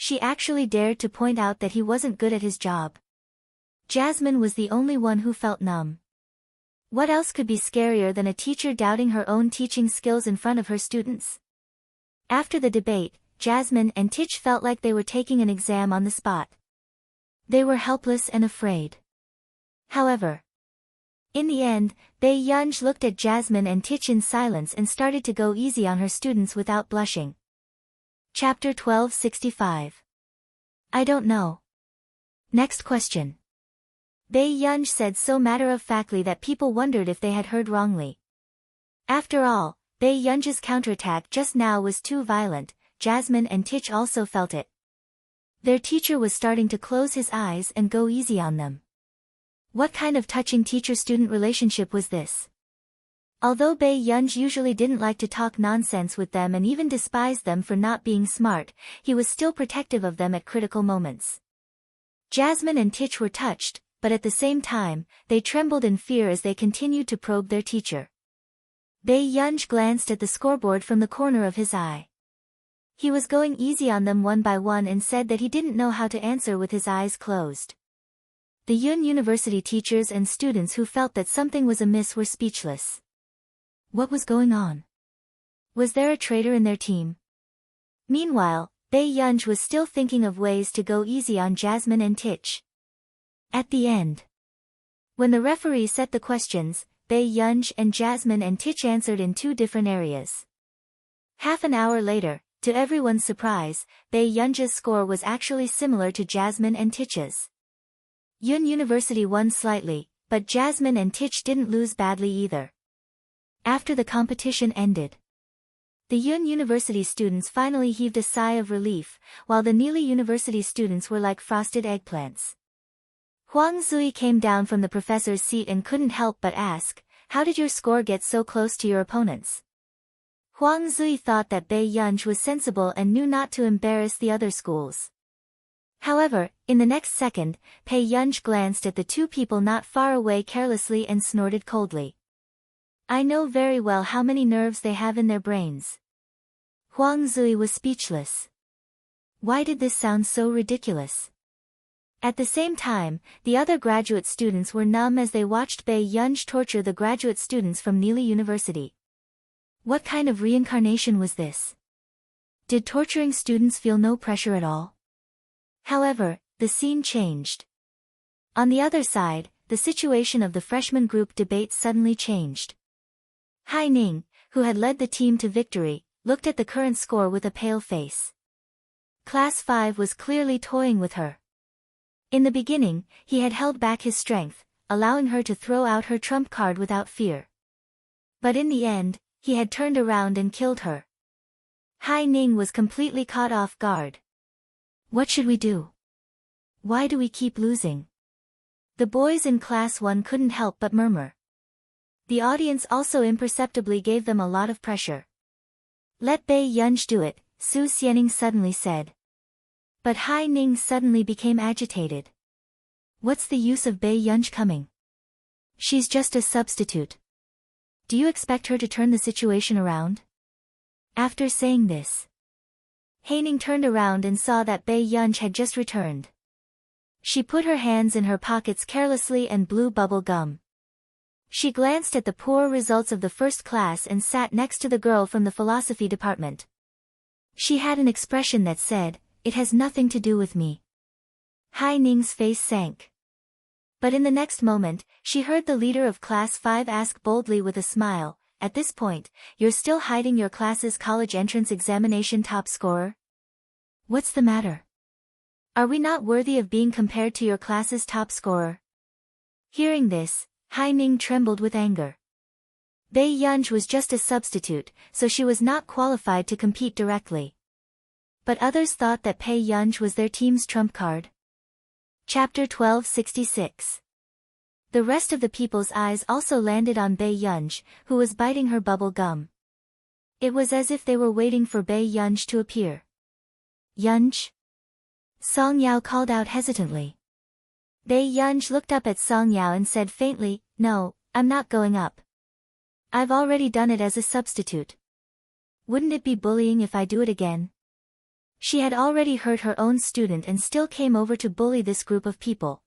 A: She actually dared to point out that he wasn't good at his job. Jasmine was the only one who felt numb. What else could be scarier than a teacher doubting her own teaching skills in front of her students? After the debate, Jasmine and Titch felt like they were taking an exam on the spot. They were helpless and afraid. However, in the end, Bei Yunj looked at Jasmine and Titch in silence and started to go easy on her students without blushing. Chapter 1265. I don't know. Next question. Bei Yunj said so matter-of-factly that people wondered if they had heard wrongly. After all, Bei Yunj's counterattack just now was too violent. Jasmine and Titch also felt it. Their teacher was starting to close his eyes and go easy on them. What kind of touching teacher-student relationship was this? Although Bei Yunj usually didn't like to talk nonsense with them and even despised them for not being smart, he was still protective of them at critical moments. Jasmine and Titch were touched, but at the same time, they trembled in fear as they continued to probe their teacher. Bei Yunj glanced at the scoreboard from the corner of his eye. He was going easy on them one by one and said that he didn't know how to answer with his eyes closed. The Yun University teachers and students who felt that something was amiss were speechless. What was going on? Was there a traitor in their team? Meanwhile, Bei Yunj was still thinking of ways to go easy on Jasmine and Titch. At the end, when the referee set the questions, Bei Yunj and Jasmine and Titch answered in two different areas. Half an hour later, to everyone's surprise, Bei Yunj's score was actually similar to Jasmine and Titch's. Yun University won slightly, but Jasmine and Titch didn't lose badly either. After the competition ended, the Yun University students finally heaved a sigh of relief, while the Neely University students were like frosted eggplants. Huang Zui came down from the professor's seat and couldn't help but ask, how did your score get so close to your opponents? Huang Zui thought that Bei Yunj was sensible and knew not to embarrass the other schools. However, in the next second, Bei Yunj glanced at the two people not far away carelessly and snorted coldly. I know very well how many nerves they have in their brains. Huang Zui was speechless. Why did this sound so ridiculous? At the same time, the other graduate students were numb as they watched Bei Yunj torture the graduate students from Neely University. What kind of reincarnation was this? Did torturing students feel no pressure at all? However, the scene changed. On the other side, the situation of the freshman group debate suddenly changed. Hai Ning, who had led the team to victory, looked at the current score with a pale face. Class 5 was clearly toying with her. In the beginning, he had held back his strength, allowing her to throw out her trump card without fear. But in the end, he had turned around and killed her. Hai Ning was completely caught off guard. What should we do? Why do we keep losing? The boys in Class 1 couldn't help but murmur. The audience also imperceptibly gave them a lot of pressure. Let Bei Yunj do it, Su Xianing suddenly said. But Hai Ning suddenly became agitated. What's the use of Bei Yunj coming? She's just a substitute. Do you expect her to turn the situation around? After saying this, Hai Ning turned around and saw that Bei Yunj had just returned. She put her hands in her pockets carelessly and blew bubble gum. She glanced at the poor results of the first class and sat next to the girl from the philosophy department. She had an expression that said, "It has nothing to do with me." Hai Ning's face sank. But in the next moment, she heard the leader of Class 5 ask boldly with a smile, "At this point, you're still hiding your class's college entrance examination top scorer? What's the matter? Are we not worthy of being compared to your class's top scorer?" Hearing this, Hai Ning trembled with anger. Bei Yunj was just a substitute, so she was not qualified to compete directly. But others thought that Bei Yunj was their team's trump card. Chapter 1266. The rest of the people's eyes also landed on Bei Yunj, who was biting her bubble gum. It was as if they were waiting for Bei Yunj to appear. "Yunj?" Song Yao called out hesitantly. Bei Yunj looked up at Song Yao and said faintly, "No, I'm not going up. I've already done it as a substitute. Wouldn't it be bullying if I do it again?" She had already hurt her own student and still came over to bully this group of people.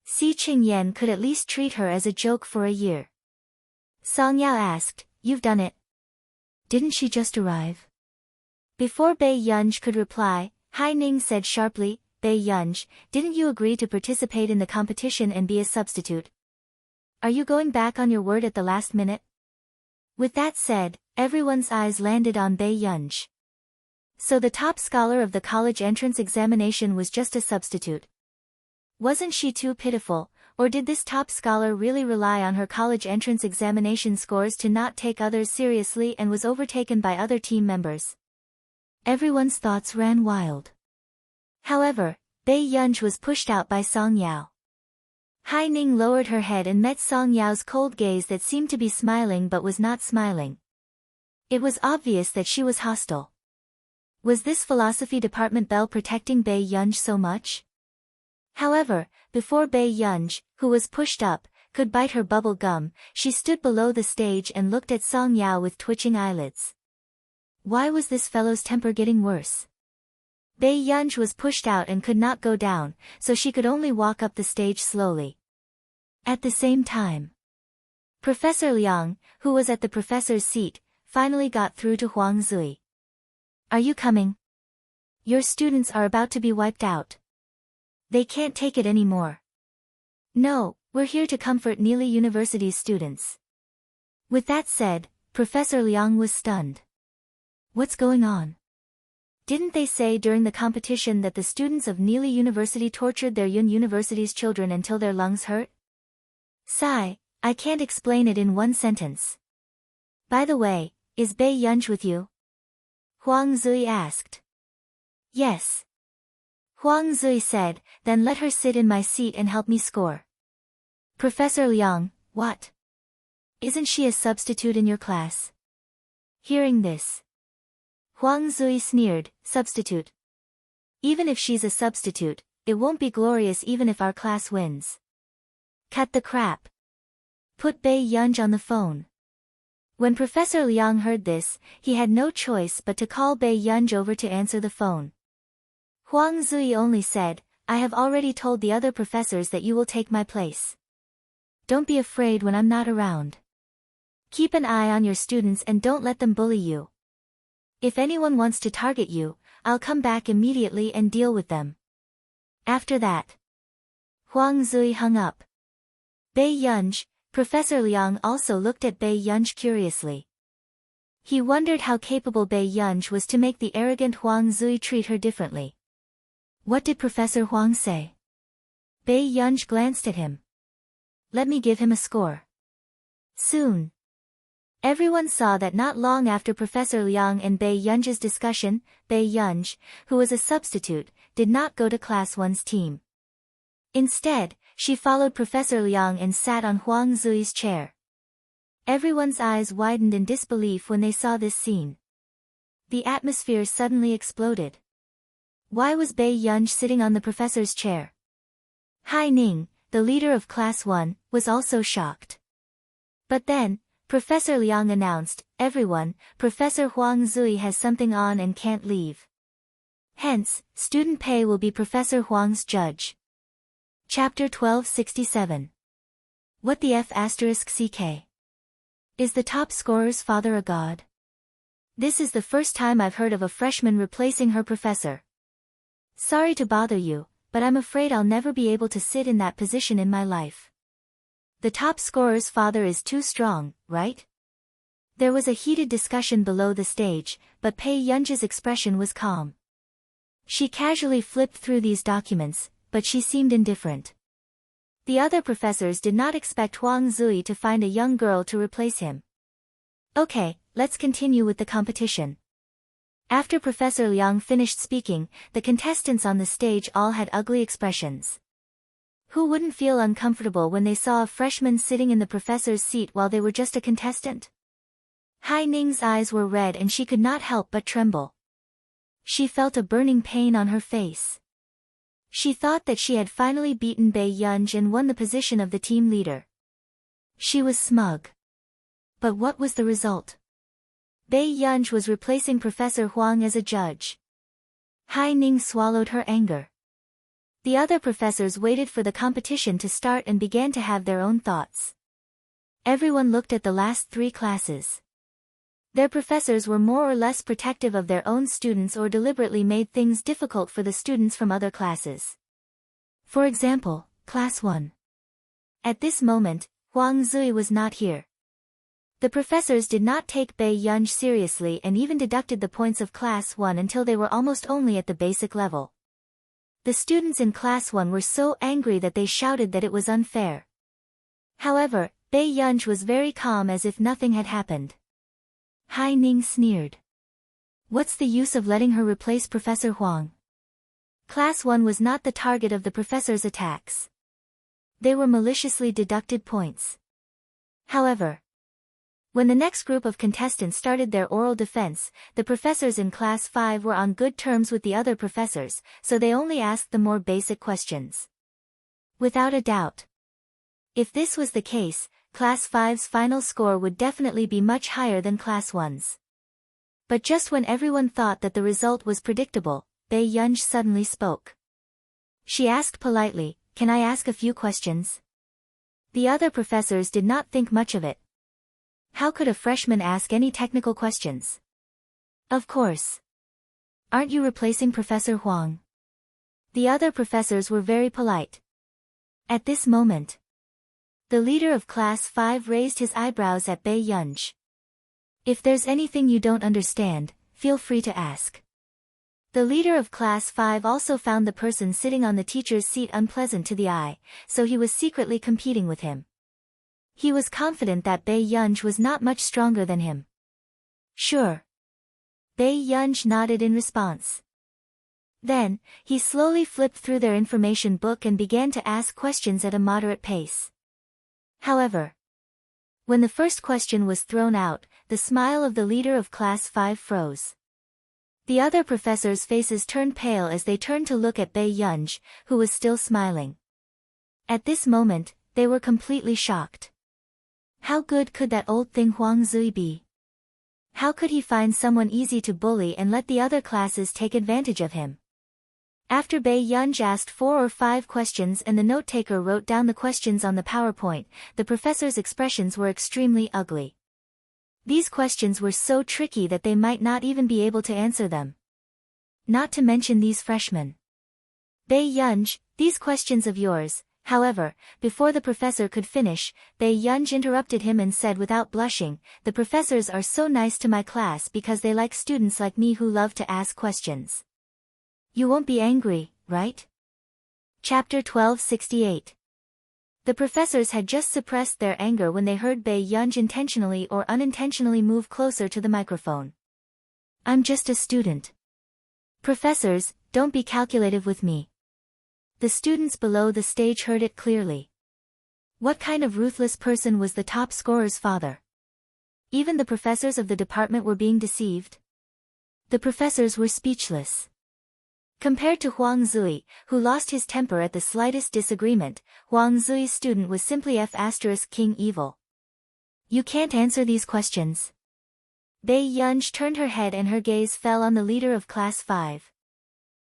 A: Si Qingyan could at least treat her as a joke for a year. Song Yao asked, "You've done it? Didn't she just arrive?" Before Bei Yunj could reply, Hai Ning said sharply, "Bei Yunj, didn't you agree to participate in the competition and be a substitute? Are you going back on your word at the last minute?" With that said, everyone's eyes landed on Bei Yunj. So the top scholar of the college entrance examination was just a substitute. Wasn't she too pitiful, or did this top scholar really rely on her college entrance examination scores to not take others seriously and was overtaken by other team members? Everyone's thoughts ran wild. However, Bei Yunj was pushed out by Song Yao. Hai Ning lowered her head and met Song Yao's cold gaze that seemed to be smiling but was not smiling. It was obvious that she was hostile. Was this philosophy department belle protecting Bei Yunj so much? However, before Bei Yunj, who was pushed up, could bite her bubble gum, she stood below the stage and looked at Song Yao with twitching eyelids. Why was this fellow's temper getting worse? Bei Yunj was pushed out and could not go down, so she could only walk up the stage slowly. At the same time, Professor Liang, who was at the professor's seat, finally got through to Huang Zui. "Are you coming? Your students are about to be wiped out. They can't take it anymore." "No, we're here to comfort Neely University's students." With that said, Professor Liang was stunned. What's going on? Didn't they say during the competition that the students of Neely University tortured their Yun University's children until their lungs hurt? Sigh, I can't explain it in one sentence. By the way, is Bei Yunj with you? Huang Zui asked. Yes. Huang Zui said, then let her sit in my seat and help me score. Professor Liang, what? Isn't she a substitute in your class? Hearing this, Huang Zui sneered, substitute. Even if she's a substitute, it won't be glorious even if our class wins. Cut the crap. Put Bei Yunj on the phone. When Professor Liang heard this, he had no choice but to call Bei Yunj over to answer the phone. Huang Zui only said, I have already told the other professors that you will take my place. Don't be afraid when I'm not around. Keep an eye on your students and don't let them bully you. If anyone wants to target you, I'll come back immediately and deal with them. After that, Huang Zui hung up. Bei Yunj, Professor Liang also looked at Bei Yunj curiously. He wondered how capable Bei Yunj was to make the arrogant Huang Zui treat her differently. What did Professor Huang say? Bei Yunj glanced at him. Let me give him a score. Soon. Everyone saw that not long after Professor Liang and Bei Yunj's discussion, Bei Yunj, who was a substitute, did not go to Class 1's team. Instead, she followed Professor Liang and sat on Huang Zui's chair. Everyone's eyes widened in disbelief when they saw this scene. The atmosphere suddenly exploded. Why was Bei Yunj sitting on the professor's chair? Hai Ning, the leader of Class 1, was also shocked. But then, Professor Liang announced, "Everyone, Professor Huang Zui has something on and can't leave. Hence, Student Pei will be Professor Huang's judge." Chapter 1267. What the F***CK? Is the top scorer's father a god? This is the first time I've heard of a freshman replacing her professor. Sorry to bother you, but I'm afraid I'll never be able to sit in that position in my life. The top scorer's father is too strong, right? There was a heated discussion below the stage, but Pei Yunj's expression was calm. She casually flipped through these documents, but she seemed indifferent. The other professors did not expect Huang Zui to find a young girl to replace him. Okay, let's continue with the competition. After Professor Liang finished speaking, the contestants on the stage all had ugly expressions. Who wouldn't feel uncomfortable when they saw a freshman sitting in the professor's seat while they were just a contestant? Hai Ning's eyes were red and she could not help but tremble. She felt a burning pain on her face. She thought that she had finally beaten Bei Yunj and won the position of the team leader. She was smug. But what was the result? Bei Yunj was replacing Professor Huang as a judge. Hai Ning swallowed her anger. The other professors waited for the competition to start and began to have their own thoughts. Everyone looked at the last 3 classes. Their professors were more or less protective of their own students or deliberately made things difficult for the students from other classes. For example, Class 1. At this moment, Huang Zui was not here. The professors did not take Bei Yunj seriously and even deducted the points of Class 1 until they were almost only at the basic level. The students in Class 1 were so angry that they shouted that it was unfair. However, Bei Yunj was very calm as if nothing had happened. Hai Ning sneered. What's the use of letting her replace Professor Huang? Class 1 was not the target of the professor's attacks. They were maliciously deducted points. However, when the next group of contestants started their oral defense, the professors in Class 5 were on good terms with the other professors, so they only asked the more basic questions. Without a doubt. If this was the case, Class 5's final score would definitely be much higher than Class 1's. But just when everyone thought that the result was predictable, Bei Yunj suddenly spoke. She asked politely, "Can I ask a few questions?" The other professors did not think much of it. How could a freshman ask any technical questions? Of course. Aren't you replacing Professor Huang? The other professors were very polite. At this moment, the leader of Class 5 raised his eyebrows at Bei Yunj. If there's anything you don't understand, feel free to ask. The leader of Class 5 also found the person sitting on the teacher's seat unpleasant to the eye, so he was secretly competing with him. He was confident that Bei Yunj was not much stronger than him. Sure. Bei Yunj nodded in response. Then, he slowly flipped through their information book and began to ask questions at a moderate pace. However, when the first question was thrown out, the smile of the leader of Class 5 froze. The other professors' faces turned pale as they turned to look at Bei Yunj, who was still smiling. At this moment, they were completely shocked. How good could that old thing Huang Zui be? How could he find someone easy to bully and let the other classes take advantage of him? After Bei Yunj asked 4 or 5 questions and the note-taker wrote down the questions on the PowerPoint, the professor's expressions were extremely ugly. These questions were so tricky that they might not even be able to answer them. Not to mention these freshmen. Bei Yunj, these questions of yours. However, before the professor could finish, Bei Yunj interrupted him and said without blushing, "The professors are so nice to my class because they like students like me who love to ask questions. You won't be angry, right?" Chapter 1268. The professors had just suppressed their anger when they heard Bei Yunj intentionally or unintentionally move closer to the microphone. I'm just a student. Professors, don't be calculative with me. The students below the stage heard it clearly. What kind of ruthless person was the top scorer's father? Even the professors of the department were being deceived. The professors were speechless. Compared to Huang Zui, who lost his temper at the slightest disagreement, Huang Zui's student was simply King evil. You can't answer these questions. Bei Yunj turned her head and her gaze fell on the leader of Class 5.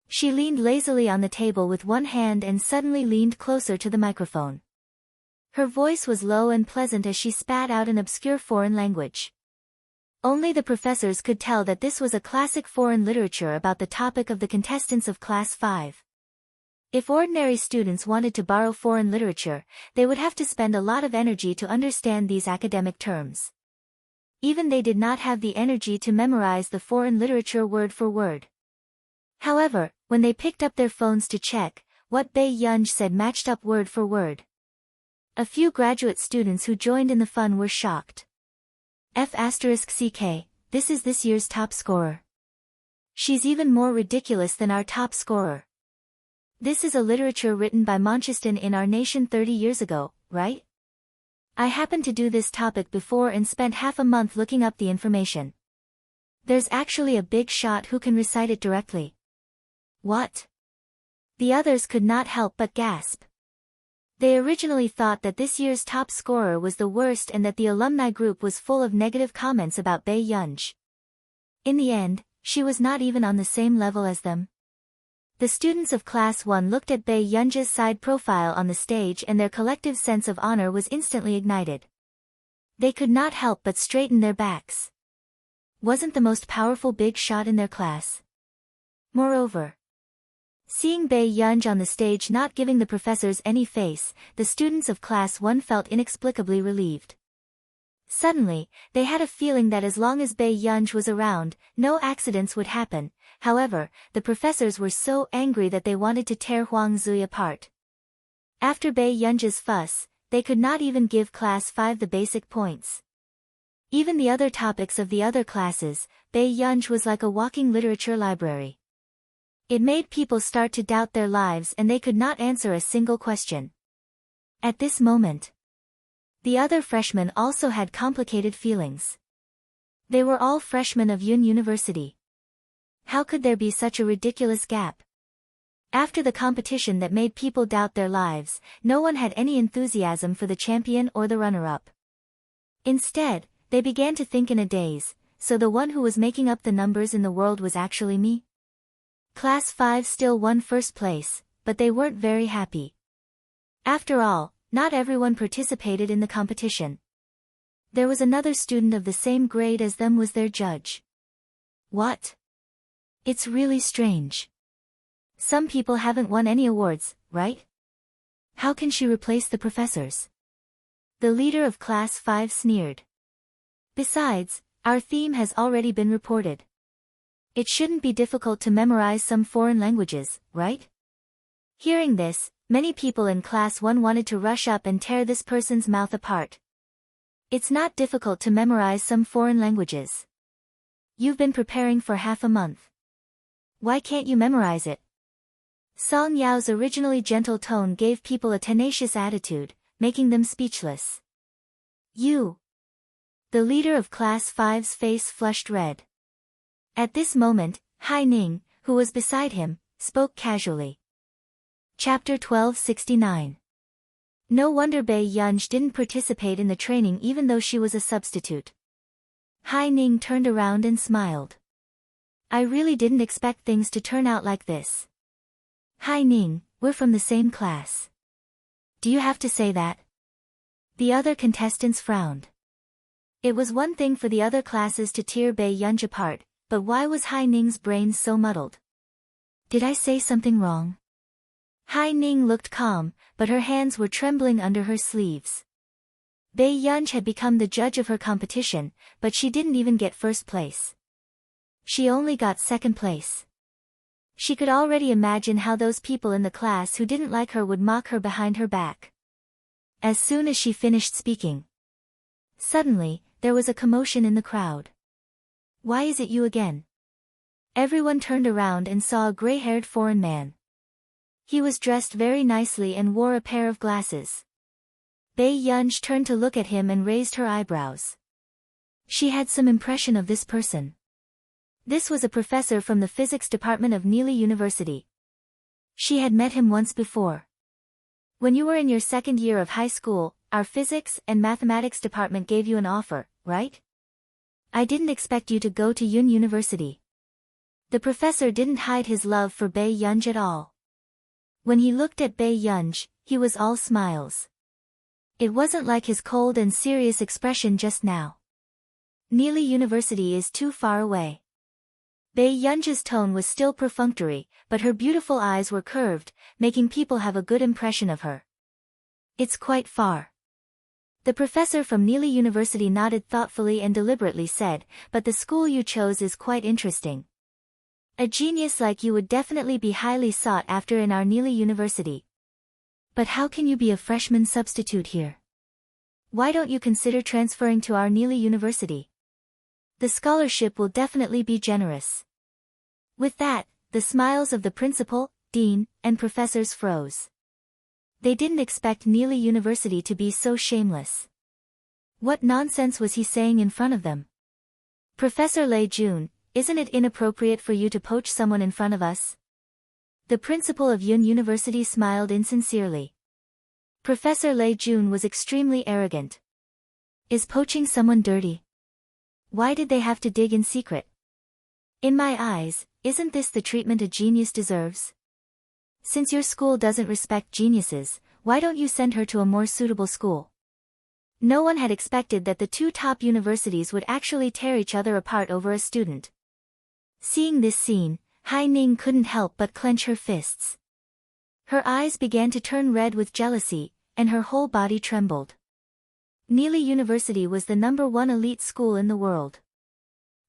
A: She leaned lazily on the table with one hand and suddenly leaned closer to the microphone. Her voice was low and pleasant as she spat out an obscure foreign language. Only the professors could tell that this was a classic foreign literature about the topic of the contestants of Class 5. If ordinary students wanted to borrow foreign literature, they would have to spend a lot of energy to understand these academic terms. Even they did not have the energy to memorize the foreign literature word for word. However, when they picked up their phones to check, what Bei Yunj said matched up word for word. A few graduate students who joined in the fun were shocked. F***CK, this is this year's top scorer. She's even more ridiculous than our top scorer. This is a literature written by Mancheston in our nation 30 years ago, right? I happened to do this topic before and spent half a month looking up the information. There's actually a big shot who can recite it directly. What? The others could not help but gasp. They originally thought that this year's top scorer was the worst and that the alumni group was full of negative comments about Bei Yunj. In the end, she was not even on the same level as them. The students of Class 1 looked at Bei Yunj's side profile on the stage and their collective sense of honor was instantly ignited. They could not help but straighten their backs. Wasn't the most powerful big shot in their class? Moreover, seeing Bei Yunj on the stage not giving the professors any face, the students of Class 1 felt inexplicably relieved. Suddenly, they had a feeling that as long as Bei Yunj was around, no accidents would happen. However, the professors were so angry that they wanted to tear Huang Zui apart. After Bei Yunj's fuss, they could not even give Class 5 the basic points. Even the other topics of the other classes, Bei Yunj was like a walking literature library. It made people start to doubt their lives and they could not answer a single question. At this moment, the other freshmen also had complicated feelings. They were all freshmen of Yun University. How could there be such a ridiculous gap? After the competition that made people doubt their lives, no one had any enthusiasm for the champion or the runner-up. Instead, they began to think in a daze, so the one who was making up the numbers in the world was actually me? Class 5 still won first place, but they weren't very happy. After all, not everyone participated in the competition. There was another student of the same grade as them was their judge. What? It's really strange. Some people haven't won any awards, right? How can she replace the professors? The leader of Class 5 sneered. Besides, our theme has already been reported. It shouldn't be difficult to memorize some foreign languages, right? Hearing this, many people in Class 1 wanted to rush up and tear this person's mouth apart. It's not difficult to memorize some foreign languages. You've been preparing for half a month. Why can't you memorize it? Song Yao's originally gentle tone gave people a tenacious attitude, making them speechless. You. The leader of Class 5's face flushed red. At this moment, Hai Ning, who was beside him, spoke casually. Chapter 1269. No wonder Bei Yunj didn't participate in the training even though she was a substitute. Hai Ning turned around and smiled. I really didn't expect things to turn out like this. Hai Ning, we're from the same class. Do you have to say that? The other contestants frowned. It was one thing for the other classes to tear Bei Yunj apart, but why was Hai Ning's brain so muddled? Did I say something wrong? Hai Ning looked calm, but her hands were trembling under her sleeves. Bei Yunj had become the judge of her competition, but she didn't even get first place. She only got second place. She could already imagine how those people in the class who didn't like her would mock her behind her back. as soon as she finished speaking. Suddenly, there was a commotion in the crowd. "Why is it you again?" Everyone turned around and saw a gray-haired foreign man. He was dressed very nicely and wore a pair of glasses. Bei Yunj turned to look at him and raised her eyebrows. She had some impression of this person. This was a professor from the physics department of Neely University. She had met him once before. "When you were in your second year of high school, our physics and mathematics department gave you an offer, right? I didn't expect you to go to Yun University." The professor didn't hide his love for Bei Yunj at all. When he looked at Bei Yunj, he was all smiles. It wasn't like his cold and serious expression just now. "Neely University is too far away." Bei Yunj's tone was still perfunctory, but her beautiful eyes were curved, making people have a good impression of her. "It's quite far." The professor from Neely University nodded thoughtfully and deliberately said, "But the school you chose is quite interesting. A genius like you would definitely be highly sought after in our Neely University. But how can you be a freshman substitute here? Why don't you consider transferring to our Neely University? The scholarship will definitely be generous." With that, the smiles of the principal, dean, and professors froze. They didn't expect Neely University to be so shameless. What nonsense was he saying in front of them? "Professor Lei Jun, isn't it inappropriate for you to poach someone in front of us?" The principal of Yun University smiled insincerely. Professor Lei Jun was extremely arrogant. "Is poaching someone dirty? Why did they have to dig in secret? In my eyes, isn't this the treatment a genius deserves? Since your school doesn't respect geniuses, why don't you send her to a more suitable school?" No one had expected that the two top universities would actually tear each other apart over a student. Seeing this scene, Hai Ning couldn't help but clench her fists. Her eyes began to turn red with jealousy, and her whole body trembled. Neely University was the #1 elite school in the world.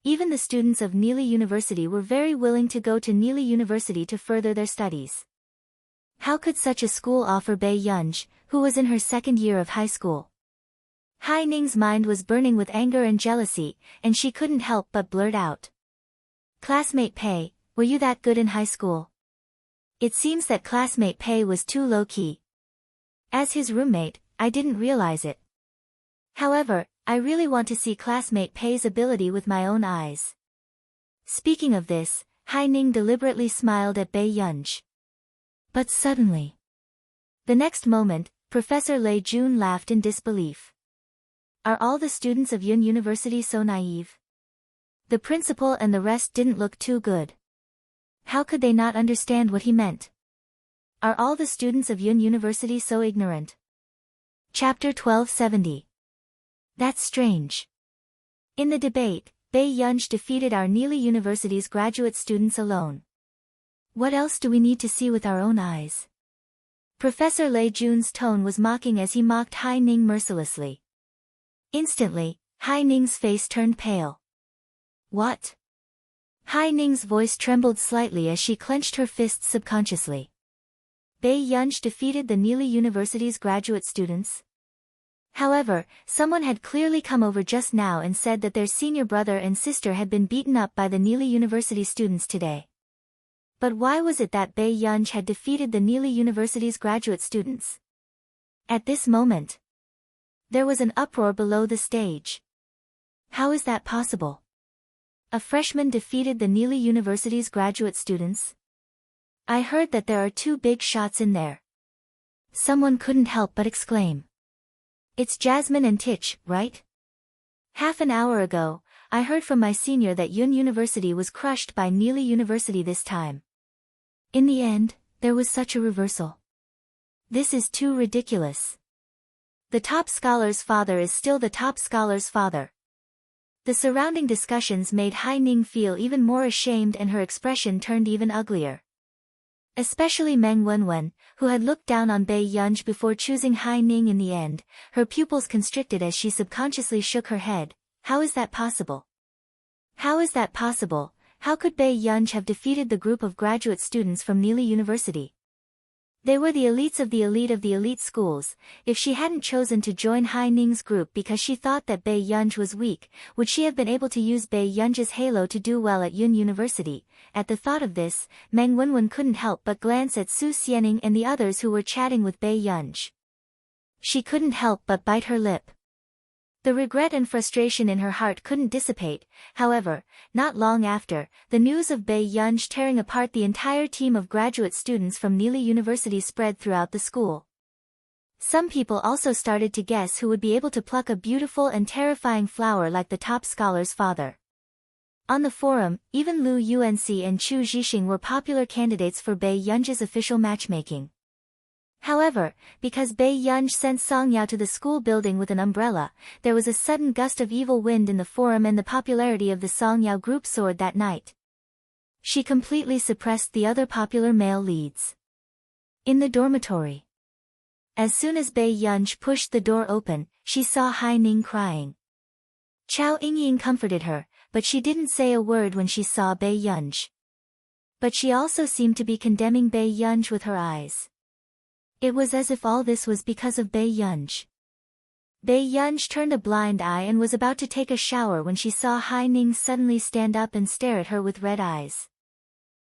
A: Even the students of Neely University were very willing to go to Neely University to further their studies. How could such a school offer Bei Yunj, who was in her second year of high school? Hai Ning's mind was burning with anger and jealousy, and she couldn't help but blurt out. "Classmate Pei, were you that good in high school? It seems that classmate Pei was too low-key. As his roommate, I didn't realize it. However, I really want to see classmate Pei's ability with my own eyes." Speaking of this, Hai Ning deliberately smiled at Bei Yunj. But suddenly, the next moment, Professor Lei Jun laughed in disbelief. "Are all the students of Yun University so naive?" The principal and the rest didn't look too good. How could they not understand what he meant? "Are all the students of Yun University so ignorant?" Chapter 1270. That's strange. In the debate, Bei Yunj defeated our Neely University's graduate students alone. What else do we need to see with our own eyes? Professor Lei Jun's tone was mocking as he mocked Hai Ning mercilessly. Instantly, Hai Ning's face turned pale. "What?" Hai Ning's voice trembled slightly as she clenched her fists subconsciously. Bei Yunj defeated the Neely University's graduate students? However, someone had clearly come over just now and said that their senior brother and sister had been beaten up by the Neely University students today. But why was it that Bei Yunj had defeated the Neely University's graduate students? At this moment, there was an uproar below the stage. How is that possible? A freshman defeated the Neely University's graduate students? I heard that there are 2 big shots in there. Someone couldn't help but exclaim. It's Jasmine and Titch, right? Half an hour ago, I heard from my senior that Yun University was crushed by Neely University this time. In the end, there was such a reversal. This is too ridiculous. The top scholar's father is still the top scholar's father. The surrounding discussions made Hai Ning feel even more ashamed and her expression turned even uglier. Especially Meng Wenwen, who had looked down on Bei Yunj before choosing Hai Ning in the end, her pupils constricted as she subconsciously shook her head. How is that possible? How is that possible? How could Bei Yunj have defeated the group of graduate students from Neely University? They were the elites of the elite schools. If she hadn't chosen to join Hai Ning's group because she thought that Bai Yunj was weak, would she have been able to use Bai Yunj's halo to do well at Yun University? At the thought of this, Meng Wenwen couldn't help but glance at Su Xianing and the others who were chatting with Bai Yunj. She couldn't help but bite her lip. The regret and frustration in her heart couldn't dissipate. However, not long after, the news of Bai Yunj tearing apart the entire team of graduate students from Nili University spread throughout the school. Some people also started to guess who would be able to pluck a beautiful and terrifying flower like the top scholar's father. On the forum, even Lu Yuanxi and Chu Zhixing were popular candidates for Bai Yunj's official matchmaking. However, because Bai Yunj sent Song Yao to the school building with an umbrella, there was a sudden gust of evil wind in the forum and the popularity of the Song Yao group soared that night. She completely suppressed the other popular male leads. In the dormitory. As soon as Bai Yunj pushed the door open, she saw Hai Ning crying. Chao Yingying comforted her, but she didn't say a word when she saw Bai Yunj. But she also seemed to be condemning Bai Yunj with her eyes. It was as if all this was because of Bai Yunj. Bai Yunj turned a blind eye and was about to take a shower when she saw Hai Ning suddenly stand up and stare at her with red eyes.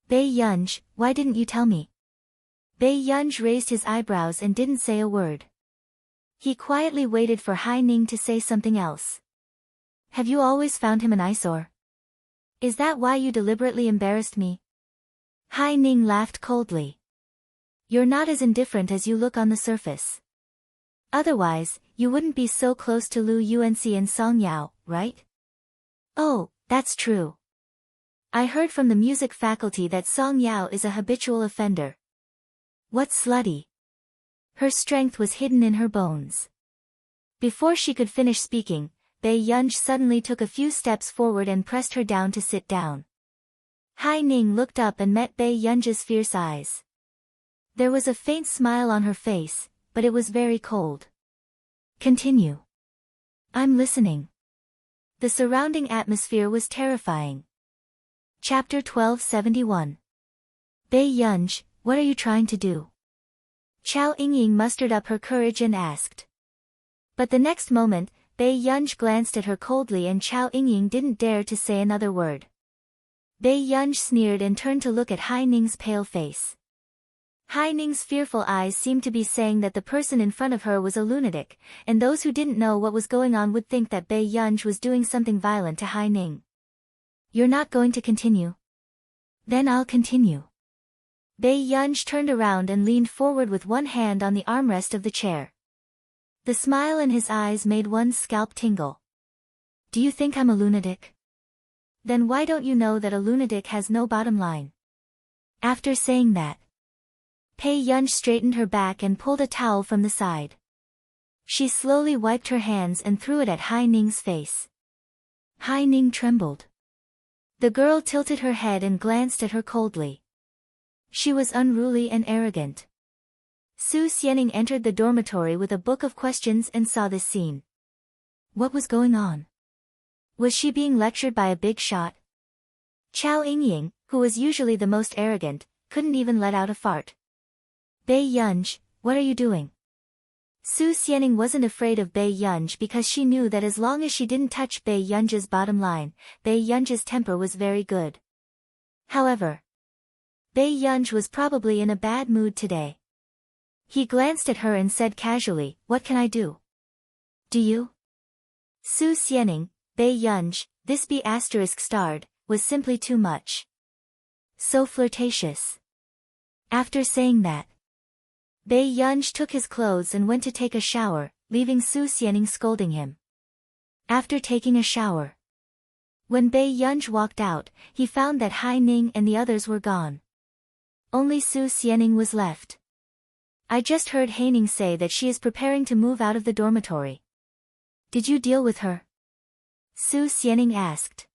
A: Bai Yunj, why didn't you tell me? Bai Yunj raised his eyebrows and didn't say a word. He quietly waited for Hai Ning to say something else. Have you always found him an eyesore? Is that why you deliberately embarrassed me? Hai Ning laughed coldly. You're not as indifferent as you look on the surface. Otherwise, you wouldn't be so close to Lu Yuanxi and Song Yao, right? Oh, that's true. I heard from the music faculty that Song Yao is a habitual offender. What's slutty? Her strength was hidden in her bones. Before she could finish speaking, Bai Yunj suddenly took a few steps forward and pressed her down to sit down. Hai Ning looked up and met Bai Yunj's fierce eyes. There was a faint smile on her face, but it was very cold. Continue. I'm listening. The surrounding atmosphere was terrifying. Chapter 1271. Bai Yunj, what are you trying to do? Chao Yingying mustered up her courage and asked. But the next moment, Bai Yunj glanced at her coldly and Chao Yingying didn't dare to say another word. Bai Yunj sneered and turned to look at Hai Ning's pale face. Hai Ning's fearful eyes seemed to be saying that the person in front of her was a lunatic, and those who didn't know what was going on would think that Bai Yunj was doing something violent to Hai Ning. You're not going to continue? Then I'll continue. Bai Yunj turned around and leaned forward with one hand on the armrest of the chair. The smile in his eyes made one's scalp tingle. Do you think I'm a lunatic? Then why don't you know that a lunatic has no bottom line? After saying that, Bai Yunj straightened her back and pulled a towel from the side. She slowly wiped her hands and threw it at Hai Ning's face. Hai Ning trembled. The girl tilted her head and glanced at her coldly. She was unruly and arrogant. Su Xianing entered the dormitory with a book of questions and saw this scene. What was going on? Was she being lectured by a big shot? Chao Yingying, who was usually the most arrogant, couldn't even let out a fart. Bai Yunj, what are you doing? Su Xianing wasn't afraid of Bai Yunj because she knew that as long as she didn't touch Bai Yunj's bottom line, Bai Yunj's temper was very good. However, Bai Yunj was probably in a bad mood today. He glanced at her and said casually, what can I do? Do you? Su Xianing, Bai Yunj, this B** starred, was simply too much. So flirtatious. After saying that, Bai Yunj took his clothes and went to take a shower, leaving Su Xianing scolding him. After taking a shower, when Bai Yunj walked out, he found that Hai Ning and the others were gone. Only Su Xianing was left. I just heard Hai Ning say that she is preparing to move out of the dormitory. Did you deal with her? Su Xianing asked.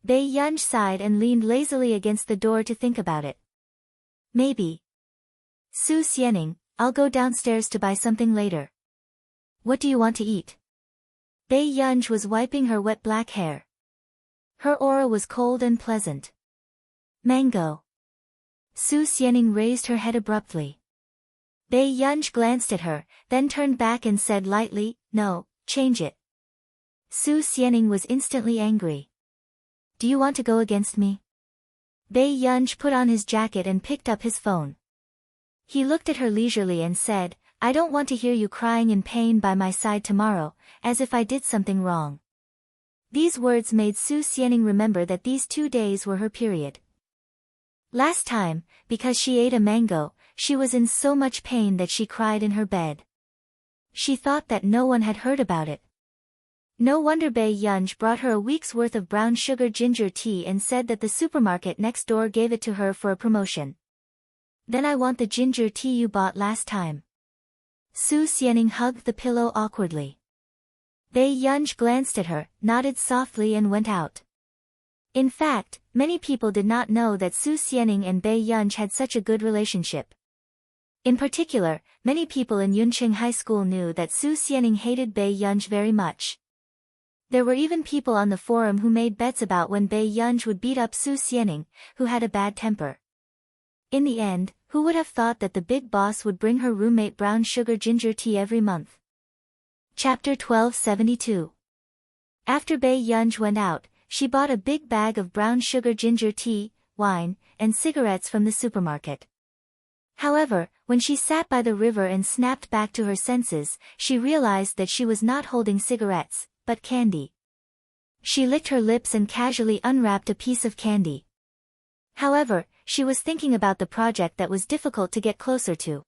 A: Bai Yunj sighed and leaned lazily against the door to think about it. Maybe. Su Xianing, I'll go downstairs to buy something later. What do you want to eat? Bai Yunj was wiping her wet black hair. Her aura was cold and pleasant. Mango. Su Xianing raised her head abruptly. Bei Yunj glanced at her, then turned back and said lightly, "No, change it." Su Xianing was instantly angry. "Do you want to go against me?" Bei Yunj put on his jacket and picked up his phone. He looked at her leisurely and said, "I don't want to hear you crying in pain by my side tomorrow, as if I did something wrong." These words made Su Xianing remember that these 2 days were her period. Last time, because she ate a mango, she was in so much pain that she cried in her bed. She thought that no one had heard about it. No wonder Bei Yunj brought her a week's worth of brown sugar ginger tea and said that the supermarket next door gave it to her for a promotion. "Then I want the ginger tea you bought last time." Su Xianing hugged the pillow awkwardly. Bei Yunj glanced at her, nodded softly and went out. In fact, many people did not know that Su Xianing and Bei Yunj had such a good relationship. In particular, many people in Yunqing High School knew that Su Xianing hated Bei Yunj very much. There were even people on the forum who made bets about when Bei Yunj would beat up Su Xianing, who had a bad temper. In the end, who would have thought that the big boss would bring her roommate brown sugar ginger tea every month? Chapter 1272. After Bei Yunj went out, she bought a big bag of brown sugar ginger tea, wine, and cigarettes from the supermarket. However, when she sat by the river and snapped back to her senses, she realized that she was not holding cigarettes, but candy. She licked her lips and casually unwrapped a piece of candy. However, she was thinking about the project that was difficult to get closer to.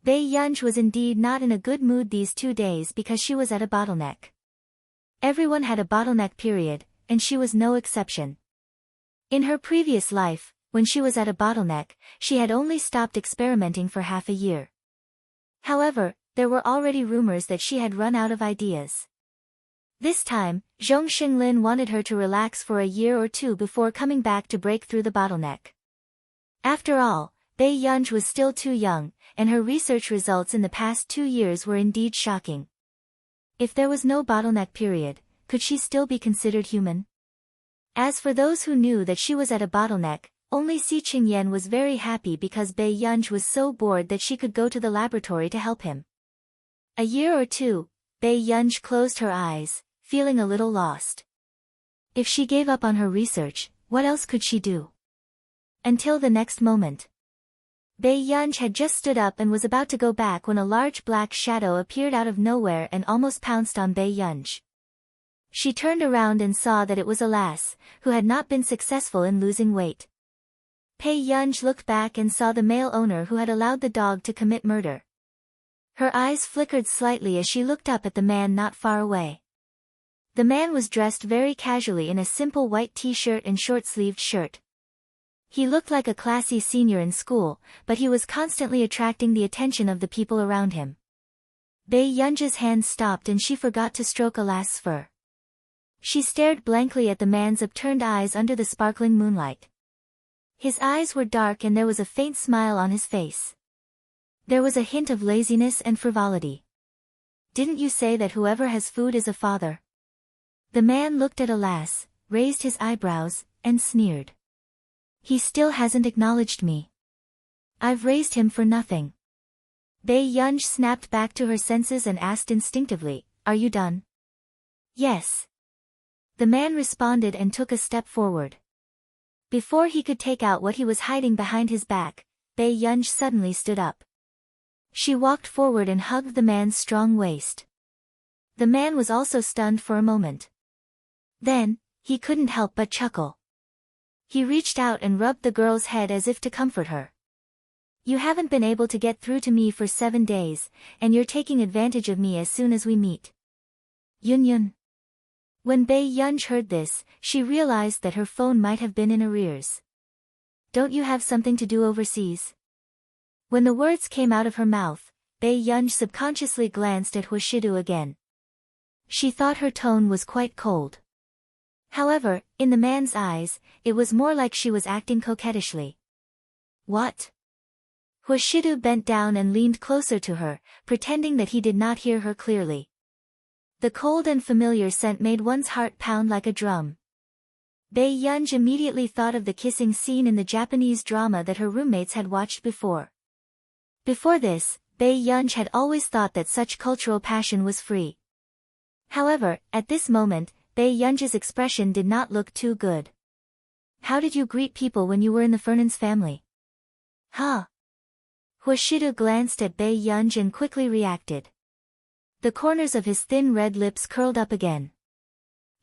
A: Bei Yunj was indeed not in a good mood these 2 days because she was at a bottleneck. Everyone had a bottleneck period, and she was no exception. In her previous life, when she was at a bottleneck, she had only stopped experimenting for half a year. However, there were already rumors that she had run out of ideas. This time, Zhong Xinglin wanted her to relax for a year or 2 before coming back to break through the bottleneck. After all, Bei Yunj was still too young, and her research results in the past 2 years were indeed shocking. If there was no bottleneck period, could she still be considered human? As for those who knew that she was at a bottleneck, only Si Qingyan was very happy because Bei Yunj was so bored that she could go to the laboratory to help him. A year or 2, Bei Yunj closed her eyes, feeling a little lost. If she gave up on her research, what else could she do? Until the next moment. Bei Yunj had just stood up and was about to go back when a large black shadow appeared out of nowhere and almost pounced on Bei Yunj. She turned around and saw that it was a lass, who had not been successful in losing weight. Bei Yunj looked back and saw the male owner who had allowed the dog to commit murder. Her eyes flickered slightly as she looked up at the man not far away. The man was dressed very casually in a simple white t-shirt and short-sleeved shirt. He looked like a classy senior in school, but he was constantly attracting the attention of the people around him. Bei Yunj's hand stopped and she forgot to stroke a lass's fur. She stared blankly at the man's upturned eyes under the sparkling moonlight. His eyes were dark and there was a faint smile on his face. There was a hint of laziness and frivolity. "Didn't you say that whoever has food is a father?" The man looked at a lass, raised his eyebrows, and sneered. "He still hasn't acknowledged me. I've raised him for nothing." Bei Yunj snapped back to her senses and asked instinctively, "Are you done?" "Yes." The man responded and took a step forward. Before he could take out what he was hiding behind his back, Bei Yunj suddenly stood up. She walked forward and hugged the man's strong waist. The man was also stunned for a moment. Then, he couldn't help but chuckle. He reached out and rubbed the girl's head as if to comfort her. "You haven't been able to get through to me for 7 days, and you're taking advantage of me as soon as we meet." Yun. When Bei Yunj heard this, she realized that her phone might have been in arrears. "Don't you have something to do overseas?" When the words came out of her mouth, Bei Yunj subconsciously glanced at Huashidu again. She thought her tone was quite cold. However, in the man's eyes, it was more like she was acting coquettishly. "What?" Huashidu bent down and leaned closer to her, pretending that he did not hear her clearly. The cold and familiar scent made one's heart pound like a drum. Bei Yunj immediately thought of the kissing scene in the Japanese drama that her roommates had watched before. Before this, Bei Yunj had always thought that such cultural passion was free. However, at this moment, Bei Yunj's expression did not look too good. How did you greet people when you were in the Fernan's family? Huh? Huashidu glanced at Bei Yunj and quickly reacted. The corners of his thin red lips curled up again.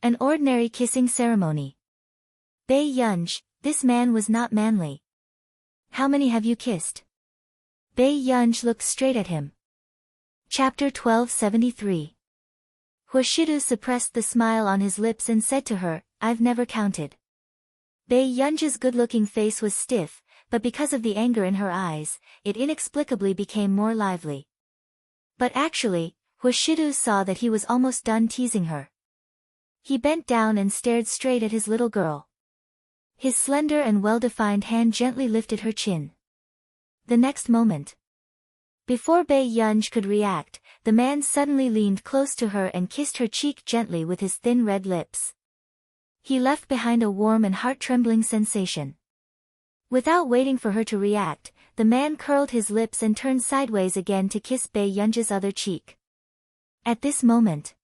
A: An ordinary kissing ceremony. Bei Yunj, this man was not manly. How many have you kissed? Bei Yunj looked straight at him. Chapter 1273. Huashidu suppressed the smile on his lips and said to her, I've never counted. Bei Yunj's good-looking face was stiff, but because of the anger in her eyes, it inexplicably became more lively. But actually, Huashidu saw that he was almost done teasing her. He bent down and stared straight at his little girl. His slender and well-defined hand gently lifted her chin. The next moment, before Bei Yunj could react, the man suddenly leaned close to her and kissed her cheek gently with his thin red lips. He left behind a warm and heart-trembling sensation. Without waiting for her to react, the man curled his lips and turned sideways again to kiss Bei Yunj's other cheek. At this moment,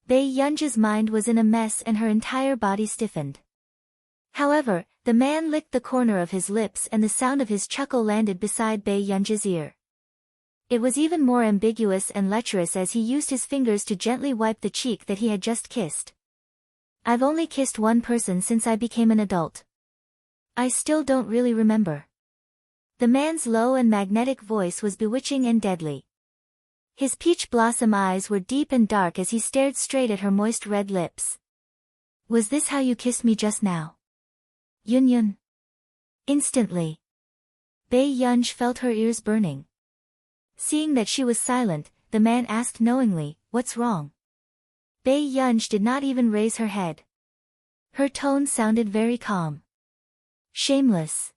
A: Bei Yunj's mind was in a mess and her entire body stiffened. However, the man licked the corner of his lips and the sound of his chuckle landed beside Bei Yunj's ear. It was even more ambiguous and lecherous as he used his fingers to gently wipe the cheek that he had just kissed. I've only kissed one person since I became an adult. I still don't really remember. The man's low and magnetic voice was bewitching and deadly. His peach blossom eyes were deep and dark as he stared straight at her moist red lips. Was this how you kissed me just now? Yun. Instantly, Bei Yunj felt her ears burning. Seeing that she was silent, the man asked knowingly, what's wrong? Bei Yunj did not even raise her head. Her tone sounded very calm. Shameless.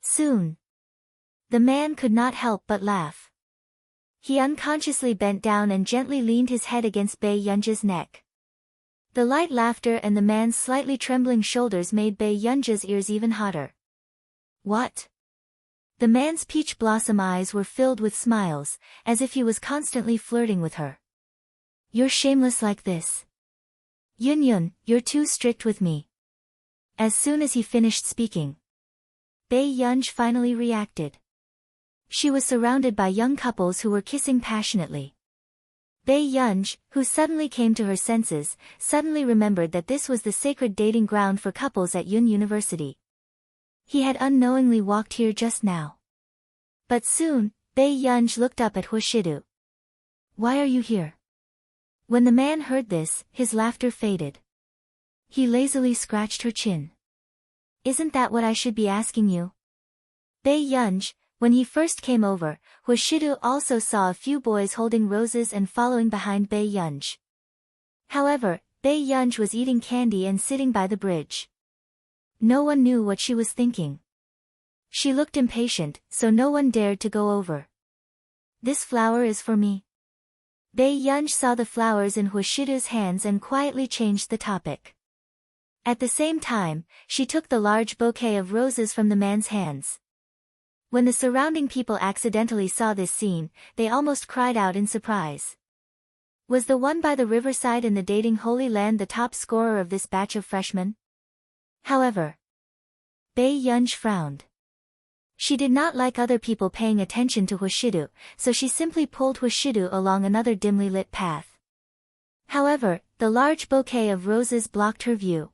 A: Soon, the man could not help but laugh. He unconsciously bent down and gently leaned his head against Bei Yunj's neck. The light laughter and the man's slightly trembling shoulders made Bei Yunj's ears even hotter. What? The man's peach blossom eyes were filled with smiles, as if he was constantly flirting with her. You're shameless like this. Yun, you're too strict with me. As soon as he finished speaking, Bei Yunj finally reacted. She was surrounded by young couples who were kissing passionately. Bei Yunj, who suddenly came to her senses, suddenly remembered that this was the sacred dating ground for couples at Yun University. He had unknowingly walked here just now. But soon, Bei Yunj looked up at Huashidu. Why are you here? When the man heard this, his laughter faded. He lazily scratched her chin. Isn't that what I should be asking you? Bei Yunj, when he first came over, Huashidu also saw a few boys holding roses and following behind Bei Yunj. However, Bei Yunj was eating candy and sitting by the bridge. No one knew what she was thinking. She looked impatient, so no one dared to go over. This flower is for me. Bei Yunj saw the flowers in Huashidu's hands and quietly changed the topic. At the same time, she took the large bouquet of roses from the man's hands. When the surrounding people accidentally saw this scene, they almost cried out in surprise. Was the one by the riverside in the dating Holy Land the top scorer of this batch of freshmen? However, Bei Yunj frowned. She did not like other people paying attention to Huashidu, so she simply pulled Huashidu along another dimly lit path. However, the large bouquet of roses blocked her view.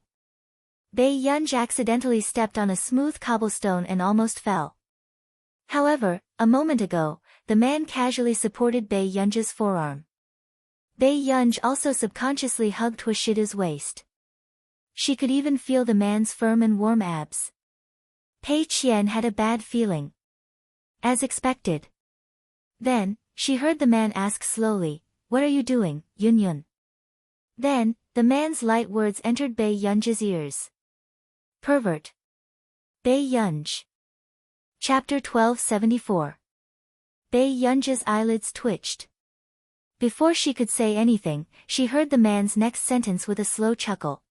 A: Bei Yunj accidentally stepped on a smooth cobblestone and almost fell. However, a moment ago, the man casually supported Bei Yunj's forearm. Bei Yunj also subconsciously hugged Huashidu's waist. She could even feel the man's firm and warm abs. Pei Qian had a bad feeling. As expected. Then, she heard the man ask slowly, "What are you doing, Yun?" Then, the man's light words entered Bei Yunj's ears. Pervert. Bei Yunj. Chapter 1274. Bei Yunj's eyelids twitched. Before she could say anything, she heard the man's next sentence with a slow chuckle.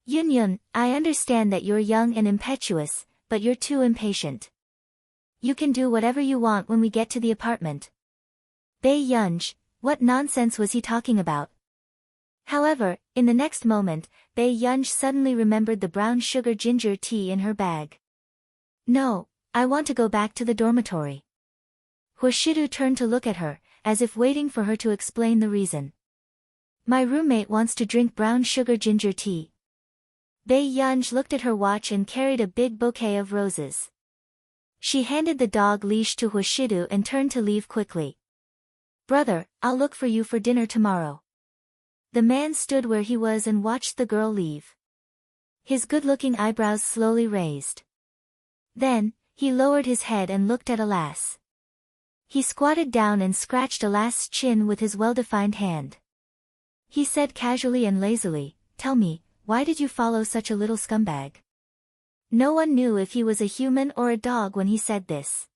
A: Yun, I understand that you're young and impetuous, but you're too impatient. You can do whatever you want when we get to the apartment. Bei Yunj, what nonsense was he talking about? However, in the next moment, Bei Yunj suddenly remembered the brown sugar ginger tea in her bag. No, I want to go back to the dormitory. Hoshidu turned to look at her, as if waiting for her to explain the reason. My roommate wants to drink brown sugar ginger tea. Bei Yunj looked at her watch and carried a big bouquet of roses. She handed the dog leash to Hoshidu and turned to leave quickly. Brother, I'll look for you for dinner tomorrow. The man stood where he was and watched the girl leave. His good-looking eyebrows slowly raised. Then, he lowered his head and looked at Alas. He squatted down and scratched Alas's chin with his well-defined hand. He said casually and lazily, "Tell me, why did you follow such a little scumbag?" No one knew if he was a human or a dog when he said this.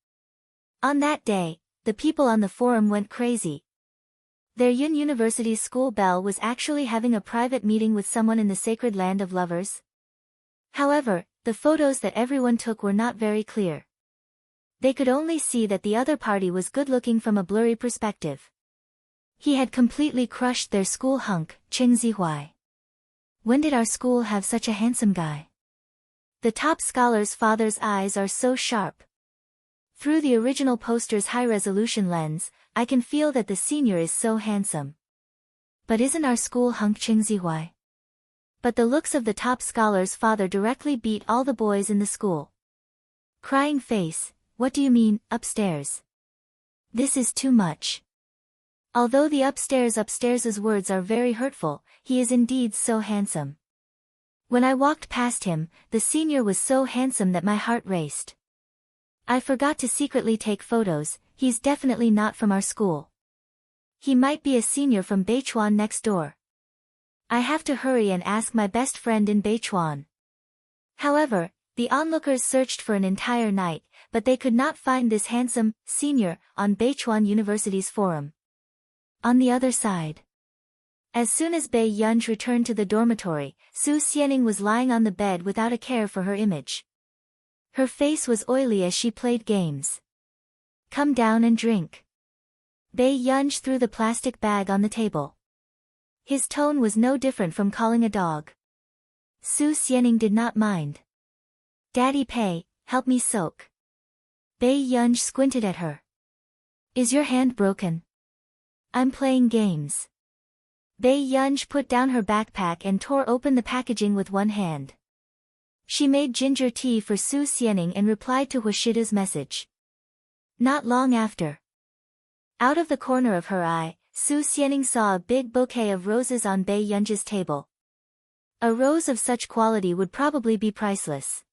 A: On that day, the people on the forum went crazy. Their Yun University's school bell was actually having a private meeting with someone in the sacred land of lovers. However, the photos that everyone took were not very clear. They could only see that the other party was good-looking from a blurry perspective. He had completely crushed their school hunk, Cheng Zihuai. When did our school have such a handsome guy? The top scholar's father's eyes are so sharp. Through the original poster's high-resolution lens, I can feel that the senior is so handsome. But isn't our school hunk Cheng Zihuai? But the looks of the top scholar's father directly beat all the boys in the school. Crying face, what do you mean, upstairs? This is too much. Although the upstairs' words are very hurtful, he is indeed so handsome. When I walked past him, the senior was so handsome that my heart raced. I forgot to secretly take photos. He's definitely not from our school. He might be a senior from Beichuan next door. I have to hurry and ask my best friend in Beichuan. However, the onlookers searched for an entire night, but they could not find this handsome senior on Beichuan University's forum. On the other side. As soon as Bei Yunj returned to the dormitory, Su Xianing was lying on the bed without a care for her image. Her face was oily as she played games. Come down and drink. Bei Yunj threw the plastic bag on the table. His tone was no different from calling a dog. Su Xianing did not mind. Daddy Pei, help me soak. Bei Yunj squinted at her. Is your hand broken? I'm playing games. Bei Yunj put down her backpack and tore open the packaging with one hand. She made ginger tea for Su Xianing and replied to Hoshida's message. Not long after. Out of the corner of her eye, Su Xianing saw a big bouquet of roses on Bei Yunj's table. A rose of such quality would probably be priceless.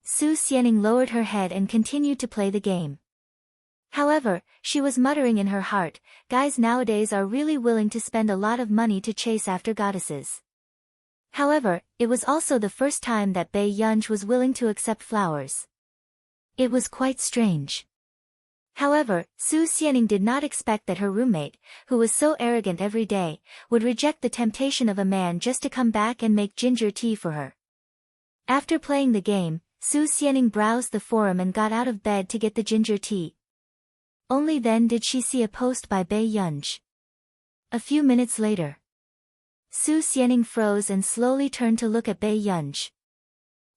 A: Su Xianing lowered her head and continued to play the game. However, she was muttering in her heart, guys nowadays are really willing to spend a lot of money to chase after goddesses. However, it was also the first time that Bei Yunj was willing to accept flowers. It was quite strange. However, Su Xianing did not expect that her roommate, who was so arrogant every day, would reject the temptation of a man just to come back and make ginger tea for her. After playing the game, Su Xianing browsed the forum and got out of bed to get the ginger tea. Only then did she see a post by Bei Yunj. A few minutes later. Su Xianing froze and slowly turned to look at Bei Yunj.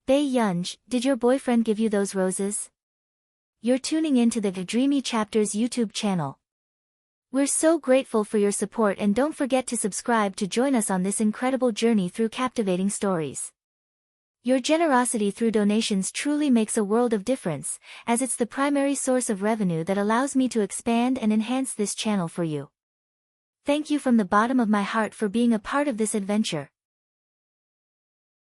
A: Bei Yunj, did your boyfriend give you those roses? You're tuning into the Dreamy Chapters YouTube channel. We're so grateful for your support and don't forget to subscribe to join us on this incredible journey through captivating stories. Your generosity through donations truly makes a world of difference, as it's the primary source of revenue that allows me to expand and enhance this channel for you. Thank you from the bottom of my heart for being a part of this adventure.